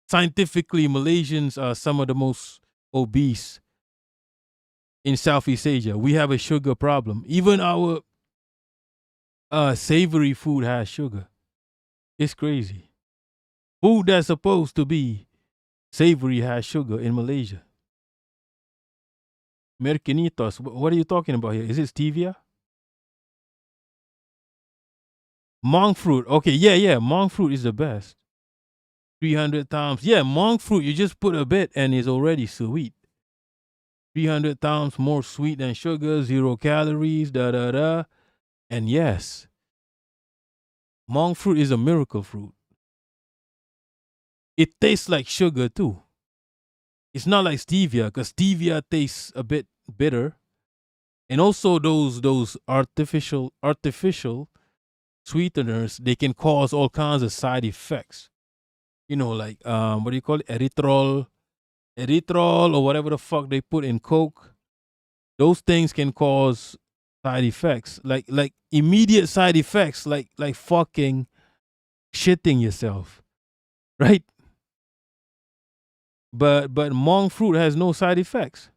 Scientifically, Malaysians are some of the most obese in Southeast Asia. We have a sugar problem. Even our savory food has sugar. It's crazy. Food that's supposed to be savory has sugar in Malaysia. Mercanitos. What are you talking about here? Is it stevia? Monk fruit. Okay, yeah. Monk fruit is the best. 300 times. Yeah, monk fruit, you just put a bit and it's already sweet. 300 times more sweet than sugar, 0 calories, da da da. And yes, monk fruit is a miracle fruit. It tastes like sugar too. It's not like stevia, because stevia tastes a bit bitter. And also those artificial sweeteners, they can cause all kinds of side effects. You know, like what do you call it? Erythritol or whatever the fuck they put in Coke. Those things can cause side effects, like immediate side effects, like fucking shitting yourself, right? But monk fruit has no side effects.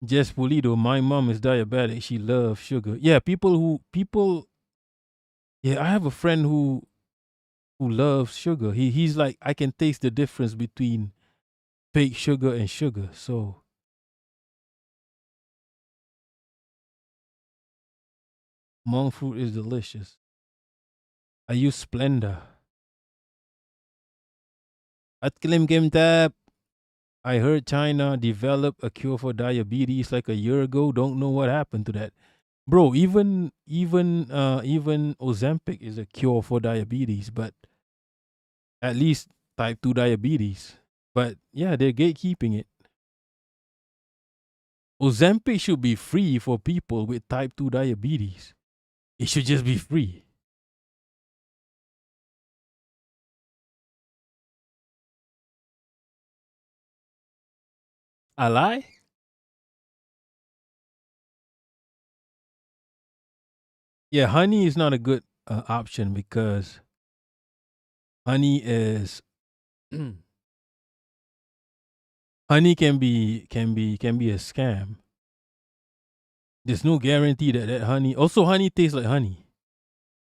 Jess Pulido, my mom is diabetic. She loves sugar. Yeah, people. Yeah, I have a friend who loves sugar. He's like, I can taste the difference between fake sugar and sugar. So monk fruit is delicious. I use Splenda. At Klim Kim Tap. I heard China developed a cure for diabetes like a year ago. Don't know what happened to that. Bro, even Ozempic is a cure for diabetes, but at least type 2 diabetes. But yeah, they're gatekeeping it. Ozempic should be free for people with type 2 diabetes. It should just be free. I lie? Yeah, honey is not a good option because honey is honey can be a scam. There's no guarantee that honey. Also, honey tastes like honey,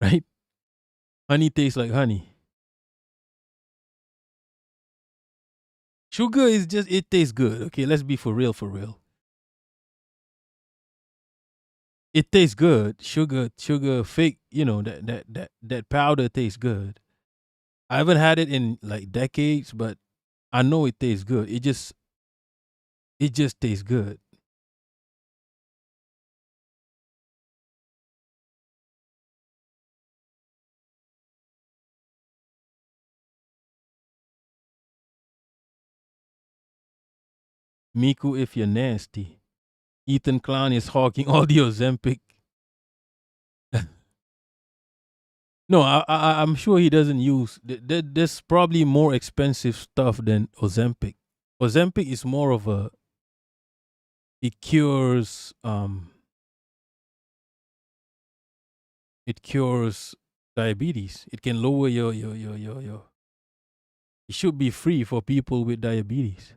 right? Honey tastes like honey. Sugar is just, it tastes good. Okay, let's be for real, for real. It tastes good. Sugar, fake, that powder tastes good. I haven't had it in like decades, but I know it tastes good. It just tastes good. Miku, if you're nasty. Ethan Klein is hawking all the Ozempic. No, I'm sure he doesn't use. There's probably more expensive stuff than Ozempic. Ozempic is more of a. It cures. It cures diabetes. It can lower your. It should be free for people with diabetes.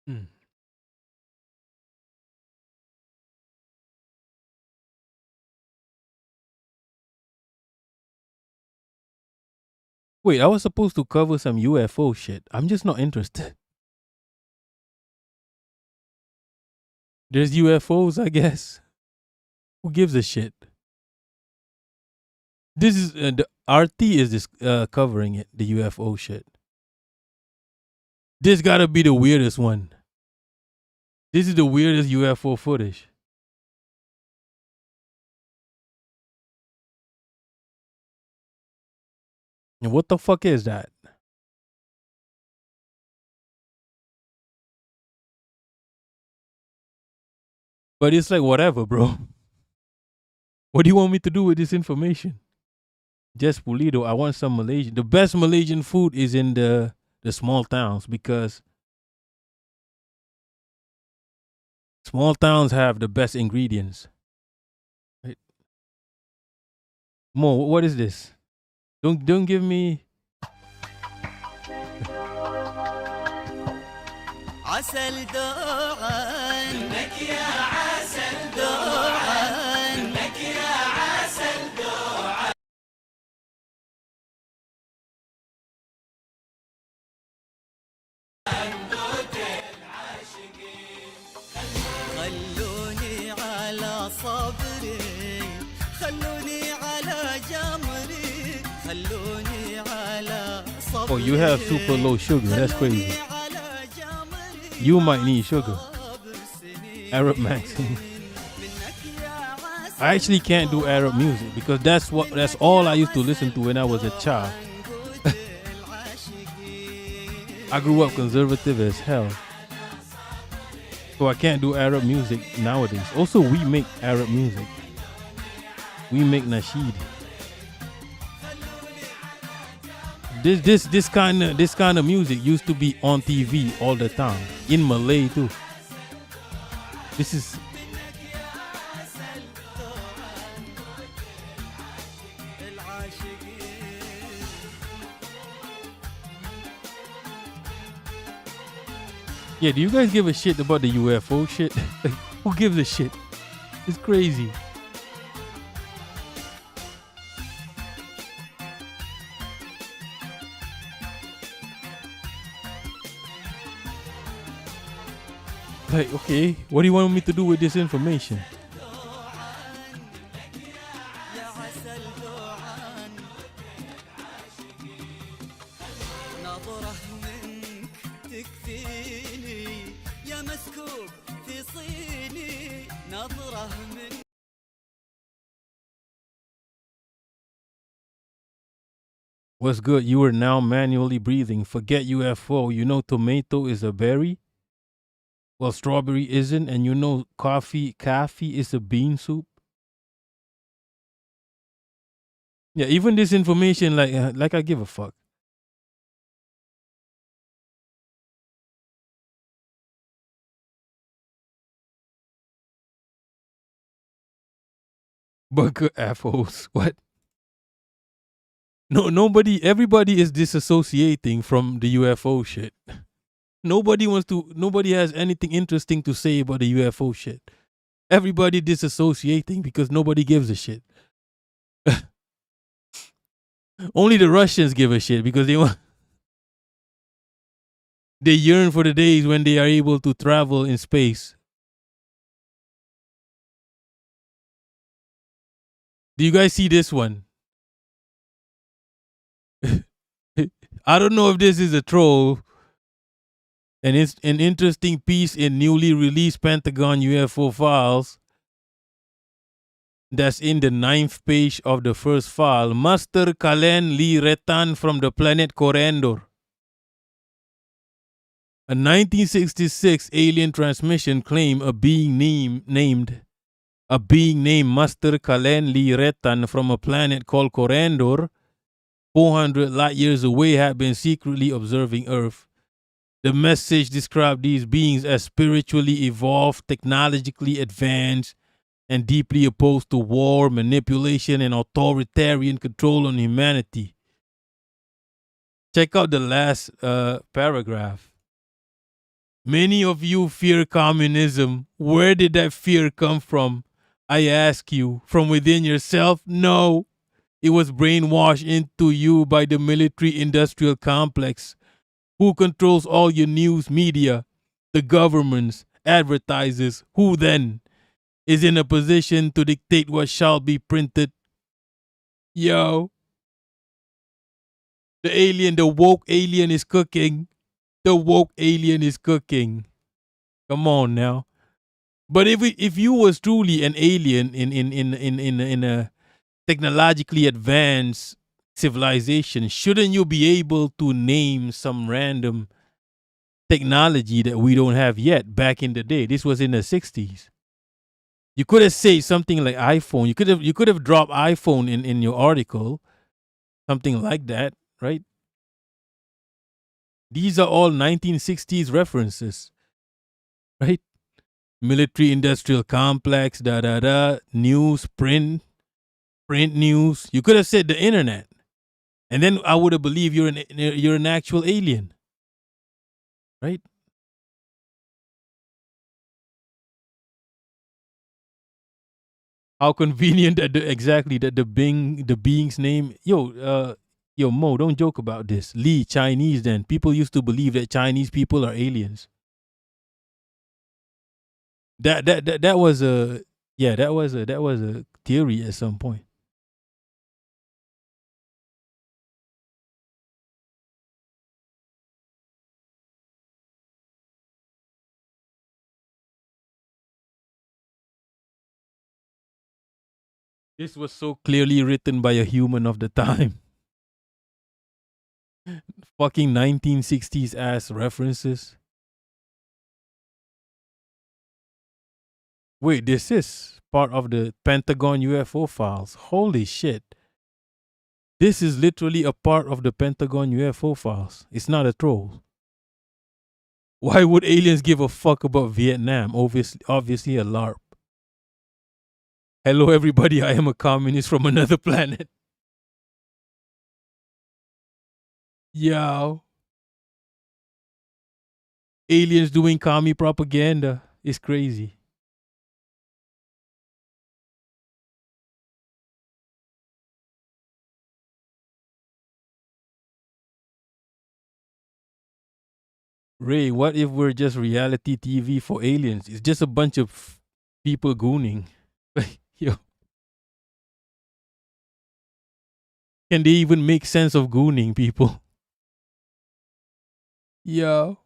Hmm. Wait, I was supposed to cover some UFO shit. I'm just not interested. There's UFOs, I guess. Who gives a shit? This is the RT is this covering it, the UFO shit. This gotta be the weirdest one. This is the weirdest UFO footage. And what the fuck is that? But it's like whatever, bro. What do you want me to do with this information? Just Pulido, I want some Malaysian. The best Malaysian food is in the small towns because small towns have the best ingredients. Right? Mo, what is this? Don't give me. عسل دوعان منك يا عسل دوعان منك يا عسل دوعان موت العاشقين خلوني على صبري خلوني على جمري خلوني على صبري. Oh, you have super low sugar. That's crazy. You might need sugar. Arab Maxim. I actually can't do Arab music because that's all I used to listen to when I was a child. I grew up conservative as hell. So I can't do Arab music nowadays. Also, we make Arab music. We make nasheed. This kind of music used to be on TV all the time. In Malay too. This is Yeah, do you guys give a shit about the UFO shit? Like, who gives a shit? It's crazy. Like, okay, what do you want me to do with this information? What's good? You are now manually breathing. Forget UFO. You know tomato is a berry? Well, strawberry isn't, and you know coffee is a bean soup. Yeah, even this information, like I give a fuck. Burger assholes. What? No, everybody is disassociating from the UFO shit. Nobody has anything interesting to say about the UFO shit. Everybody disassociating because nobody gives a shit. Only the Russians give a shit because they yearn for the days when they are able to travel in space. Do you guys see this one? I don't know if this is a troll. And it's an interesting piece in newly released Pentagon UFO files. That's in the 9th page of the first file. Master Kalen Li Retan from the planet Corendor. A 1966 alien transmission claimed a being named Master Kalen Li Retan from a planet called Corendor, 400 light years away, had been secretly observing Earth. The message described these beings as spiritually evolved, technologically advanced, and deeply opposed to war, manipulation, and authoritarian control on humanity. Check out the last paragraph. Many of you fear communism. Where did that fear come from? I ask you, from within yourself? No. It was brainwashed into you by the military-industrial complex. Who controls all your news media? The governments, advertisers. Who then is in a position to dictate what shall be printed? Yo. The woke alien is cooking. The woke alien is cooking. Come on now. But if you was truly an alien in a technologically advanced civilization, shouldn't you be able to name some random technology that we don't have yet back in the day? This was in the 60s. You could have said something like iPhone. You could have dropped iPhone in your article. Something like that, right? These are all 1960s references, right? Military industrial complex, news, print news. You could have said the internet. And then I would have believed you're an actual alien. Right? How convenient that the being's name. Yo, Mo, don't joke about this. Lee, Chinese then. People used to believe that Chinese people are aliens. That was a theory at some point. This was so clearly written by a human of the time. Fucking 1960s ass references. Wait, this is part of the Pentagon UFO files. Holy shit. This is literally a part of the Pentagon UFO files. It's not a troll. Why would aliens give a fuck about Vietnam? Obviously a LARP. Hello everybody, I am a communist from another planet. Yo. Aliens doing commie propaganda is crazy. Ray, what if we're just reality TV for aliens? It's just a bunch of people gooning. Yo. Can they even make sense of gooning people? Yo.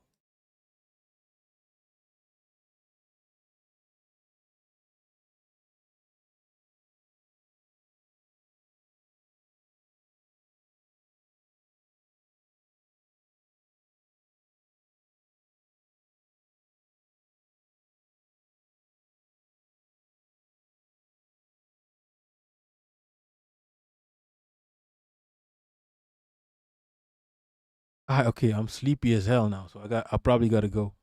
Okay, I'm sleepy as hell now, so I probably gotta go.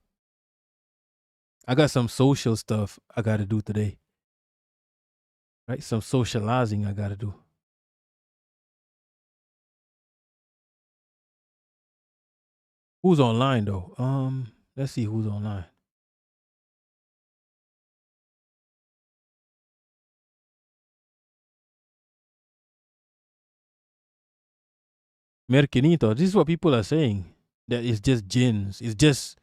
I got some social stuff I gotta do today. Right? Some socializing I gotta do. Who's online though? Let's see who's online. Merkinito, this is what people are saying. That it's just jinns. It's just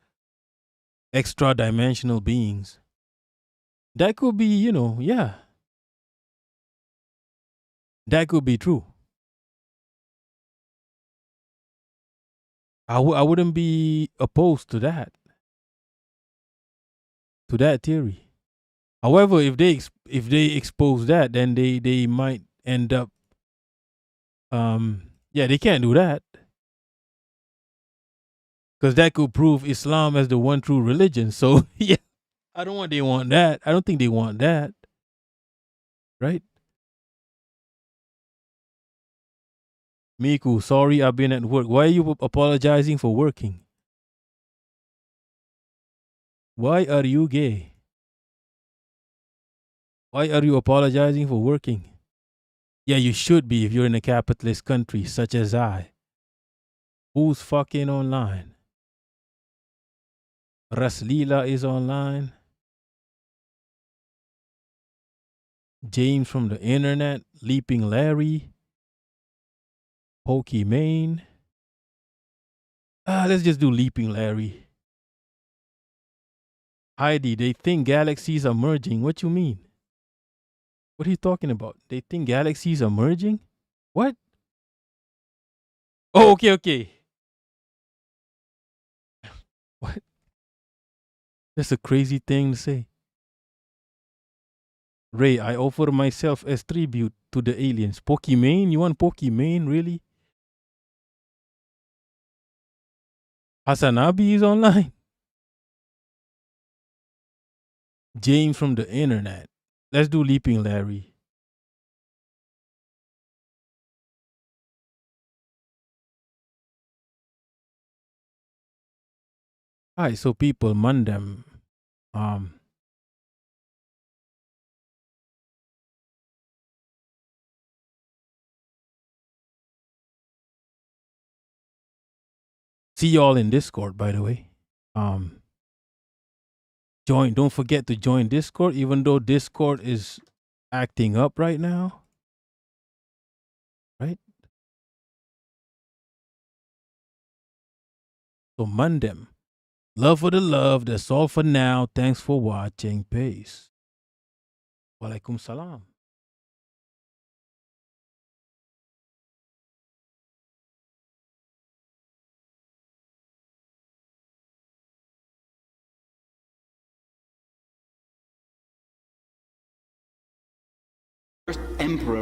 extra dimensional beings. That could be, yeah. That could be true. I wouldn't be opposed to that. To that theory. However, if they expose that, then they might end up yeah, they can't do that. Because that could prove Islam as the one true religion. So yeah. I don't think they want that. I don't think they want that. Right? Miku, sorry I've been at work. Why are you apologizing for working? Why are you gay? Why are you apologizing for working? Yeah, you should be if you're in a capitalist country such as I. Who's fucking online? Raslila is online. James from the internet. Leaping Larry. Pokimane. Let's just do Leaping Larry. Heidi, they think galaxies are merging. What you mean? What are you talking about? They think galaxies are merging? What? Oh, okay. What? That's a crazy thing to say. Ray, I offer myself as tribute to the aliens. Pokimane? You want Pokimane, really? Hasanabi is online. James from the internet. Let's do Leaping Larry. Alright, so people, Mandem. See y'all in Discord, by the way. Join. Don't forget to join Discord, even though Discord is acting up right now. Right? So Mandem. Love for the love. That's all for now. Thanks for watching. Peace. Walaikum salam. Emperor